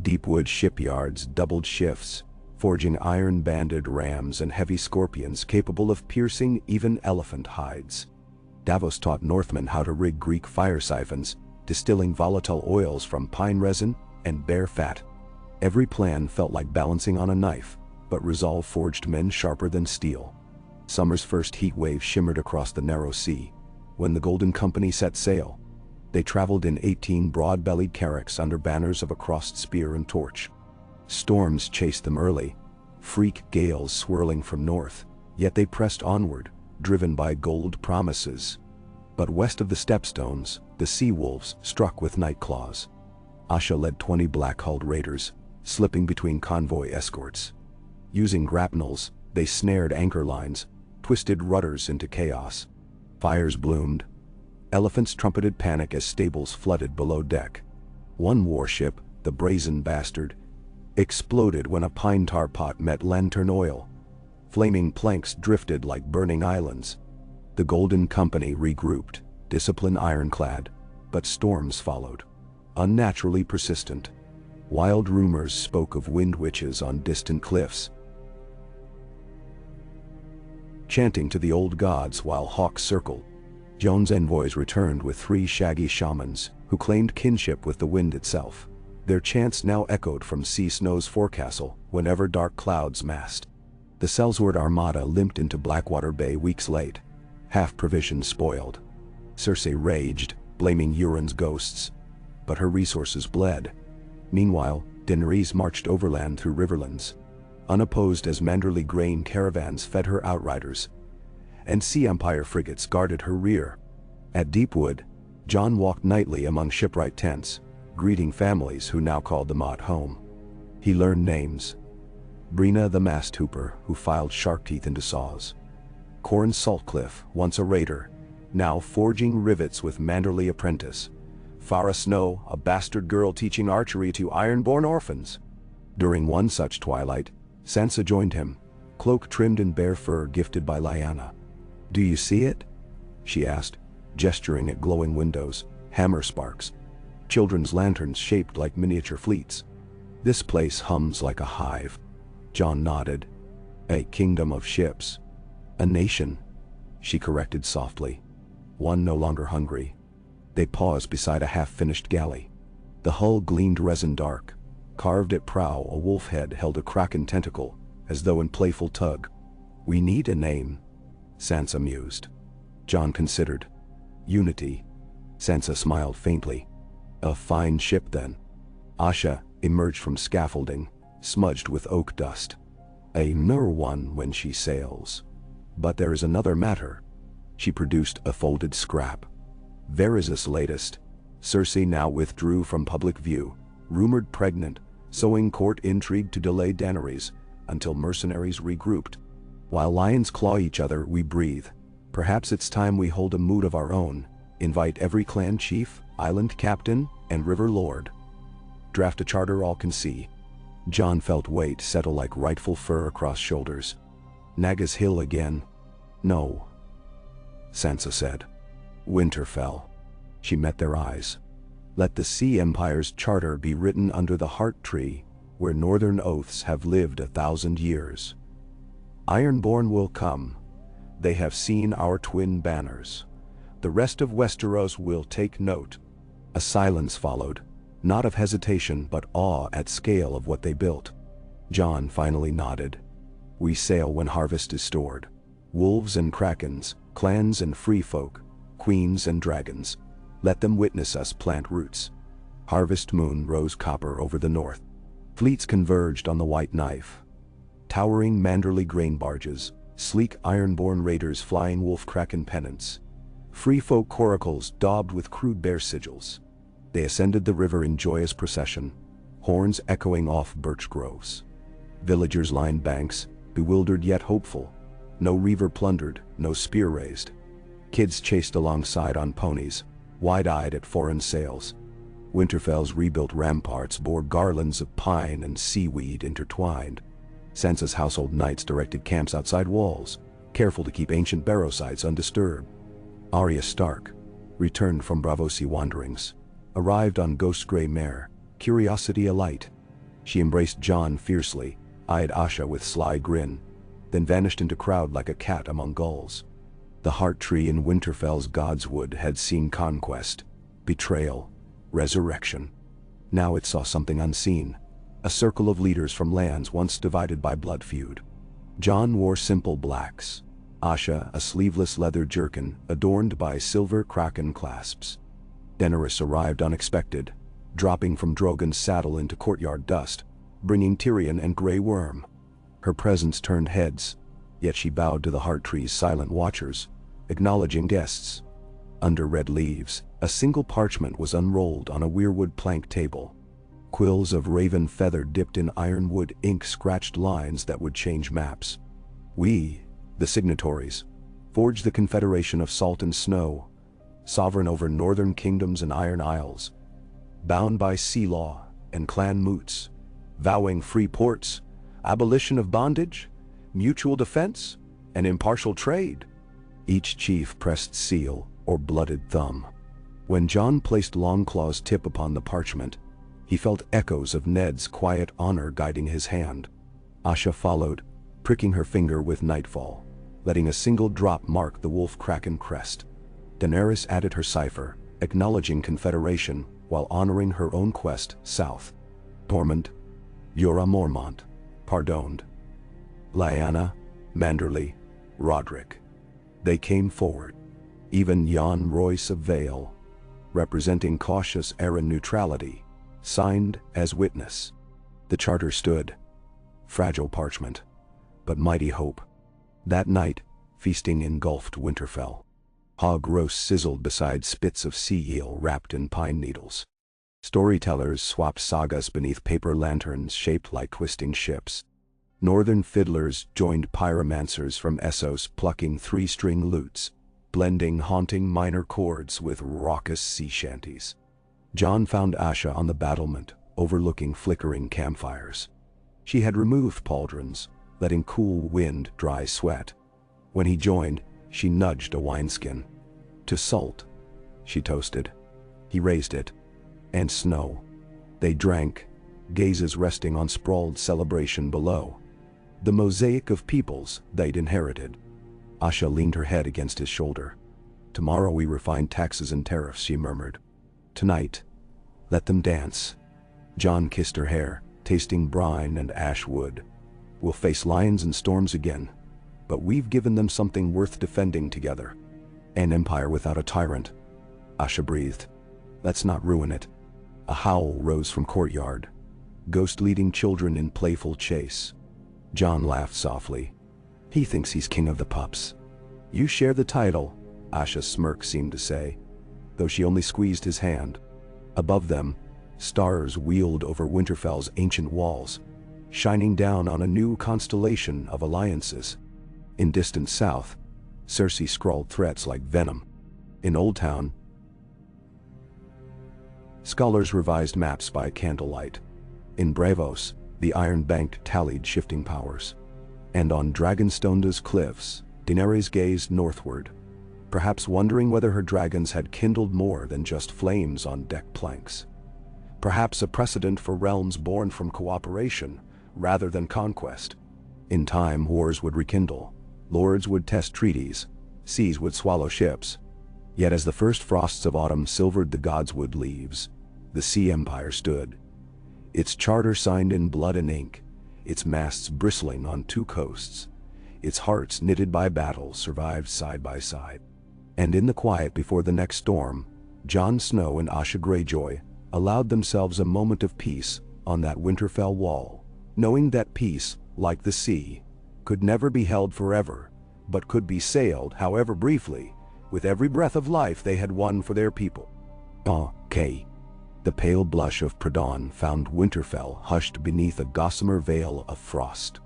Deepwood shipyards doubled shifts, forging iron-banded rams and heavy scorpions capable of piercing even elephant hides. Davos taught Northmen how to rig Greek fire siphons, distilling volatile oils from pine resin and bear fat. Every plan felt like balancing on a knife, but resolve forged men sharper than steel. Summer's first heat wave shimmered across the narrow sea. When the Golden Company set sail, they traveled in 18 broad-bellied carracks under banners of a crossed spear and torch. Storms chased them early, freak gales swirling from north, yet they pressed onward, driven by gold promises. But west of the Stepstones, the Sea Wolves struck with night claws. Asha led 20 black-hulled raiders, slipping between convoy escorts. Using grapnels, they snared anchor lines, twisted rudders into chaos. Fires bloomed. Elephants trumpeted panic as stables flooded below deck. One warship, the Brazen Bastard, exploded when a pine tar pot met lantern oil. Flaming planks drifted like burning islands. The Golden Company regrouped, discipline ironclad, but storms followed, unnaturally persistent. Wild rumors spoke of wind witches on distant cliffs, chanting to the old gods while hawks circled. Jon's envoys returned with 3 shaggy shamans, who claimed kinship with the wind itself. Their chants now echoed from Sea Snow's forecastle whenever dark clouds massed. The sellsword armada limped into Blackwater Bay weeks late, half provisions spoiled. Cersei raged, blaming Euron's ghosts, but her resources bled. Meanwhile, Daenerys marched overland through riverlands, unopposed as Manderley grain caravans fed her outriders, and Sea Empire frigates guarded her rear. At Deepwood, Jon walked nightly among shipwright tents, greeting families who now called the Motte home. He learned names. Brina the mast hooper, who filed shark teeth into saws. Corran Saltcliffe, once a raider, now forging rivets with Manderley apprentice. Farah Snow, a bastard girl teaching archery to Ironborn orphans. During one such twilight, Sansa joined him, cloak trimmed in bear fur gifted by Lyanna. "Do you see it?" she asked, gesturing at glowing windows, hammer sparks, children's lanterns shaped like miniature fleets. "This place hums like a hive." Jon nodded. "A kingdom of ships. A nation," she corrected softly. "One no longer hungry." They paused beside a half-finished galley. The hull gleamed resin dark. Carved at prow, a wolf head held a kraken tentacle, as though in playful tug. "We need a name," Sansa mused. Jon considered. "Unity." Sansa smiled faintly. "A fine ship, then." Asha emerged from scaffolding, smudged with oak dust. "A mere one when she sails. But there is another matter." She produced a folded scrap. "Varys' latest. Cersei now withdrew from public view, rumored pregnant, sowing court intrigue to delay Daenerys until mercenaries regrouped. While lions claw each other, we breathe. Perhaps it's time we hold a moot of our own, invite every clan chief, island captain, and river lord. Draft a charter all can see." Jon felt weight settle like rightful fur across shoulders. "Nagas Hill again?" "No," Sansa said. "Winterfell." She met their eyes. "Let the Sea Empire's charter be written under the heart tree, where northern oaths have lived 1,000 years. Ironborn will come. They have seen our twin banners. The rest of Westeros will take note." A silence followed, not of hesitation but awe at scale of what they built. Jon finally nodded. "We sail when harvest is stored. Wolves and krakens, clans and free folk, queens and dragons. Let them witness us plant roots." Harvest moon rose copper over the north. Fleets converged on the White Knife. Towering Manderley grain barges, sleek Ironborn raiders flying wolf kraken pennants. Free folk coracles daubed with crude bear sigils. They ascended the river in joyous procession, horns echoing off birch groves. Villagers lined banks, bewildered yet hopeful. No reaver plundered, no spear raised. Kids chased alongside on ponies, wide-eyed at foreign sails. Winterfell's rebuilt ramparts bore garlands of pine and seaweed intertwined. Sansa's household knights directed camps outside walls, careful to keep ancient barrow sites undisturbed. Arya Stark, returned from Braavosi wanderings, arrived on Ghost Grey mare, curiosity alight. She embraced Jon fiercely, eyed Asha with sly grin, then vanished into crowd like a cat among gulls. The heart tree in Winterfell's Godswood had seen conquest, betrayal, resurrection. Now it saw something unseen, a circle of leaders from lands once divided by blood feud. Jon wore simple blacks. Asha a sleeveless leather jerkin adorned by silver kraken clasps. Daenerys arrived unexpected, dropping from Drogon's saddle into courtyard dust, bringing Tyrion and Grey Worm. Her presence turned heads, yet she bowed to the heart tree's silent watchers, acknowledging guests. Under red leaves, a single parchment was unrolled on a weirwood plank table. Quills of raven feather dipped in ironwood ink scratched lines that would change maps. "We, the signatories, forged the Confederation of Salt and Snow, sovereign over northern kingdoms and iron isles, bound by sea law and clan moots, vowing free ports, abolition of bondage, mutual defense, and impartial trade." Each chief pressed seal or blooded thumb. When Jon placed Longclaw's tip upon the parchment, he felt echoes of Ned's quiet honor guiding his hand. Asha followed, pricking her finger with nightfall, letting a single drop mark the wolf kraken crest. Daenerys added her cipher, acknowledging confederation while honoring her own quest south. "Tormund, Jorah Mormont, pardoned." Lyanna, Manderley, Roderick. They came forward. Even Jan Royce of Vale, representing cautious Arryn neutrality, signed as witness. The charter stood, fragile parchment, but mighty hope. That night, feasting engulfed Winterfell. Hog roast sizzled beside spits of sea eel wrapped in pine needles. Storytellers swapped sagas beneath paper lanterns shaped like twisting ships. Northern fiddlers joined pyromancers from Essos plucking three-string lutes, blending haunting minor chords with raucous sea shanties. Jon found Asha on the battlement, overlooking flickering campfires. She had removed pauldrons, letting cool wind dry sweat. When he joined, she nudged a wineskin. To salt, she toasted. He raised it. And snow. They drank, gazes resting on sprawled celebration below. The mosaic of peoples they'd inherited. Asha leaned her head against his shoulder. Tomorrow we refine taxes and tariffs, she murmured. Tonight, let them dance. Jon kissed her hair, tasting brine and ash wood. We'll face lions and storms again, but we've given them something worth defending together. An empire without a tyrant. Asha breathed. Let's not ruin it. A howl rose from courtyard. Ghost leading children in playful chase. Jon laughed softly. He thinks he's king of the pups. You share the title, Asha's smirk seemed to say, though she only squeezed his hand. Above them, stars wheeled over Winterfell's ancient walls, shining down on a new constellation of alliances. In distant south, Cersei scrawled threats like venom. In Old Town, scholars revised maps by candlelight. In Braavos, the Iron Bank tallied shifting powers. And on Dragonstonda's cliffs, Daenerys gazed northward, perhaps wondering whether her dragons had kindled more than just flames on deck planks. Perhaps a precedent for realms born from cooperation rather than conquest. In time, wars would rekindle, lords would test treaties, seas would swallow ships. Yet as the first frosts of autumn silvered the godswood leaves, the Sea Empire stood. Its charter signed in blood and ink, its masts bristling on two coasts, its hearts knitted by battle survived side by side. And in the quiet before the next storm, Jon Snow and Asha Greyjoy allowed themselves a moment of peace on that Winterfell wall, knowing that peace, like the sea, could never be held forever, but could be sailed, however briefly, with every breath of life they had won for their people. Okay. The pale blush of pre-dawn found Winterfell hushed beneath a gossamer veil of frost.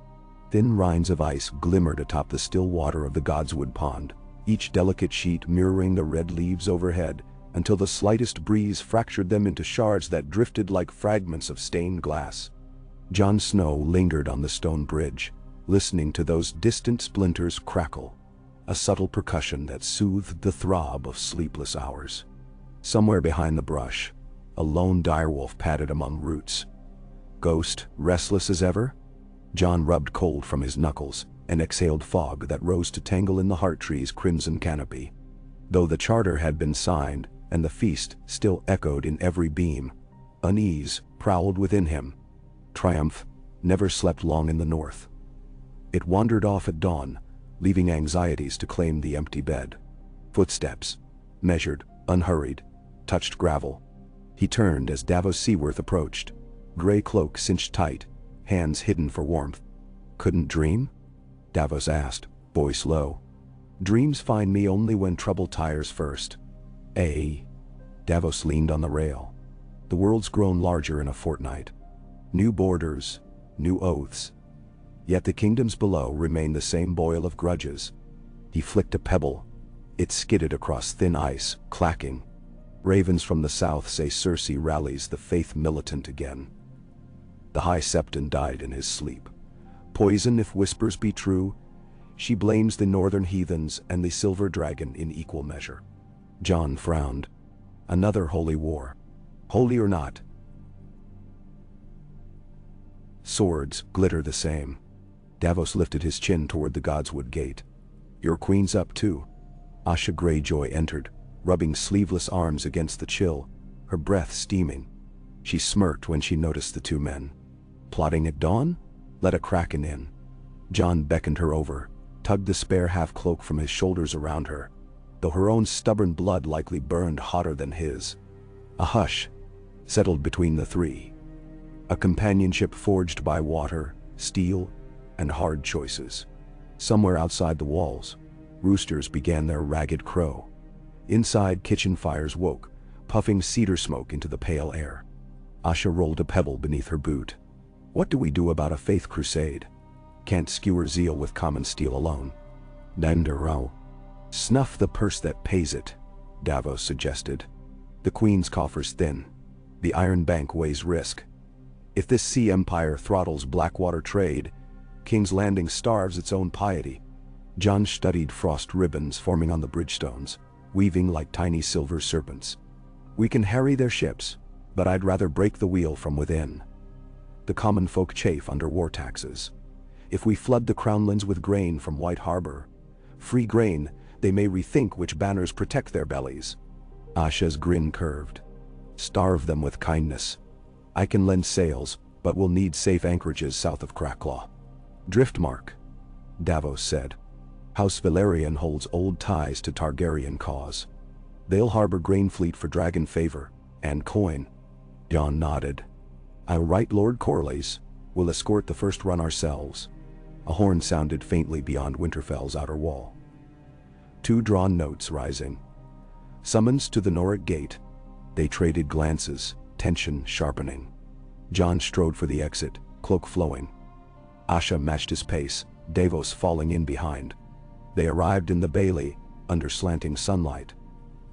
Thin rinds of ice glimmered atop the still water of the Godswood Pond, each delicate sheet mirroring the red leaves overhead, until the slightest breeze fractured them into shards that drifted like fragments of stained glass. Jon Snow lingered on the stone bridge, listening to those distant splinters crackle, a subtle percussion that soothed the throb of sleepless hours. Somewhere behind the brush, a lone direwolf padded among roots. Ghost, restless as ever? Jon rubbed cold from his knuckles and exhaled fog that rose to tangle in the heart tree's crimson canopy. Though the charter had been signed and the feast still echoed in every beam, unease prowled within him. Triumph never slept long in the north. It wandered off at dawn, leaving anxieties to claim the empty bed. Footsteps, measured, unhurried, touched gravel. He turned as Davos Seaworth approached, gray cloak cinched tight, hands hidden for warmth. Couldn't dream? Davos asked, voice low. Dreams find me only when trouble tires first. Davos leaned on the rail. The world's grown larger in a fortnight. New borders, new oaths. Yet the kingdoms below remain the same boil of grudges. He flicked a pebble. It skidded across thin ice, clacking. Ravens from the south say Cersei rallies the faith militant again. The High Septon died in his sleep. Poison if whispers be true. She blames the northern heathens and the Silver Dragon in equal measure. Jon frowned. Another holy war. Holy or not? Swords glitter the same. Davos lifted his chin toward the Godswood Gate. Your queen's up too. Asha Greyjoy entered, rubbing sleeveless arms against the chill, her breath steaming. She smirked when she noticed the two men. Plotting at dawn? Let a kraken in. Jon beckoned her over, tugged the spare half-cloak from his shoulders around her, though her own stubborn blood likely burned hotter than his. A hush settled between the three. A companionship forged by water, steel, and hard choices. Somewhere outside the walls, roosters began their ragged crow. Inside, kitchen fires woke, puffing cedar smoke into the pale air. Asha rolled a pebble beneath her boot. What do we do about a faith crusade? Can't skewer zeal with common steel alone. Nandarao. Snuff the purse that pays it, Davos suggested. The Queen's coffer's thin. The Iron Bank weighs risk. If this sea empire throttles Blackwater trade, King's Landing starves its own piety. Jon studied frost ribbons forming on the bridgestones, weaving like tiny silver serpents. We can harry their ships, but I'd rather break the wheel from within. The common folk chafe under war taxes. If we flood the crownlands with grain from White Harbor, free grain, they may rethink which banners protect their bellies. Asha's grin curved. Starve them with kindness. I can lend sails, but we'll need safe anchorages south of Cracklaw. Driftmark, Davos said. House Valerian holds old ties to Targaryen cause. They'll harbor grain fleet for dragon favor, and coin. Jon nodded. I'll write Lord Corley's. We'll escort the first run ourselves. A horn sounded faintly beyond Winterfell's outer wall. Two drawn notes rising. Summons to the Norwick Gate. They traded glances, tension sharpening. Jon strode for the exit, cloak flowing. Asha matched his pace, Davos falling in behind. They arrived in the bailey, under slanting sunlight.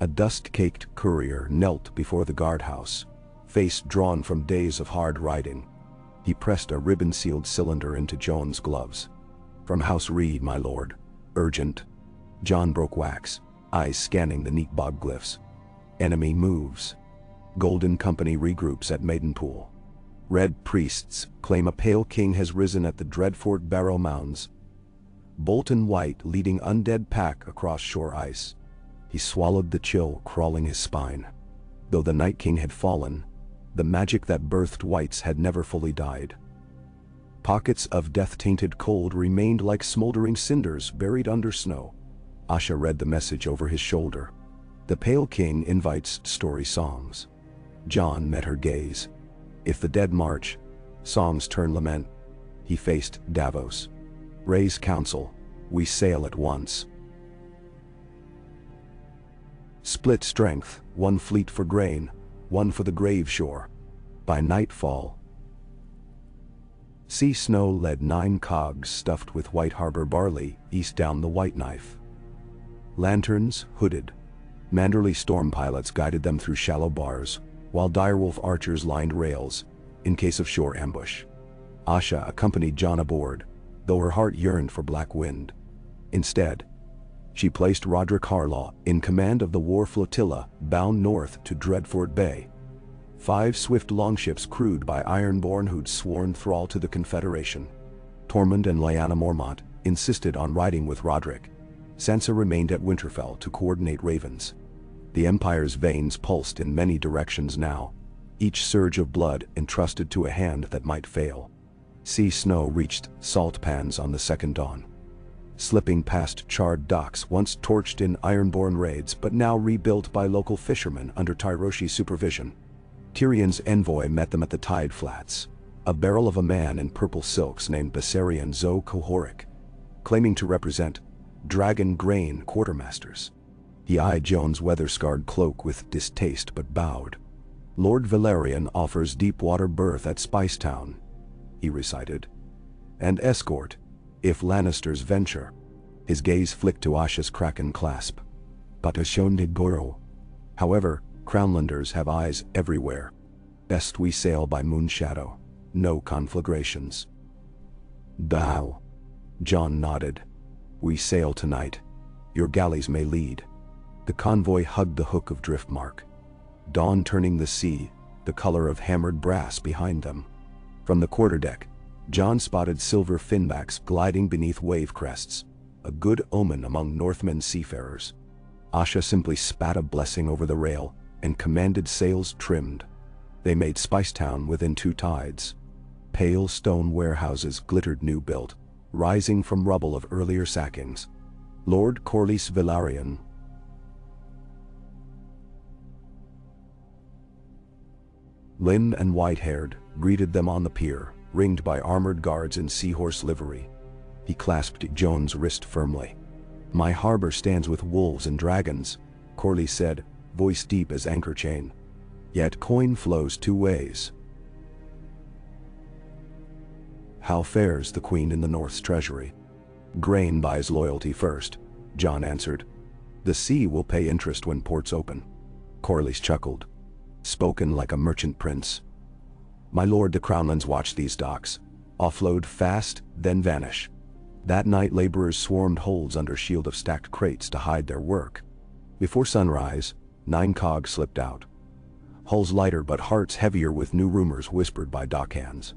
A dust-caked courier knelt before the guardhouse, face drawn from days of hard riding. He pressed a ribbon-sealed cylinder into Jon's gloves. From House Reed, my lord. Urgent. Jon broke wax, eyes scanning the neat bog glyphs. Enemy moves. Golden Company regroups at Maidenpool. Red priests claim a pale king has risen at the Dreadfort Barrow Mounds. Bolton White leading undead pack across shore ice. He swallowed the chill crawling his spine. Though the Night King had fallen, the magic that birthed Whites had never fully died. Pockets of death-tainted cold remained like smoldering cinders buried under snow. Asha read the message over his shoulder. The Pale King invites story songs. Jon met her gaze. If the dead march, songs turn lament. He faced Davos. Raise council. We sail at once. Split strength, one fleet for grain, one for the grave shore. By nightfall, Sea Snow led 9 cogs stuffed with White Harbor barley east down the White Knife. Lanterns, hooded. Manderley storm pilots guided them through shallow bars, while direwolf archers lined rails, in case of shore ambush. Asha accompanied Jon aboard, though her heart yearned for Black Wind. Instead, she placed Roderick Harlaw in command of the war flotilla bound north to Dreadfort Bay. 5 swift longships crewed by Ironborn who'd sworn thrall to the Confederation. Tormund and Lyanna Mormont insisted on riding with Roderick. Sansa remained at Winterfell to coordinate ravens. The Empire's veins pulsed in many directions now, each surge of blood entrusted to a hand that might fail. Sea Snow reached salt pans on the second dawn. Slipping past charred docks once torched in Ironborn raids but now rebuilt by local fishermen under Tyroshi's supervision. Tyrion's envoy met them at the tide flats, a barrel of a man in purple silks named Bessarion Zo Kohoric, claiming to represent Dragon Grain quartermasters. He eyed Jon's weather-scarred cloak with distaste but bowed. Lord Valerian offers deep-water berth at Spicetown, he recited, and escort, if Lannisters venture. His gaze flicked to Asha's kraken clasp. Patashonde Goro. However, Crownlanders have eyes everywhere. Best we sail by moonshadow. No conflagrations. Thou. Jon nodded. We sail tonight. Your galleys may lead. The convoy hugged the hook of Driftmark. Dawn turning the sea, the color of hammered brass behind them. From the quarterdeck, Jon spotted silver finbacks gliding beneath wave crests, a good omen among Northmen seafarers. Asha simply spat a blessing over the rail and commanded sails trimmed. They made Spicetown within 2 tides. Pale stone warehouses glittered new-built, rising from rubble of earlier sackings. Lord Corlys Velaryon. Lynn and white-haired greeted them on the pier, ringed by armored guards in seahorse livery. He clasped Joan's wrist firmly. "My harbor stands with wolves and dragons," Corlys said, voice deep as anchor chain. "Yet coin flows two ways." "How fares the queen in the North's treasury?" "Grain buys loyalty first," Jon answered. "The sea will pay interest when ports open." Corlys chuckled. Spoken like a merchant prince. "My lord de Crownlands watch these docks. Offload fast, then vanish." That night laborers swarmed holds under shield of stacked crates to hide their work. Before sunrise, 9 cogs slipped out. Hulls lighter but hearts heavier with new rumors whispered by dockhands.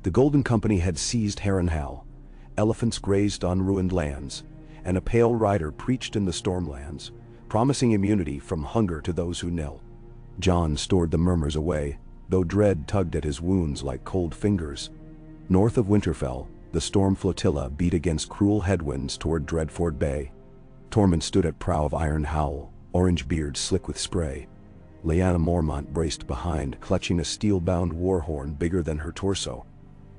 The Golden Company had seized Harrenhal, elephants grazed on ruined lands, and a pale rider preached in the Stormlands, promising immunity from hunger to those who kneel. Jon stored the murmurs away, though dread tugged at his wounds like cold fingers. North of Winterfell, the storm flotilla beat against cruel headwinds toward Dreadfort Bay. Tormund stood at prow of Iron Howl, orange beard slick with spray. Lyanna Mormont braced behind, clutching a steel-bound warhorn bigger than her torso.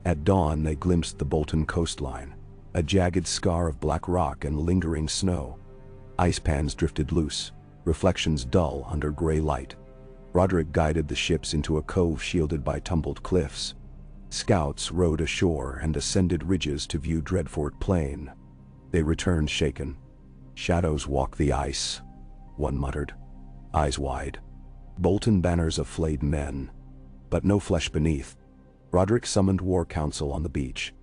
At dawn they glimpsed the Bolton coastline, a jagged scar of black rock and lingering snow. Ice pans drifted loose, reflections dull under gray light. Roderick guided the ships into a cove shielded by tumbled cliffs. Scouts rowed ashore and ascended ridges to view Dreadfort Plain. They returned shaken. "Shadows walk the ice," one muttered, eyes wide. Bolton banners of flayed men, but no flesh beneath. Roderick summoned war council on the beach.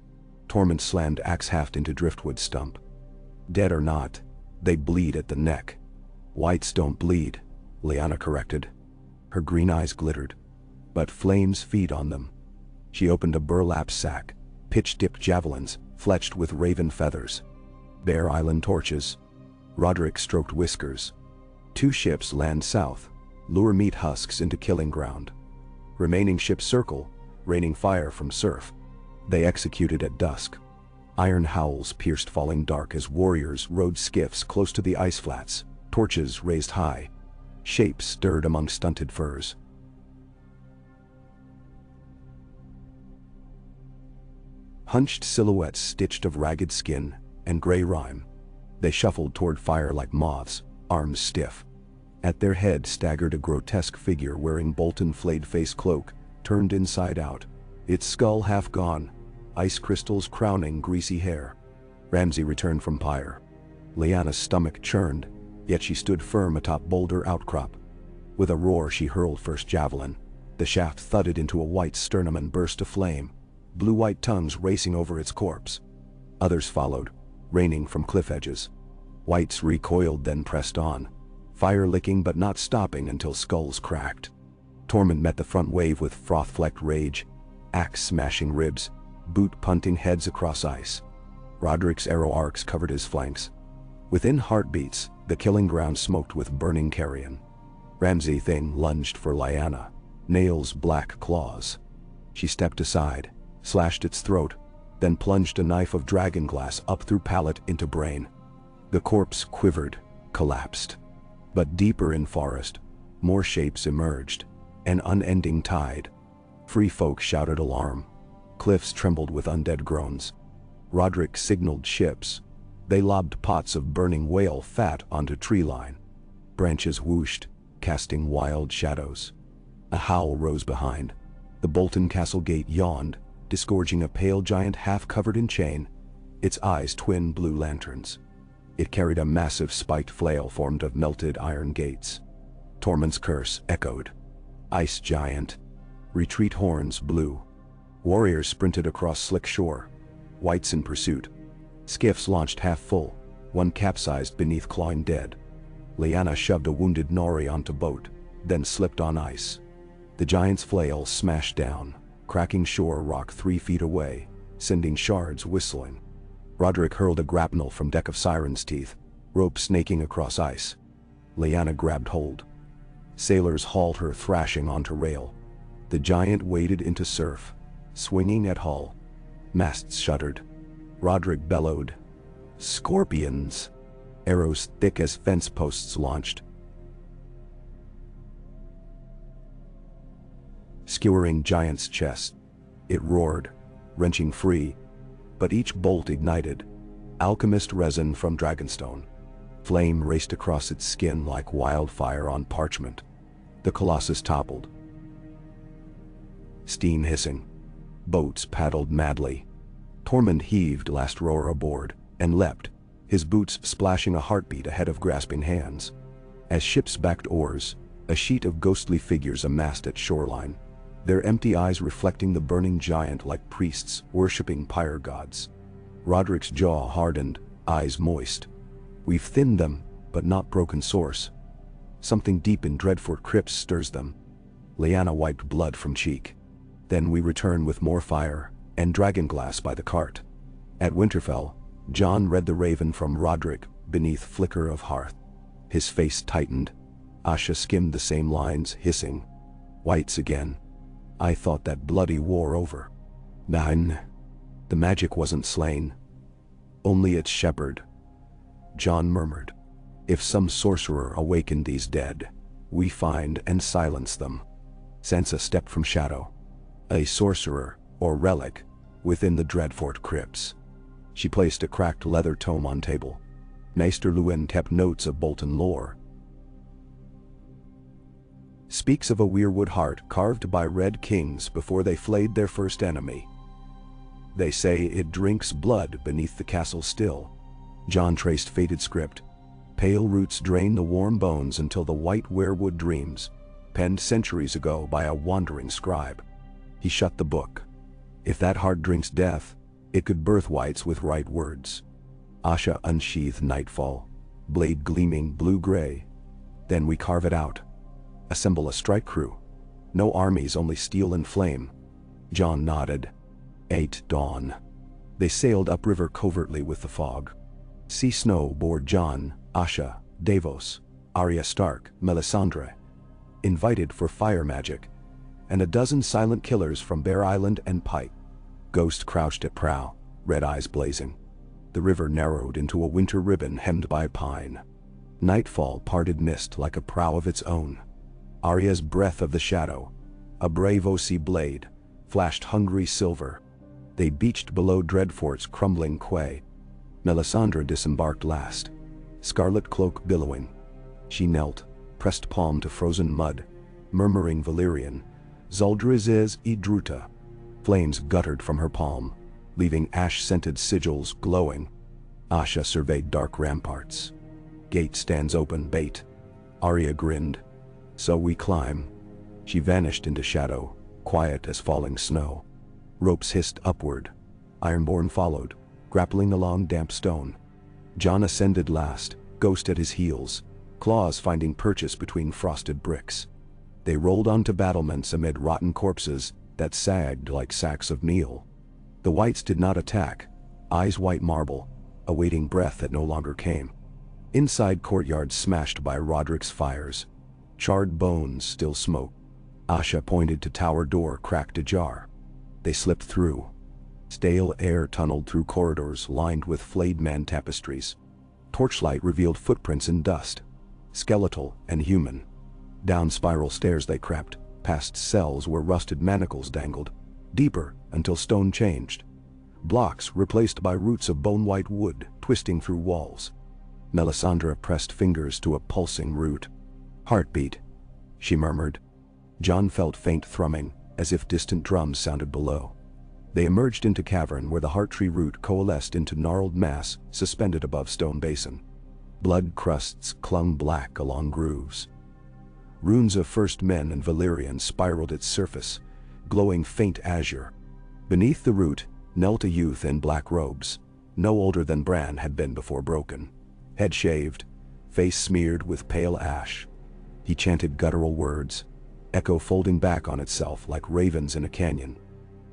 Tormund slammed axe haft into driftwood stump. "Dead or not, they bleed at the neck." "Whites don't bleed," Lyanna corrected. Her green eyes glittered. "But flames feed on them." She opened a burlap sack, pitch-dipped javelins, fletched with raven feathers. "Bear Island torches." Roderick stroked whiskers. 2 ships land south, lure meat husks into killing ground. Remaining ships circle, raining fire from surf. They executed at dusk. Iron howls pierced falling dark as warriors rowed skiffs close to the ice flats, torches raised high. Shapes stirred among stunted firs. Hunched silhouettes stitched of ragged skin and gray rime. They shuffled toward fire like moths, arms stiff. At their head staggered a grotesque figure wearing Bolton flayed face cloak, turned inside out, its skull half gone, ice crystals crowning greasy hair. Ramsay returned from pyre. Lyanna's stomach churned, yet she stood firm atop boulder outcrop. With a roar she hurled first javelin. The shaft thudded into a white sternum and burst aflame, blue-white tongues racing over its corpse. Others followed, raining from cliff edges. Whites recoiled then pressed on, fire licking but not stopping until skulls cracked. Tormund met the front wave with froth-flecked rage, axe smashing ribs, boot punting heads across ice. Roderick's arrow arcs covered his flanks. Within heartbeats, the killing ground smoked with burning carrion. Ramsay Thing lunged for Lyanna, nails black claws. She stepped aside, slashed its throat, then plunged a knife of dragonglass up through palate into brain. The corpse quivered, collapsed. But deeper in forest, more shapes emerged, an unending tide. Free folk shouted alarm. Cliffs trembled with undead groans. Roderick signaled ships. They lobbed pots of burning whale fat onto tree line. Branches whooshed, casting wild shadows. A howl rose behind. The Bolton castle gate yawned, disgorging a pale giant half covered in chain, its eyes twin blue lanterns. It carried a massive spiked flail formed of melted iron gates. Tormund's curse echoed. Ice giant. Retreat horns blew. Warriors sprinted across slick shore, whites in pursuit. Skiffs launched half full, one capsized beneath clawing dead. Lyanna shoved a wounded Nori onto boat, then slipped on ice. The giant's flail smashed down, cracking shore rock 3 feet away, sending shards whistling. Roderick hurled a grapnel from deck of Siren's Teeth, rope snaking across ice. Lyanna grabbed hold. Sailors hauled her thrashing onto rail. The giant waded into surf, swinging at hull. Masts shuddered. Roderick bellowed. Scorpions! Arrows thick as fence posts launched, skewering Giant's chest. It roared, wrenching free, but each bolt ignited alchemist resin from dragonstone. Flame raced across its skin like wildfire on parchment. The colossus toppled, steam hissing. Boats paddled madly. Tormund heaved last rower aboard and leapt, his boots splashing a heartbeat ahead of grasping hands. As ships backed oars, a sheet of ghostly figures amassed at shoreline, their empty eyes reflecting the burning giant like priests worshipping pyre gods. Roderick's jaw hardened, eyes moist. We've thinned them, but not broken source. Something deep in Dreadfort crypts stirs them. Lyanna wiped blood from cheek. Then we return with more fire, and dragonglass by the cart. At Winterfell, Jon read the Raven from Roderick beneath flicker of hearth. His face tightened. Asha skimmed the same lines, hissing. Whites again. I thought that bloody war over. Nine. The magic wasn't slain. Only its shepherd. Jon murmured. If some sorcerer awakened these dead, we find and silence them. Sansa stepped from shadow. A sorcerer, or relic, within the Dreadfort crypts. She placed a cracked leather tome on table. Maester Luwin kept notes of Bolton lore. Speaks of a weirwood heart carved by red kings before they flayed their first enemy. They say it drinks blood beneath the castle still. Jon traced faded script. Pale roots drain the warm bones until the white weirwood dreams, penned centuries ago by a wandering scribe. He shut the book. If that heart drinks death, it could birth whites with right words. Asha unsheathed Nightfall, blade gleaming blue-gray. Then we carve it out. Assemble a strike crew. No armies, only steel and flame. Jon nodded. 8 dawn. They sailed upriver covertly with the fog. Sea snow bore Jon, Asha, Davos, Arya Stark, Melisandre, invited for fire magic, and a dozen silent killers from Bear Island and Pike. Ghost crouched at prow, red eyes blazing. The river narrowed into a winter ribbon hemmed by pine. Nightfall parted mist like a prow of its own. Arya's breath of the shadow, a brave Osi blade, flashed hungry silver. They beached below Dreadfort's crumbling quay. Melisandre disembarked last, scarlet cloak billowing. She knelt, pressed palm to frozen mud, murmuring Valyrian, Zuldrizes Idruta. Flames guttered from her palm, leaving ash-scented sigils glowing. Asha surveyed dark ramparts. Gate stands open, bait. Arya grinned. So we climb. She vanished into shadow, quiet as falling snow. Ropes hissed upward. Ironborn followed, grappling along damp stone. Jon ascended last, ghost at his heels, claws finding purchase between frosted bricks. They rolled onto battlements amid rotten corpses that sagged like sacks of meal. The whites did not attack, eyes white marble, awaiting breath that no longer came. Inside courtyards smashed by Roderick's fires. Charred bones still smoked. Asha pointed to tower door cracked ajar. They slipped through. Stale air tunneled through corridors lined with flayed man tapestries. Torchlight revealed footprints in dust, skeletal and human. Down spiral stairs they crept, past cells where rusted manacles dangled, deeper until stone changed. Blocks replaced by roots of bone-white wood twisting through walls. Melisandre pressed fingers to a pulsing root. Heartbeat, she murmured. Jon felt faint thrumming, as if distant drums sounded below. They emerged into cavern where the heart tree root coalesced into gnarled mass suspended above stone basin. Blood crusts clung black along grooves. Runes of first men and Valyrian spiraled its surface, glowing faint azure. Beneath the root knelt a youth in black robes. No older than Bran had been before broken. Head shaved, face smeared with pale ash. He chanted guttural words, echo folding back on itself like ravens in a canyon.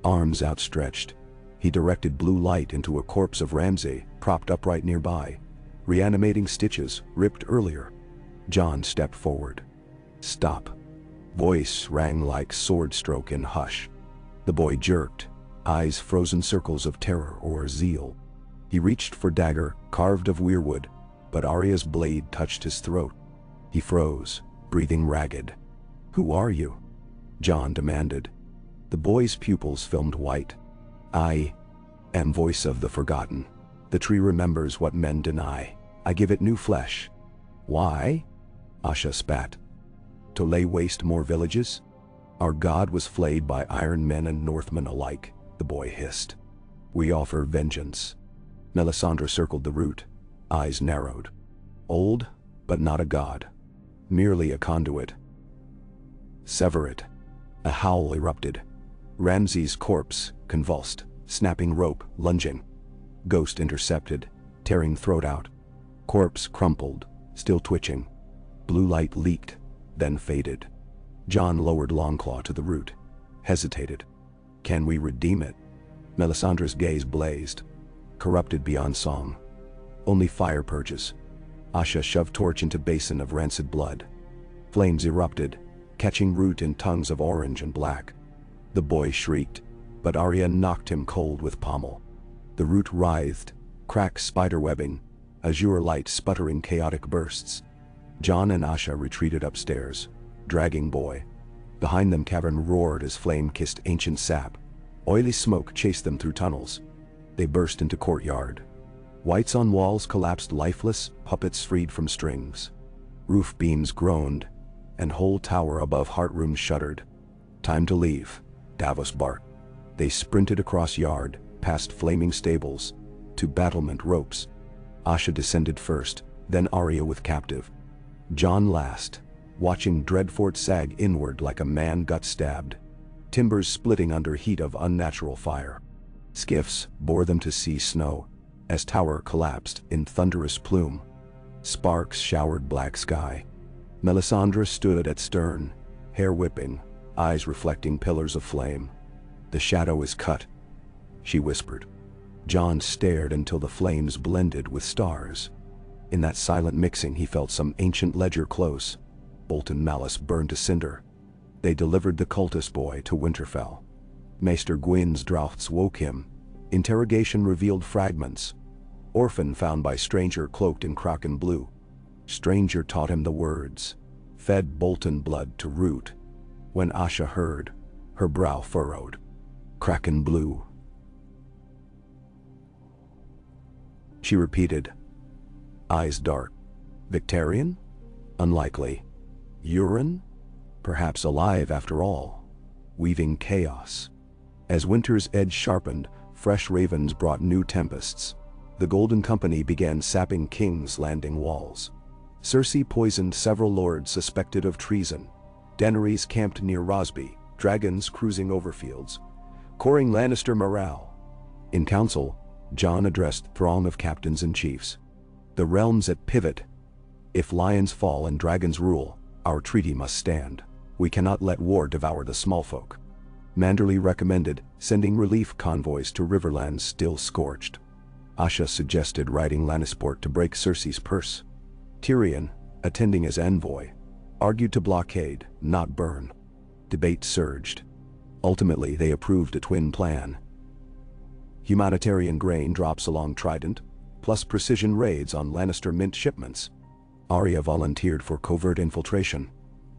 Arms outstretched, he directed blue light into a corpse of Ramsay propped upright nearby, reanimating stitches ripped earlier. Jon stepped forward. Stop. Voice rang like sword stroke in hush. The boy jerked, eyes frozen circles of terror or zeal. He reached for dagger, carved of weirwood, but Arya's blade touched his throat. He froze, breathing ragged. "Who are you?" Jon demanded. The boy's pupils filmed white. "I am voice of the forgotten. The tree remembers what men deny. I give it new flesh." "Why?" Asha spat. "To lay waste more villages? Our god was flayed by Iron Men and Northmen alike," the boy hissed. "We offer vengeance." Melisandre circled the root, eyes narrowed. "Old, but not a god. Merely a conduit." "Sever it." A howl erupted. Ramses' corpse convulsed, snapping rope, lunging. Ghost intercepted, tearing throat out. Corpse crumpled, still twitching. Blue light leaked, then faded. Jon lowered Longclaw to the root, hesitated. "Can we redeem it?" Melisandre's gaze blazed, corrupted beyond song. "Only fire purges." Asha shoved torch into basin of rancid blood. Flames erupted, catching root in tongues of orange and black. The boy shrieked, but Arya knocked him cold with pommel. The root writhed, cracks spiderwebbing, azure light sputtering chaotic bursts. Jon and Asha retreated upstairs, dragging boy. Behind them cavern roared as flame kissed ancient sap. Oily smoke chased them through tunnels. They burst into courtyard. Whites on walls collapsed lifeless, puppets freed from strings. Roof beams groaned, and whole tower above heart rooms shuddered. "Time to leave," Davos barked. They sprinted across yard, past flaming stables, to battlement ropes. Asha descended first, then Arya with captive. Jon last, watching Dreadfort sag inward like a man gut-stabbed. Timbers splitting under heat of unnatural fire. Skiffs bore them to sea snow, as tower collapsed in thunderous plume. Sparks showered black sky. Melisandre stood at stern, hair whipping, eyes reflecting pillars of flame. "The shadow is cut," she whispered. Jon stared until the flames blended with stars. In that silent mixing he felt some ancient ledger close. Bolton malice burned to cinder. They delivered the cultist boy to Winterfell. Maester Gwyn's draughts woke him. Interrogation revealed fragments. Orphan found by stranger cloaked in Kraken blue. Stranger taught him the words. Fed Bolton blood to root. When Asha heard, her brow furrowed. Kraken blue. She repeated, eyes dark. Victarion? Unlikely. Euron? Perhaps alive after all. Weaving chaos. As winter's edge sharpened, fresh ravens brought new tempests. The Golden Company began sapping King's Landing walls. Cersei poisoned several lords suspected of treason. Daenerys camped near Rosby, dragons cruising over fields, coring Lannister morale. In council, Jon addressed throng of captains and chiefs. The realm's at pivot. If lions fall and dragons rule, our treaty must stand. We cannot let war devour the small folk. Manderly recommended sending relief convoys to riverlands still scorched. Asha suggested riding Lannisport to break Cersei's purse. Tyrion, attending as envoy, argued to blockade, not burn. Debate surged. Ultimately, they approved a twin plan. Humanitarian grain drops along Trident, plus precision raids on Lannister mint shipments. Arya volunteered for covert infiltration.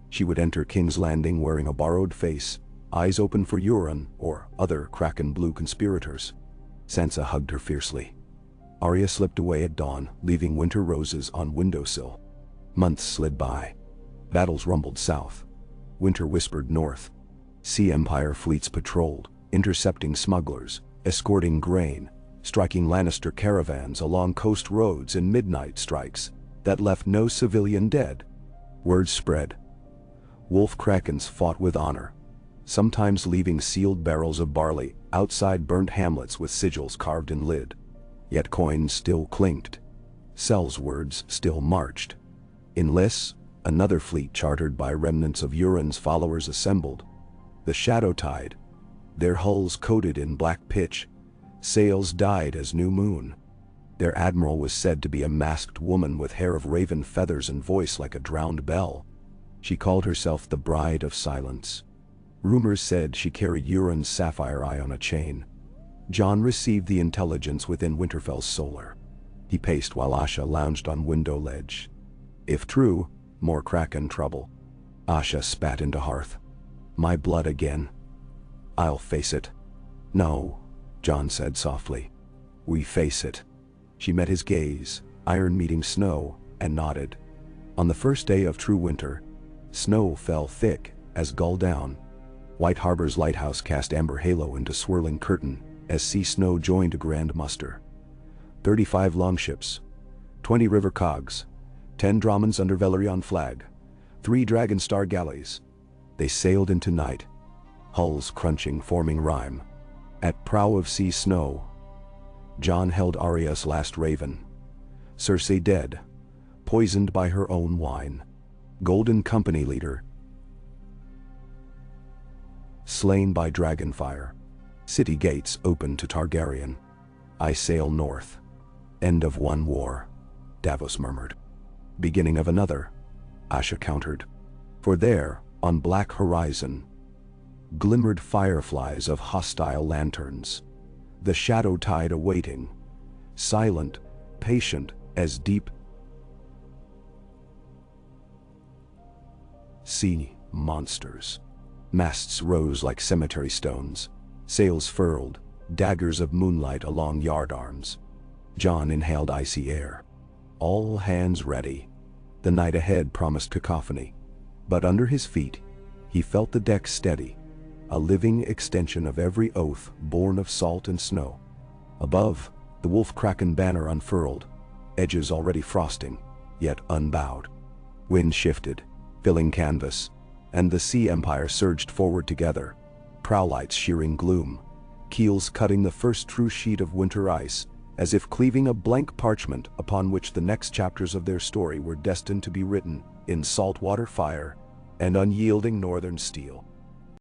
She would enter King's Landing wearing a borrowed face, eyes open for Euron or other Kraken blue conspirators. Sansa hugged her fiercely. Arya slipped away at dawn, leaving winter roses on windowsill. Months slid by. Battles rumbled south. Winter whispered north. Sea Empire fleets patrolled, intercepting smugglers, escorting grain, striking Lannister caravans along coast roads in midnight strikes that left no civilian dead. Word spread. Wolf Krakens fought with honor, sometimes leaving sealed barrels of barley outside burnt hamlets with sigils carved in lid. Yet coins still clinked. Sel's words still marched. In Lys, another fleet chartered by remnants of Euron's followers assembled. The Shadow Tide, their hulls coated in black pitch, sails dyed as new moon. Their admiral was said to be a masked woman with hair of raven feathers and voice like a drowned bell. She called herself the Bride of Silence. Rumors said she carried Euron's sapphire eye on a chain. Jon received the intelligence within Winterfell's solar. He paced while Asha lounged on window ledge. If true, more Kraken trouble. Asha spat into hearth. My blood again. I'll face it. No, Jon said softly. We face it. She met his gaze, iron meeting snow, and nodded. On the first day of true winter, snow fell thick as gull down. White Harbor's lighthouse cast amber halo into swirling curtain as sea snow joined a grand muster. 35 longships, 20 river cogs, 10 Dromons under Velaryon flag, 3 Dragon Star galleys. They sailed into night, hulls crunching, forming rhyme. At prow of sea snow, Jon held Arya's last raven. Cersei dead, poisoned by her own wine. Golden Company leader, slain by dragonfire. City gates open to Targaryen. I sail north. End of one war, Davos murmured. Beginning of another, Asha countered. For there, on black horizon, glimmered fireflies of hostile lanterns. The shadow tide awaiting, silent, patient as deep sea monsters. Masts rose like cemetery stones, sails furled, daggers of moonlight along yardarms. Jon inhaled icy air. All hands ready. The night ahead promised cacophony. But under his feet, he felt the deck steady, a living extension of every oath born of salt and snow. Above, the wolf kraken banner unfurled, edges already frosting, yet unbowed. Wind shifted, filling canvas, and the sea empire surged forward together, prowlights shearing gloom, keels cutting the first true sheet of winter ice, as if cleaving a blank parchment upon which the next chapters of their story were destined to be written in saltwater fire and unyielding northern steel.